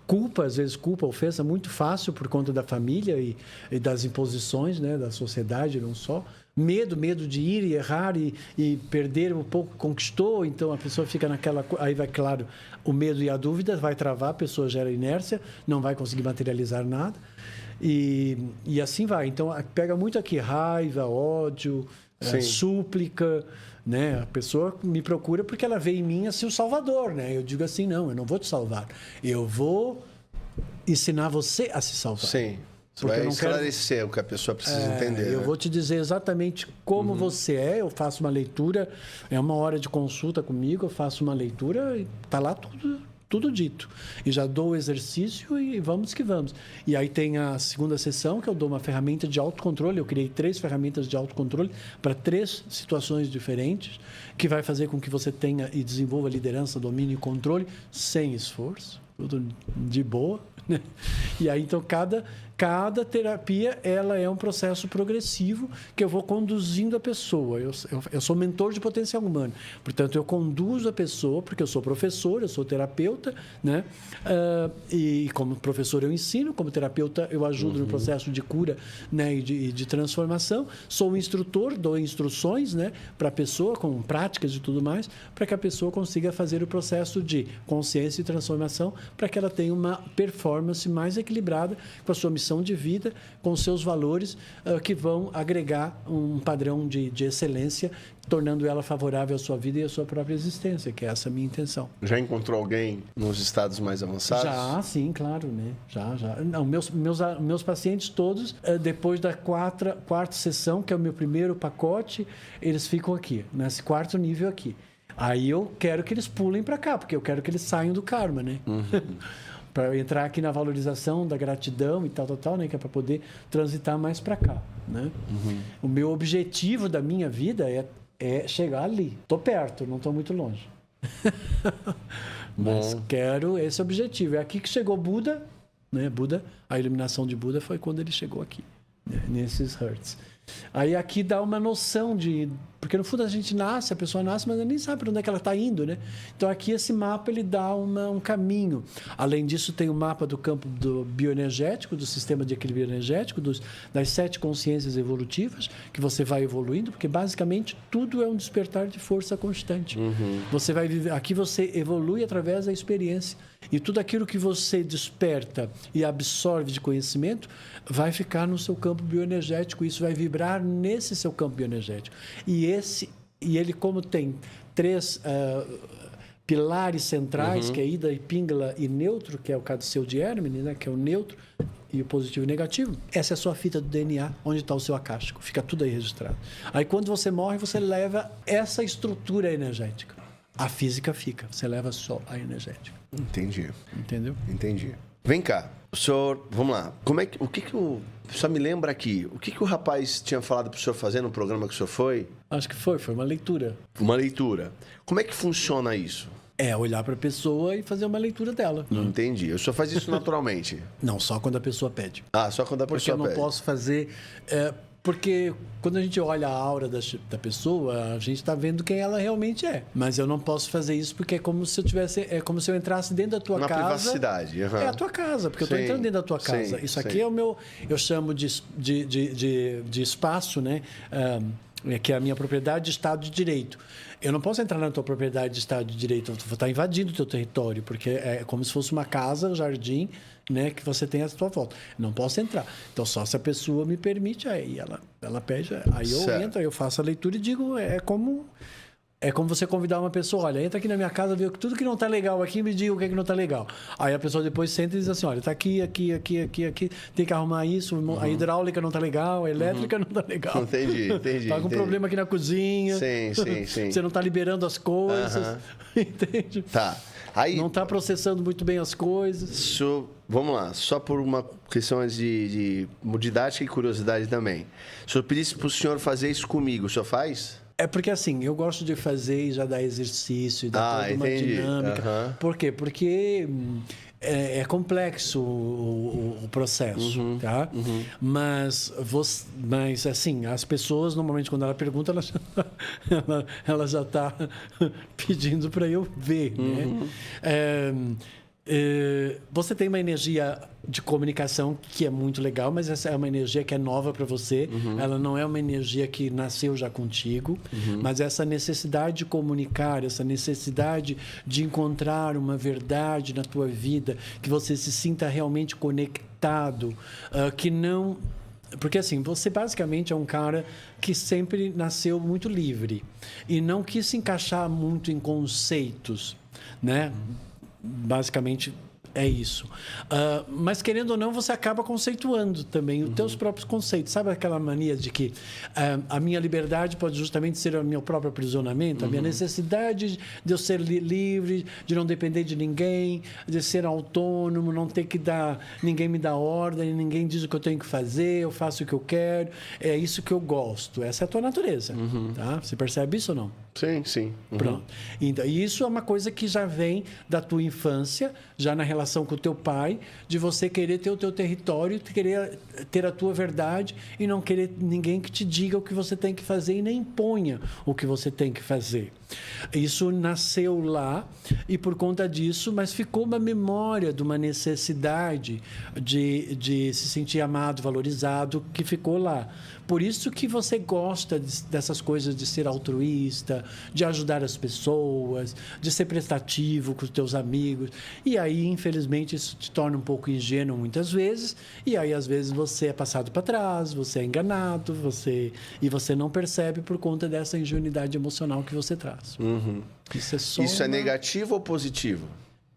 Culpa, às vezes ofensa muito fácil por conta da família e das imposições, né? Da sociedade, não só. Medo de ir e errar e perder o pouco que conquistou. Então, a pessoa fica naquela... Aí vai, claro, o medo e a dúvida vai travar, a pessoa gera inércia, não vai conseguir materializar nada. E assim vai. Então, pega muito aqui raiva, ódio, súplica, né? A pessoa me procura porque ela vê em mim assim o salvador, né? Eu digo assim, não, eu não vou te salvar. Eu vou ensinar você a se salvar. Sim. Você vai esclarecer o que a pessoa precisa entender. Eu vou te dizer exatamente como você é. Eu faço uma leitura, é 1 hora de consulta comigo, eu faço uma leitura e está lá tudo dito. E já dou o exercício e vamos que vamos. E aí tem a segunda sessão, que eu dou uma ferramenta de autocontrole. Eu criei 3 ferramentas de autocontrole para 3 situações diferentes, que vai fazer com que você tenha e desenvolva liderança, domínio e controle sem esforço. Tudo de boa, né? E aí, então, cada terapia, ela é um processo progressivo que eu vou conduzindo a pessoa. Eu sou mentor de potencial humano. Portanto, eu conduzo a pessoa, porque eu sou professor, eu sou terapeuta, né? E como professor eu ensino, como terapeuta eu ajudo no processo de cura, né? e de transformação. Sou um instrutor, dou instruções, né? Para a pessoa, com práticas e tudo mais, para que a pessoa consiga fazer o processo de consciência e transformação, para que ela tenha uma performance mais equilibrada com a sua missão de vida, com seus valores que vão agregar um padrão de excelência, tornando ela favorável à sua vida e à sua própria existência, que é essa a minha intenção. Já encontrou alguém nos estados mais avançados? Já, sim, claro, né? Já. Não, meus pacientes todos, depois da quarta sessão, que é o meu primeiro pacote, eles ficam aqui, nesse 4º nível aqui. Aí eu quero que eles pulem para cá, porque eu quero que eles saiam do karma, né? Para entrar aqui na valorização da gratidão e tal, né? Que é para poder transitar mais para cá, né? O meu objetivo da minha vida é chegar ali. Estou perto, não estou muito longe. Mas quero esse objetivo. É aqui que chegou Buda, né? A iluminação de Buda foi quando ele chegou aqui, né? Nesses hertz. Aí aqui dá uma noção de... Porque no fundo a gente nasce, a pessoa nasce, mas ela nem sabe para onde é que ela está indo, né? Então aqui esse mapa ele dá um caminho. Além disso tem o mapa do campo do bioenergético, do sistema de equilíbrio energético, das 7 consciências evolutivas, que você vai evoluindo, porque basicamente tudo é um despertar de força constante. Você vai viver... Aqui você evolui através da experiência. E tudo aquilo que você desperta e absorve de conhecimento vai ficar no seu campo bioenergético. Isso vai vibrar nesse seu campo bioenergético. E ele, como tem 3 pilares centrais, que é Ida, Pingala e Neutro, que é o caso seu de Hermes, né? Que é o neutro e o positivo e negativo. Essa é a sua fita do DNA, onde está o seu acástico. Fica tudo aí registrado. Aí, quando você morre, você leva essa estrutura energética. A física fica. Você leva só a energética. Entendi. Entendeu? Entendi. Vem cá. O senhor, vamos lá. Só me lembra aqui, o que o rapaz tinha falado para o senhor fazer no programa que o senhor foi? Acho que foi uma leitura. Uma leitura. Como é que funciona isso? É olhar para a pessoa e fazer uma leitura dela. Não entendi. O senhor faz isso naturalmente? Não, só quando a pessoa pede. Ah, só quando a pessoa pede. Porque eu não posso fazer... Porque quando a gente olha a aura da pessoa, a gente está vendo quem ela realmente é. Mas eu não posso fazer isso porque é como se eu entrasse dentro da tua casa. Na privacidade. É a tua casa, porque eu estou entrando dentro da tua casa. Isso aqui é o meu... Eu chamo de espaço, né? Que é a minha propriedade de Estado de Direito. Eu não posso entrar na tua propriedade de Estado de Direito, eu vou estar invadindo o teu território, porque é como se fosse uma casa, um jardim, né, que você tem à tua volta. Não posso entrar. Então, só se a pessoa me permite, aí ela pede, aí eu entro, aí eu faço a leitura e digo, é como você convidar uma pessoa, olha, entra aqui na minha casa, vê tudo que não está legal aqui, me diga o que é que não está legal. Aí a pessoa depois senta e diz assim, olha, está aqui, tem que arrumar isso, a hidráulica não está legal, a elétrica não está legal. Entendi. Está com problema aqui na cozinha. Sim. Você não está liberando as coisas, entende? Tá. Aí, não está processando muito bem as coisas. Vamos lá, só por uma questão de didática e curiosidade também. Se eu pedisse para o senhor fazer isso comigo, o senhor faz? É porque assim, eu gosto de fazer e já dar exercício e dar toda uma dinâmica. Por quê? Porque é complexo o processo, tá? Mas assim, as pessoas normalmente quando ela pergunta, ela já está pedindo para eu ver, né? Você tem uma energia de comunicação que é muito legal, mas essa é uma energia que é nova para você. Ela não é uma energia que nasceu já contigo, mas essa necessidade de comunicar, essa necessidade de encontrar uma verdade na tua vida, que você se sinta realmente conectado, que não... Porque assim, você basicamente é um cara que sempre nasceu muito livre e não quis se encaixar muito em conceitos, né? Basicamente é isso. Mas, querendo ou não, você acaba conceituando também os teus próprios conceitos. Sabe aquela mania de que a minha liberdade pode justamente ser o meu próprio aprisionamento? A minha necessidade de eu ser livre, de não depender de ninguém, de ser autônomo, não ter que dar... Ninguém me dá ordem, ninguém diz o que eu tenho que fazer, eu faço o que eu quero. É isso que eu gosto. Essa é a tua natureza. Tá? Você percebe isso ou não? Sim, sim. Pronto. Então, e isso é uma coisa que já vem da tua infância, já na relação com o teu pai, de você querer ter o teu território, querer ter a tua verdade e não querer ninguém que te diga o que você tem que fazer e nem imponha o que você tem que fazer. Isso nasceu lá e por conta disso, mas ficou uma memória de uma necessidade de se sentir amado, valorizado, que ficou lá. Por isso que você gosta dessas coisas de ser altruísta, de ajudar as pessoas, de ser prestativo com os teus amigos. E aí, infelizmente, isso te torna um pouco ingênuo muitas vezes. E aí, às vezes, você é passado para trás, você é enganado, e você não percebe por conta dessa ingenuidade emocional que você traz. Isso é negativo ou positivo?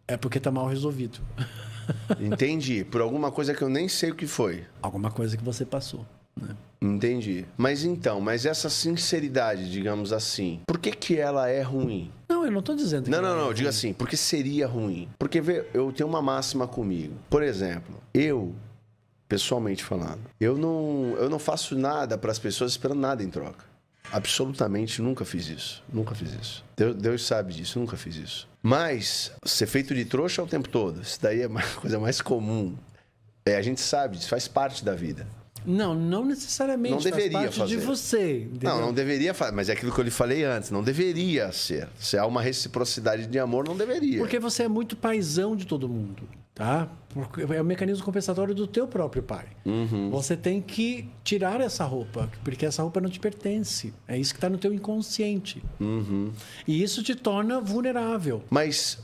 É porque está mal resolvido. Entendi. Por alguma coisa que eu nem sei o que foi. Alguma coisa que você passou, né? Entendi. Mas essa sinceridade, digamos assim, por que ela é ruim? Não, eu não estou dizendo que Não, diga assim, porque seria ruim. Porque eu tenho uma máxima comigo. Por exemplo, pessoalmente falando, eu não faço nada para as pessoas esperando nada em troca. Absolutamente nunca fiz isso. Nunca fiz isso. Deus sabe disso, nunca fiz isso. Mas ser feito de trouxa o tempo todo, isso daí é uma coisa mais comum. A gente sabe, isso faz parte da vida. Não necessariamente. Não deveria faz parte fazer. De você. Entendeu? Não deveria fazer. Mas é aquilo que eu lhe falei antes. Não deveria ser. Se há uma reciprocidade de amor, não deveria. Porque você é muito paizão de todo mundo, tá? Porque é o mecanismo compensatório do teu próprio pai. Você tem que tirar essa roupa, porque essa roupa não te pertence. É isso que está no teu inconsciente. E isso te torna vulnerável. Mas...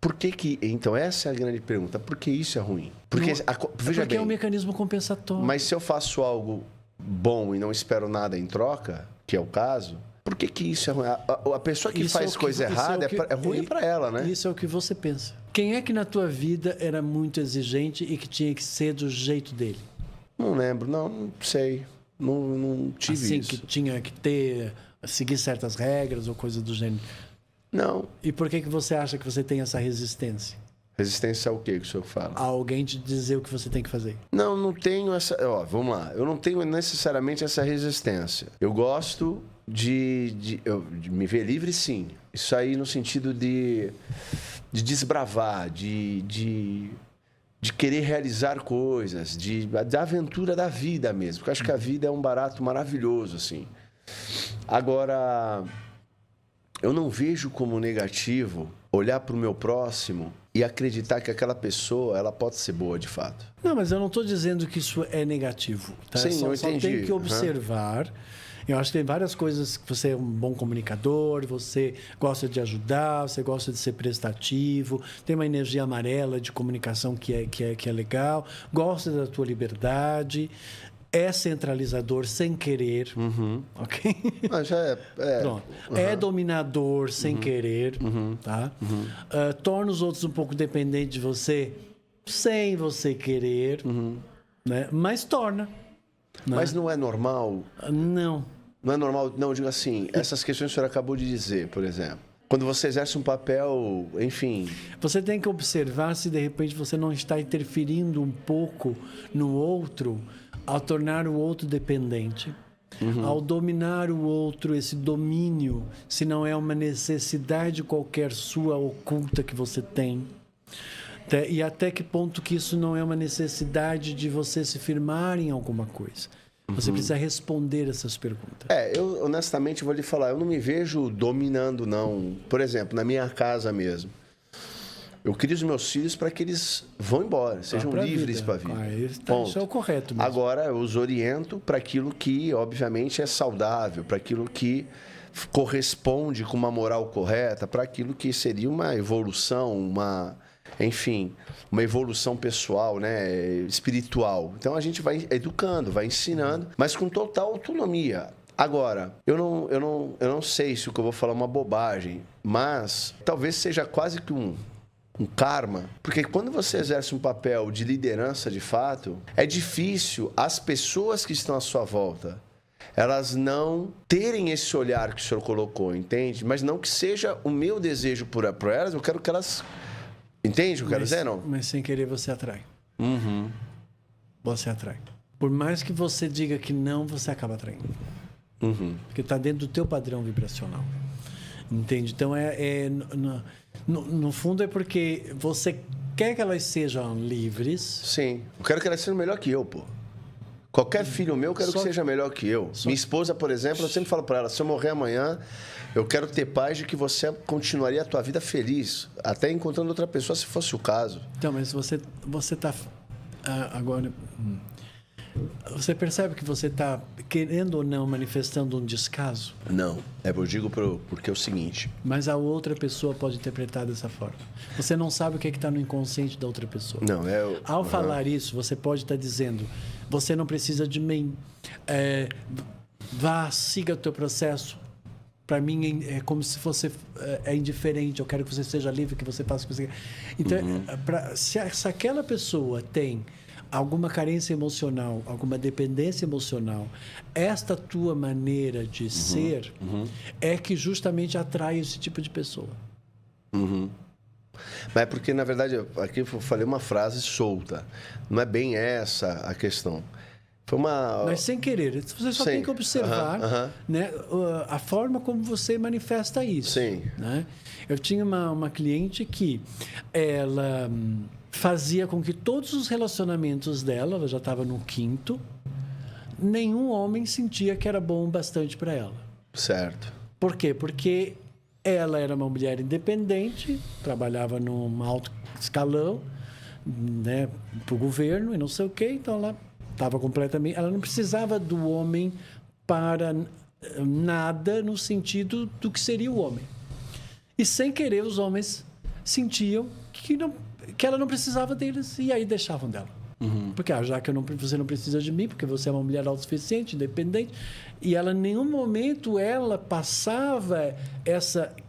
por que... Então, essa é a grande pergunta. Por que isso é ruim? Porque, veja bem, é um mecanismo compensatório. Mas se eu faço algo bom e não espero nada em troca, que é o caso, por que isso é ruim? A pessoa que faz coisa errada é ruim para ela, né? Isso é o que você pensa. Quem é que na tua vida era muito exigente e que tinha que ser do jeito dele? Não lembro, não sei. Não tive assim, isso. Que tinha que seguir certas regras ou coisa do gênero. Não. E por que você acha que você tem essa resistência? Resistência ao quê que o senhor fala? A alguém te dizer o que você tem que fazer. Não tenho essa... vamos lá. Eu não tenho necessariamente essa resistência. Eu gosto de me ver livre, sim. Isso aí no sentido de desbravar, de querer realizar coisas, da aventura da vida mesmo. Porque eu acho que a vida é um barato maravilhoso, assim. Agora... eu não vejo como negativo olhar para o meu próximo e acreditar que aquela pessoa ela pode ser boa de fato. Não, mas eu não estou dizendo que isso é negativo. Tá? Sim, eu entendi. Só tem que observar. Eu acho que tem várias coisas que você é um bom comunicador, você gosta de ajudar, você gosta de ser prestativo, tem uma energia amarela de comunicação que é legal, gosta da tua liberdade. É centralizador sem querer, ok? Mas já Pronto. É dominador sem querer, tá? Torna os outros um pouco dependentes de você sem você querer, né? Mas torna. Né? Mas não é normal? Não. Não é normal? Não, digo assim, essas questões que o senhor acabou de dizer, por exemplo. Quando você exerce um papel, enfim... Você tem que observar se, de repente, você não está interferindo um pouco no outro ao tornar o outro dependente. Ao dominar o outro, esse domínio, se não é uma necessidade qualquer sua oculta que você tem. E até que ponto que isso não é uma necessidade de você se firmar em alguma coisa? Você precisa responder essas perguntas. Eu honestamente vou lhe falar, eu não me vejo dominando, não. Por exemplo, na minha casa mesmo. Eu crio os meus filhos para que eles vão embora, sejam livres para vir. Isso é o correto mesmo. Agora, eu os oriento para aquilo que, obviamente, é saudável, para aquilo que corresponde com uma moral correta, para aquilo que seria uma evolução, uma evolução pessoal, né, espiritual. Então, a gente vai educando, vai ensinando, mas com total autonomia. Agora, eu não sei se o que eu vou falar é uma bobagem, mas talvez seja quase que um karma, porque quando você exerce um papel de liderança de fato, é difícil as pessoas que estão à sua volta, elas não terem esse olhar que o senhor colocou, entende? Mas não que seja o meu desejo por elas, eu quero que elas... Entende o que eu quero dizer, não? Mas sem querer você atrai. Você atrai. Por mais que você diga que não, você acaba atraindo. Porque está dentro do teu padrão vibracional. Entende? Então, no fundo, é porque você quer que elas sejam livres. Sim. Eu quero que elas sejam melhor que eu, pô. Qualquer filho meu, eu quero que seja melhor que eu. Minha esposa, por exemplo, eu sempre falo para ela, se eu morrer amanhã, eu quero ter paz de que você continuaria a tua vida feliz, até encontrando outra pessoa, se fosse o caso. Então, mas você está agora... Você percebe que você está, querendo ou não, manifestando um descaso? Não. Eu digo porque é o seguinte... Mas a outra pessoa pode interpretar dessa forma. Você não sabe o que está no inconsciente da outra pessoa. Não, Ao falar isso, você pode estar dizendo, você não precisa de mim. Vá, siga o teu processo. Para mim, é como se você é indiferente. Eu quero que você seja livre, que você faça o que você quer. Então, se aquela pessoa tem alguma carência emocional, alguma dependência emocional, esta tua maneira de ser é que justamente atrai esse tipo de pessoa. Mas é porque, na verdade, aqui eu falei uma frase solta. Não é bem essa a questão. Foi uma... Mas sem querer. Você só tem que observar né, a forma como você manifesta isso. Sim. Né? Eu tinha uma cliente que ela... fazia com que todos os relacionamentos dela, ela já estava no 5º, nenhum homem sentia que era bom bastante para ela. Certo. Por quê? Porque ela era uma mulher independente, trabalhava num alto escalão, né, para o governo e não sei o quê, então ela estava completamente... Ela não precisava do homem para nada no sentido do que seria o homem. E sem querer, os homens sentiam que ela não precisava deles e aí deixavam dela. Porque já que você não precisa de mim, porque você é uma mulher autossuficiente, independente, e ela em nenhum momento ela passava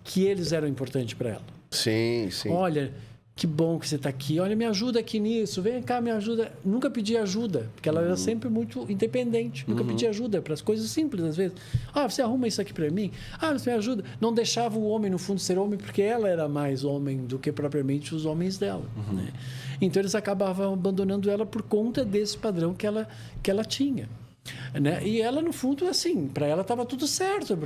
que eles eram importantes para ela. Sim, sim. Olha, que bom que você está aqui. Olha, me ajuda aqui nisso. Vem cá, me ajuda. Nunca pedia ajuda, porque ela era sempre muito independente. Nunca pedia ajuda para as coisas simples, às vezes. Você arruma isso aqui para mim? Você me ajuda. Não deixava o homem, no fundo, ser homem, porque ela era mais homem do que propriamente os homens dela. Né? Então, eles acabavam abandonando ela por conta desse padrão que ela tinha. Né? E ela, no fundo, assim, para ela estava tudo certo,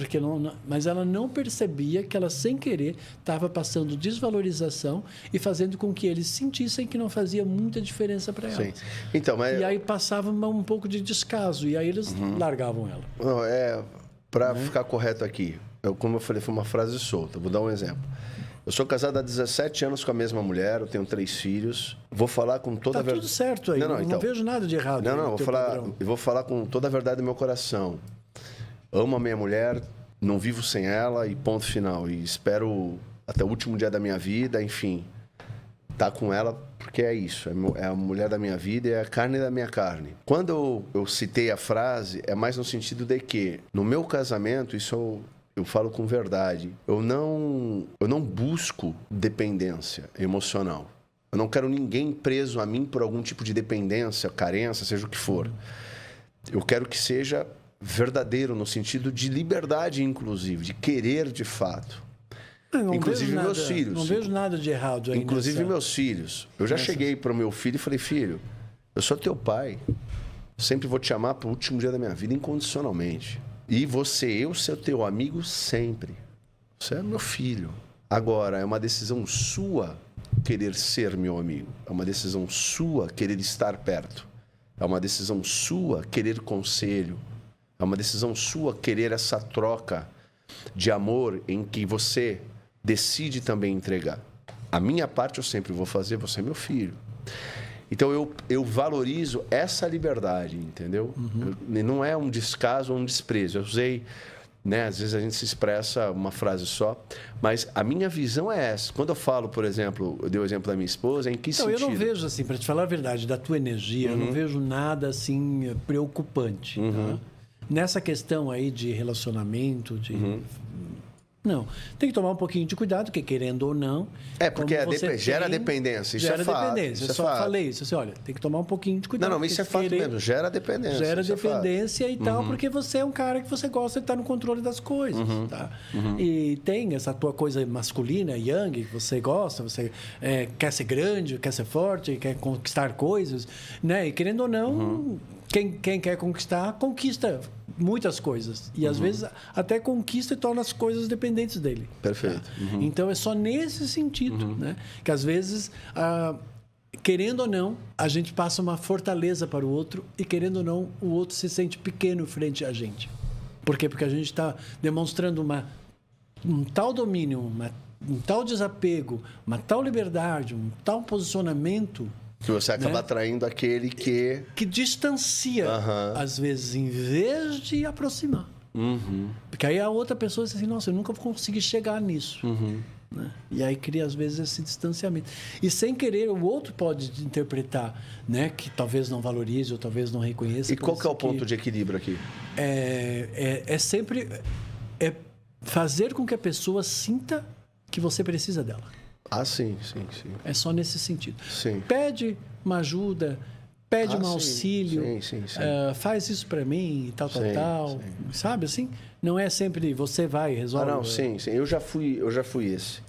mas ela não percebia que ela, sem querer, estava passando desvalorização e fazendo com que eles sentissem que não fazia muita diferença para ela. Então, mas... E aí passava um pouco de descaso, e aí eles largavam ela. Não, para ficar correto aqui, como eu falei, foi uma frase solta. Vou dar um exemplo. Eu sou casado há 17 anos com a mesma mulher, eu tenho 3 filhos. Vou falar com toda a verdade. Tá tudo certo aí, não vejo nada de errado. Não, eu vou falar com toda a verdade do meu coração. Amo a minha mulher, não vivo sem ela e ponto final. E espero até o último dia da minha vida, enfim, estar com ela, porque é isso. É a mulher da minha vida e é a carne da minha carne. Quando eu citei a frase, é mais no sentido de que, no meu casamento, isso eu falo com verdade. Eu não busco dependência emocional. Eu não quero ninguém preso a mim por algum tipo de dependência, carência, seja o que for. Eu quero que seja verdadeiro, no sentido de liberdade, inclusive, de querer de fato. Inclusive meus filhos. Não vejo nada de errado aí. Inclusive meus filhos. Eu já cheguei para o meu filho e falei, filho, eu sou teu pai. Sempre vou te amar para o último dia da minha vida, incondicionalmente. E eu ser teu amigo sempre. Você é meu filho. Agora, é uma decisão sua querer ser meu amigo. É uma decisão sua querer estar perto. É uma decisão sua querer conselho. É uma decisão sua querer essa troca de amor em que você decide também entregar. A minha parte eu sempre vou fazer, você é meu filho. Então eu valorizo essa liberdade, entendeu? Não é um descaso ou um desprezo. Eu usei, né? Às vezes a gente se expressa uma frase só, mas a minha visão é essa. Quando eu falo, por exemplo, eu dei o exemplo da minha esposa, em que Então, sentido? eu não vejo assim, para te falar a verdade, da tua energia, eu não vejo nada assim preocupante. Tá? Nessa questão aí de relacionamento, Não, tem que tomar um pouquinho de cuidado, porque querendo ou não... É, porque gera dependência, isso gera é fato. dependência, eu só falei isso, assim, olha, tem que tomar um pouquinho de cuidado. Não, mas isso é fato mesmo, gera dependência. Gera dependência e tal, porque você é um cara que você gosta de estar no controle das coisas, tá? E tem essa tua coisa masculina, yang, que você gosta, você quer ser grande, quer ser forte, quer conquistar coisas, né? E querendo ou não, quem quer conquistar, conquista muitas coisas. E às vezes até conquista e torna as coisas dependentes dele. Perfeito. Tá? Então é só nesse sentido, né? Que às vezes, querendo ou não, a gente passa uma fortaleza para o outro e querendo ou não, o outro se sente pequeno frente a gente. Por quê? Porque a gente está demonstrando um tal domínio, um tal desapego, uma tal liberdade, um tal posicionamento... Que você acaba atraindo aquele que... Que distancia, às vezes, em vez de aproximar. Porque aí a outra pessoa diz assim, nossa, eu nunca vou conseguir chegar nisso. Né? E aí cria, às vezes, esse distanciamento. E sem querer, o outro pode interpretar, né? Que talvez não valorize ou talvez não reconheça. E qual que é o ponto de equilíbrio aqui? É sempre fazer com que a pessoa sinta que você precisa dela. Ah, sim. É só nesse sentido. Sim. Pede uma ajuda, pede um auxílio, sim. faz isso para mim, tal. Sim. Sabe assim? Não é sempre você vai e resolve. Ah, não, sim. Eu já fui esse.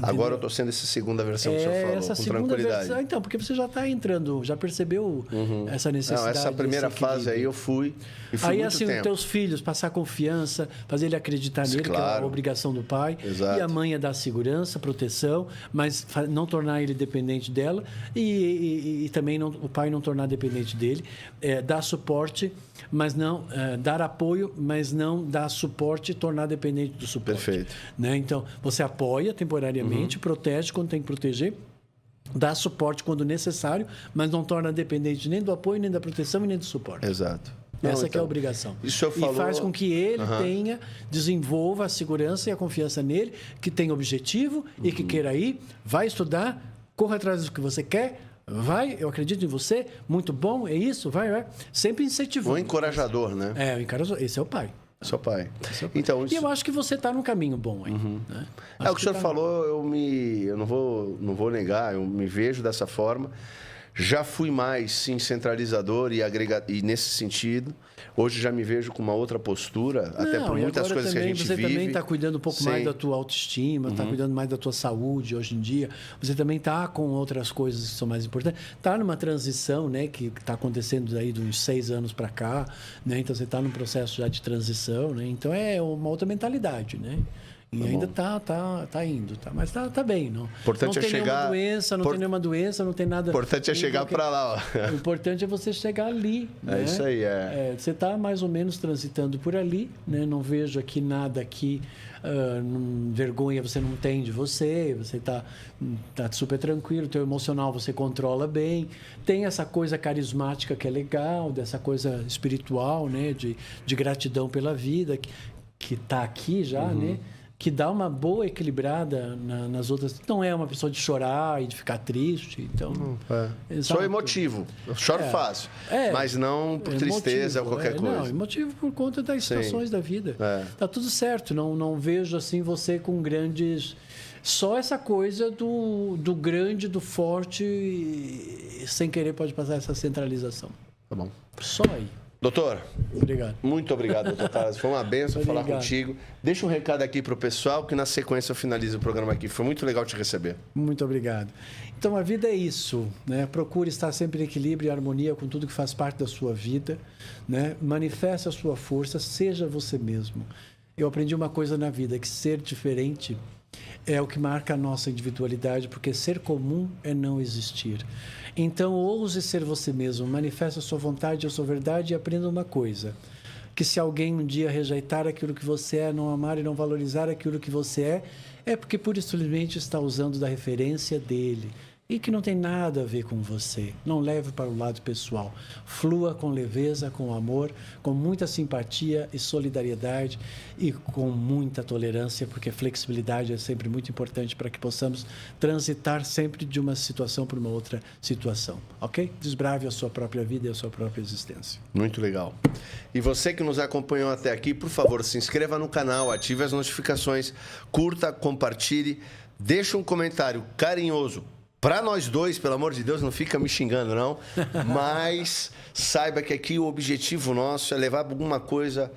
Agora eu estou sendo essa segunda versão que o senhor falou, essa com segunda tranquilidade. Versão, então, porque você já está entrando, já percebeu essa necessidade. Não, essa primeira fase aí eu fui e fui aí, muito assim, tempo. os teus filhos, passar confiança, fazer ele acreditar nele, que é a obrigação do pai. Exato. E a mãe é dar segurança, proteção, mas não tornar ele dependente dela e também o pai não tornar dependente dele. Dar suporte, mas não... dar apoio, mas não dar suporte e tornar dependente do suporte. Perfeito. Né? Então, você apoia temporariamente, protege quando tem que proteger, dá suporte quando necessário, mas não torna dependente nem do apoio, nem da proteção e nem do suporte. Exato. Essa que é a obrigação. Isso eu falou... E faz com que ele desenvolva a segurança e a confiança nele, que tem objetivo e que queira ir, vai estudar, corra atrás do que você quer, vai, eu acredito em você, muito bom, é isso, vai. Sempre incentivando. Um encorajador, né? O encorajador. Esse é o pai. Seu pai. Então, isso... E eu acho que você está num caminho bom aí. Né? O que o senhor falou, eu não vou negar, eu me vejo dessa forma. Já fui mais, sim, centralizador e nesse sentido. Hoje já me vejo com uma outra postura, até por muitas coisas que a gente vive. Você também está cuidando um pouco mais da tua autoestima, está cuidando mais da tua saúde hoje em dia. Você também está com outras coisas que são mais importantes. Está numa transição, né, que está acontecendo aí de uns 6 anos para cá. Né? Então, você está num processo já de transição. Né? Então, é uma outra mentalidade, né? E ainda tá indo, tá? Mas tá bem, não. Importante não tem chegar. Tem nenhuma doença, não tem nada. Importante é chegar para lá, ó. O importante é você chegar ali. Né? Isso aí, você está mais ou menos transitando por ali, né? Não vejo aqui nada aqui. Vergonha você não tem de você está super tranquilo, teu emocional você controla bem, tem essa coisa carismática que é legal, dessa coisa espiritual, né? De gratidão pela vida, que está aqui já, né? Que dá uma boa equilibrada nas outras. Não é uma pessoa de chorar e de ficar triste. Então, Sou emotivo. Eu choro fácil. Mas não por tristeza ou qualquer coisa. Não, emotivo por conta das situações da vida. Tá tudo certo. Não vejo assim você com grandes... Só essa coisa do grande, do forte, e sem querer pode passar essa centralização. Tá bom. Só aí. Doutor, obrigado. Muito obrigado, doutor Tales. Foi uma benção falar contigo. Deixa um recado aqui para o pessoal, que na sequência eu finalizo o programa aqui. Foi muito legal te receber. Muito obrigado. Então, a vida é isso, né? Procure estar sempre em equilíbrio e harmonia com tudo que faz parte da sua vida, né? Manifeste a sua força, seja você mesmo. Eu aprendi uma coisa na vida, que ser diferente é o que marca a nossa individualidade, porque ser comum é não existir. Então, ouse ser você mesmo, manifeste a sua vontade, a sua verdade e aprenda uma coisa. Que se alguém um dia rejeitar aquilo que você é, não amar e não valorizar aquilo que você é porque pura e simplesmente está usando da referência dele. E que não tem nada a ver com você. Não leve para o lado pessoal. Flua com leveza, com amor, com muita simpatia e solidariedade e com muita tolerância, porque flexibilidade é sempre muito importante para que possamos transitar sempre de uma situação para uma outra situação. Ok? Desbrave a sua própria vida e a sua própria existência. Muito legal. E você que nos acompanhou até aqui, por favor, se inscreva no canal, ative as notificações, curta, compartilhe, deixe um comentário carinhoso. Para nós dois, pelo amor de Deus, não fica me xingando, não. Mas saiba que aqui o objetivo nosso é levar alguma coisa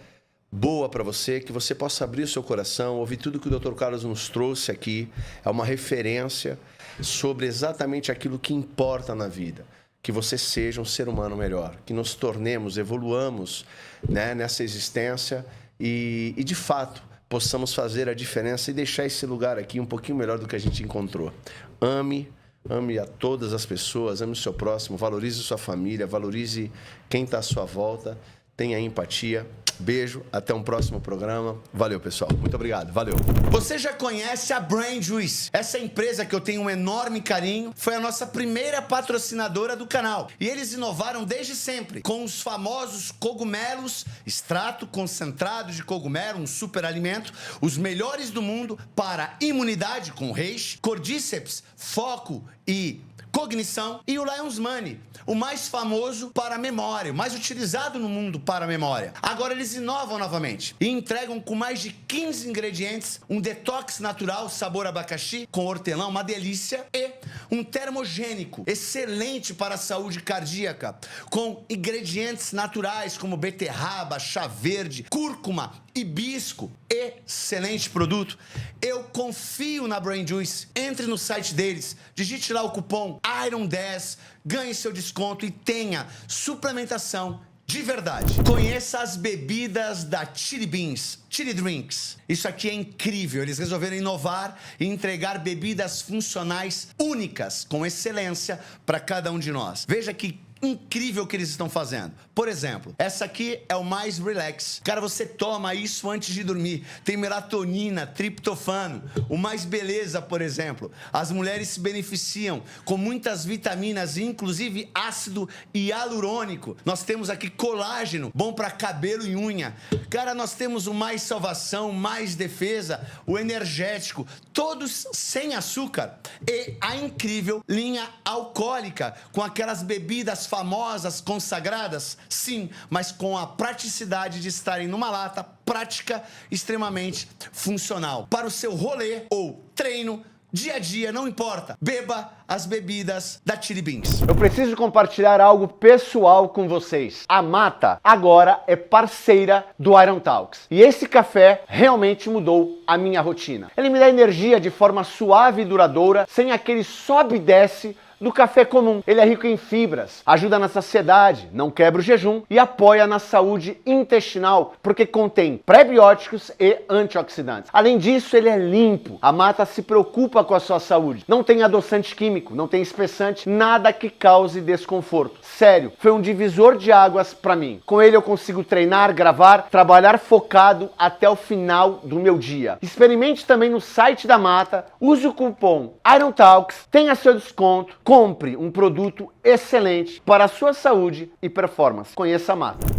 boa para você, que você possa abrir o seu coração, ouvir tudo que o Dr. Carlos nos trouxe aqui. É uma referência sobre exatamente aquilo que importa na vida. Que você seja um ser humano melhor, que nos tornemos, evoluamos, né, nessa existência e, de fato, possamos fazer a diferença e deixar esse lugar aqui um pouquinho melhor do que a gente encontrou. Ame a todas as pessoas, ame o seu próximo, valorize sua família, valorize quem está à sua volta, tenha empatia. Beijo, até um próximo programa. Valeu, pessoal. Muito obrigado. Valeu. Você já conhece a Brain Juice? Essa empresa que eu tenho um enorme carinho foi a nossa primeira patrocinadora do canal. E eles inovaram desde sempre com os famosos cogumelos, extrato concentrado de cogumelo, um super alimento, os melhores do mundo para imunidade com reishi, cordíceps, foco e cognição, e o Lion's Money, o mais famoso para a memória, o mais utilizado no mundo para a memória. Agora eles inovam novamente e entregam com mais de 15 ingredientes um detox natural sabor abacaxi com hortelã, uma delícia, e um termogênico excelente para a saúde cardíaca com ingredientes naturais como beterraba, chá verde, cúrcuma, hibisco. Excelente produto. Eu confio na Brain Juice. Entre no site deles, digite lá o cupom IRON10, ganhe seu desconto e tenha suplementação de verdade. Conheça as bebidas da Chili Beans, Chili Drinks. Isso aqui é incrível. Eles resolveram inovar e entregar bebidas funcionais únicas, com excelência para cada um de nós. Veja que incrível que eles estão fazendo. Por exemplo, essa aqui é o Mais Relax. Cara, você toma isso antes de dormir. Tem melatonina, triptofano. O Mais Beleza, por exemplo. As mulheres se beneficiam com muitas vitaminas, inclusive ácido hialurônico. Nós temos aqui colágeno, bom para cabelo e unha. Cara, nós temos o Mais Salvação, Mais Defesa, o energético, todos sem açúcar. E a incrível linha alcoólica, com aquelas bebidas famosas, consagradas, sim, mas com a praticidade de estarem numa lata prática, extremamente funcional. Para o seu rolê ou treino, dia a dia, não importa. Beba as bebidas da Chili Beans. Eu preciso compartilhar algo pessoal com vocês. A Mata agora é parceira do Iron Talks. E esse café realmente mudou a minha rotina. Ele me dá energia de forma suave e duradoura, sem aquele sobe e desce do café comum. Ele é rico em fibras, ajuda na saciedade, não quebra o jejum e apoia na saúde intestinal, porque contém prebióticos e antioxidantes. Além disso, ele é limpo. A Mata se preocupa com a sua saúde. Não tem adoçante químico, não tem espessante, nada que cause desconforto. Sério, foi um divisor de águas para mim. Com ele eu consigo treinar, gravar, trabalhar focado até o final do meu dia. Experimente também no site da Mata, use o cupom IRONTALKS, tenha seu desconto, compre um produto excelente para a sua saúde e performance. Conheça a Mata.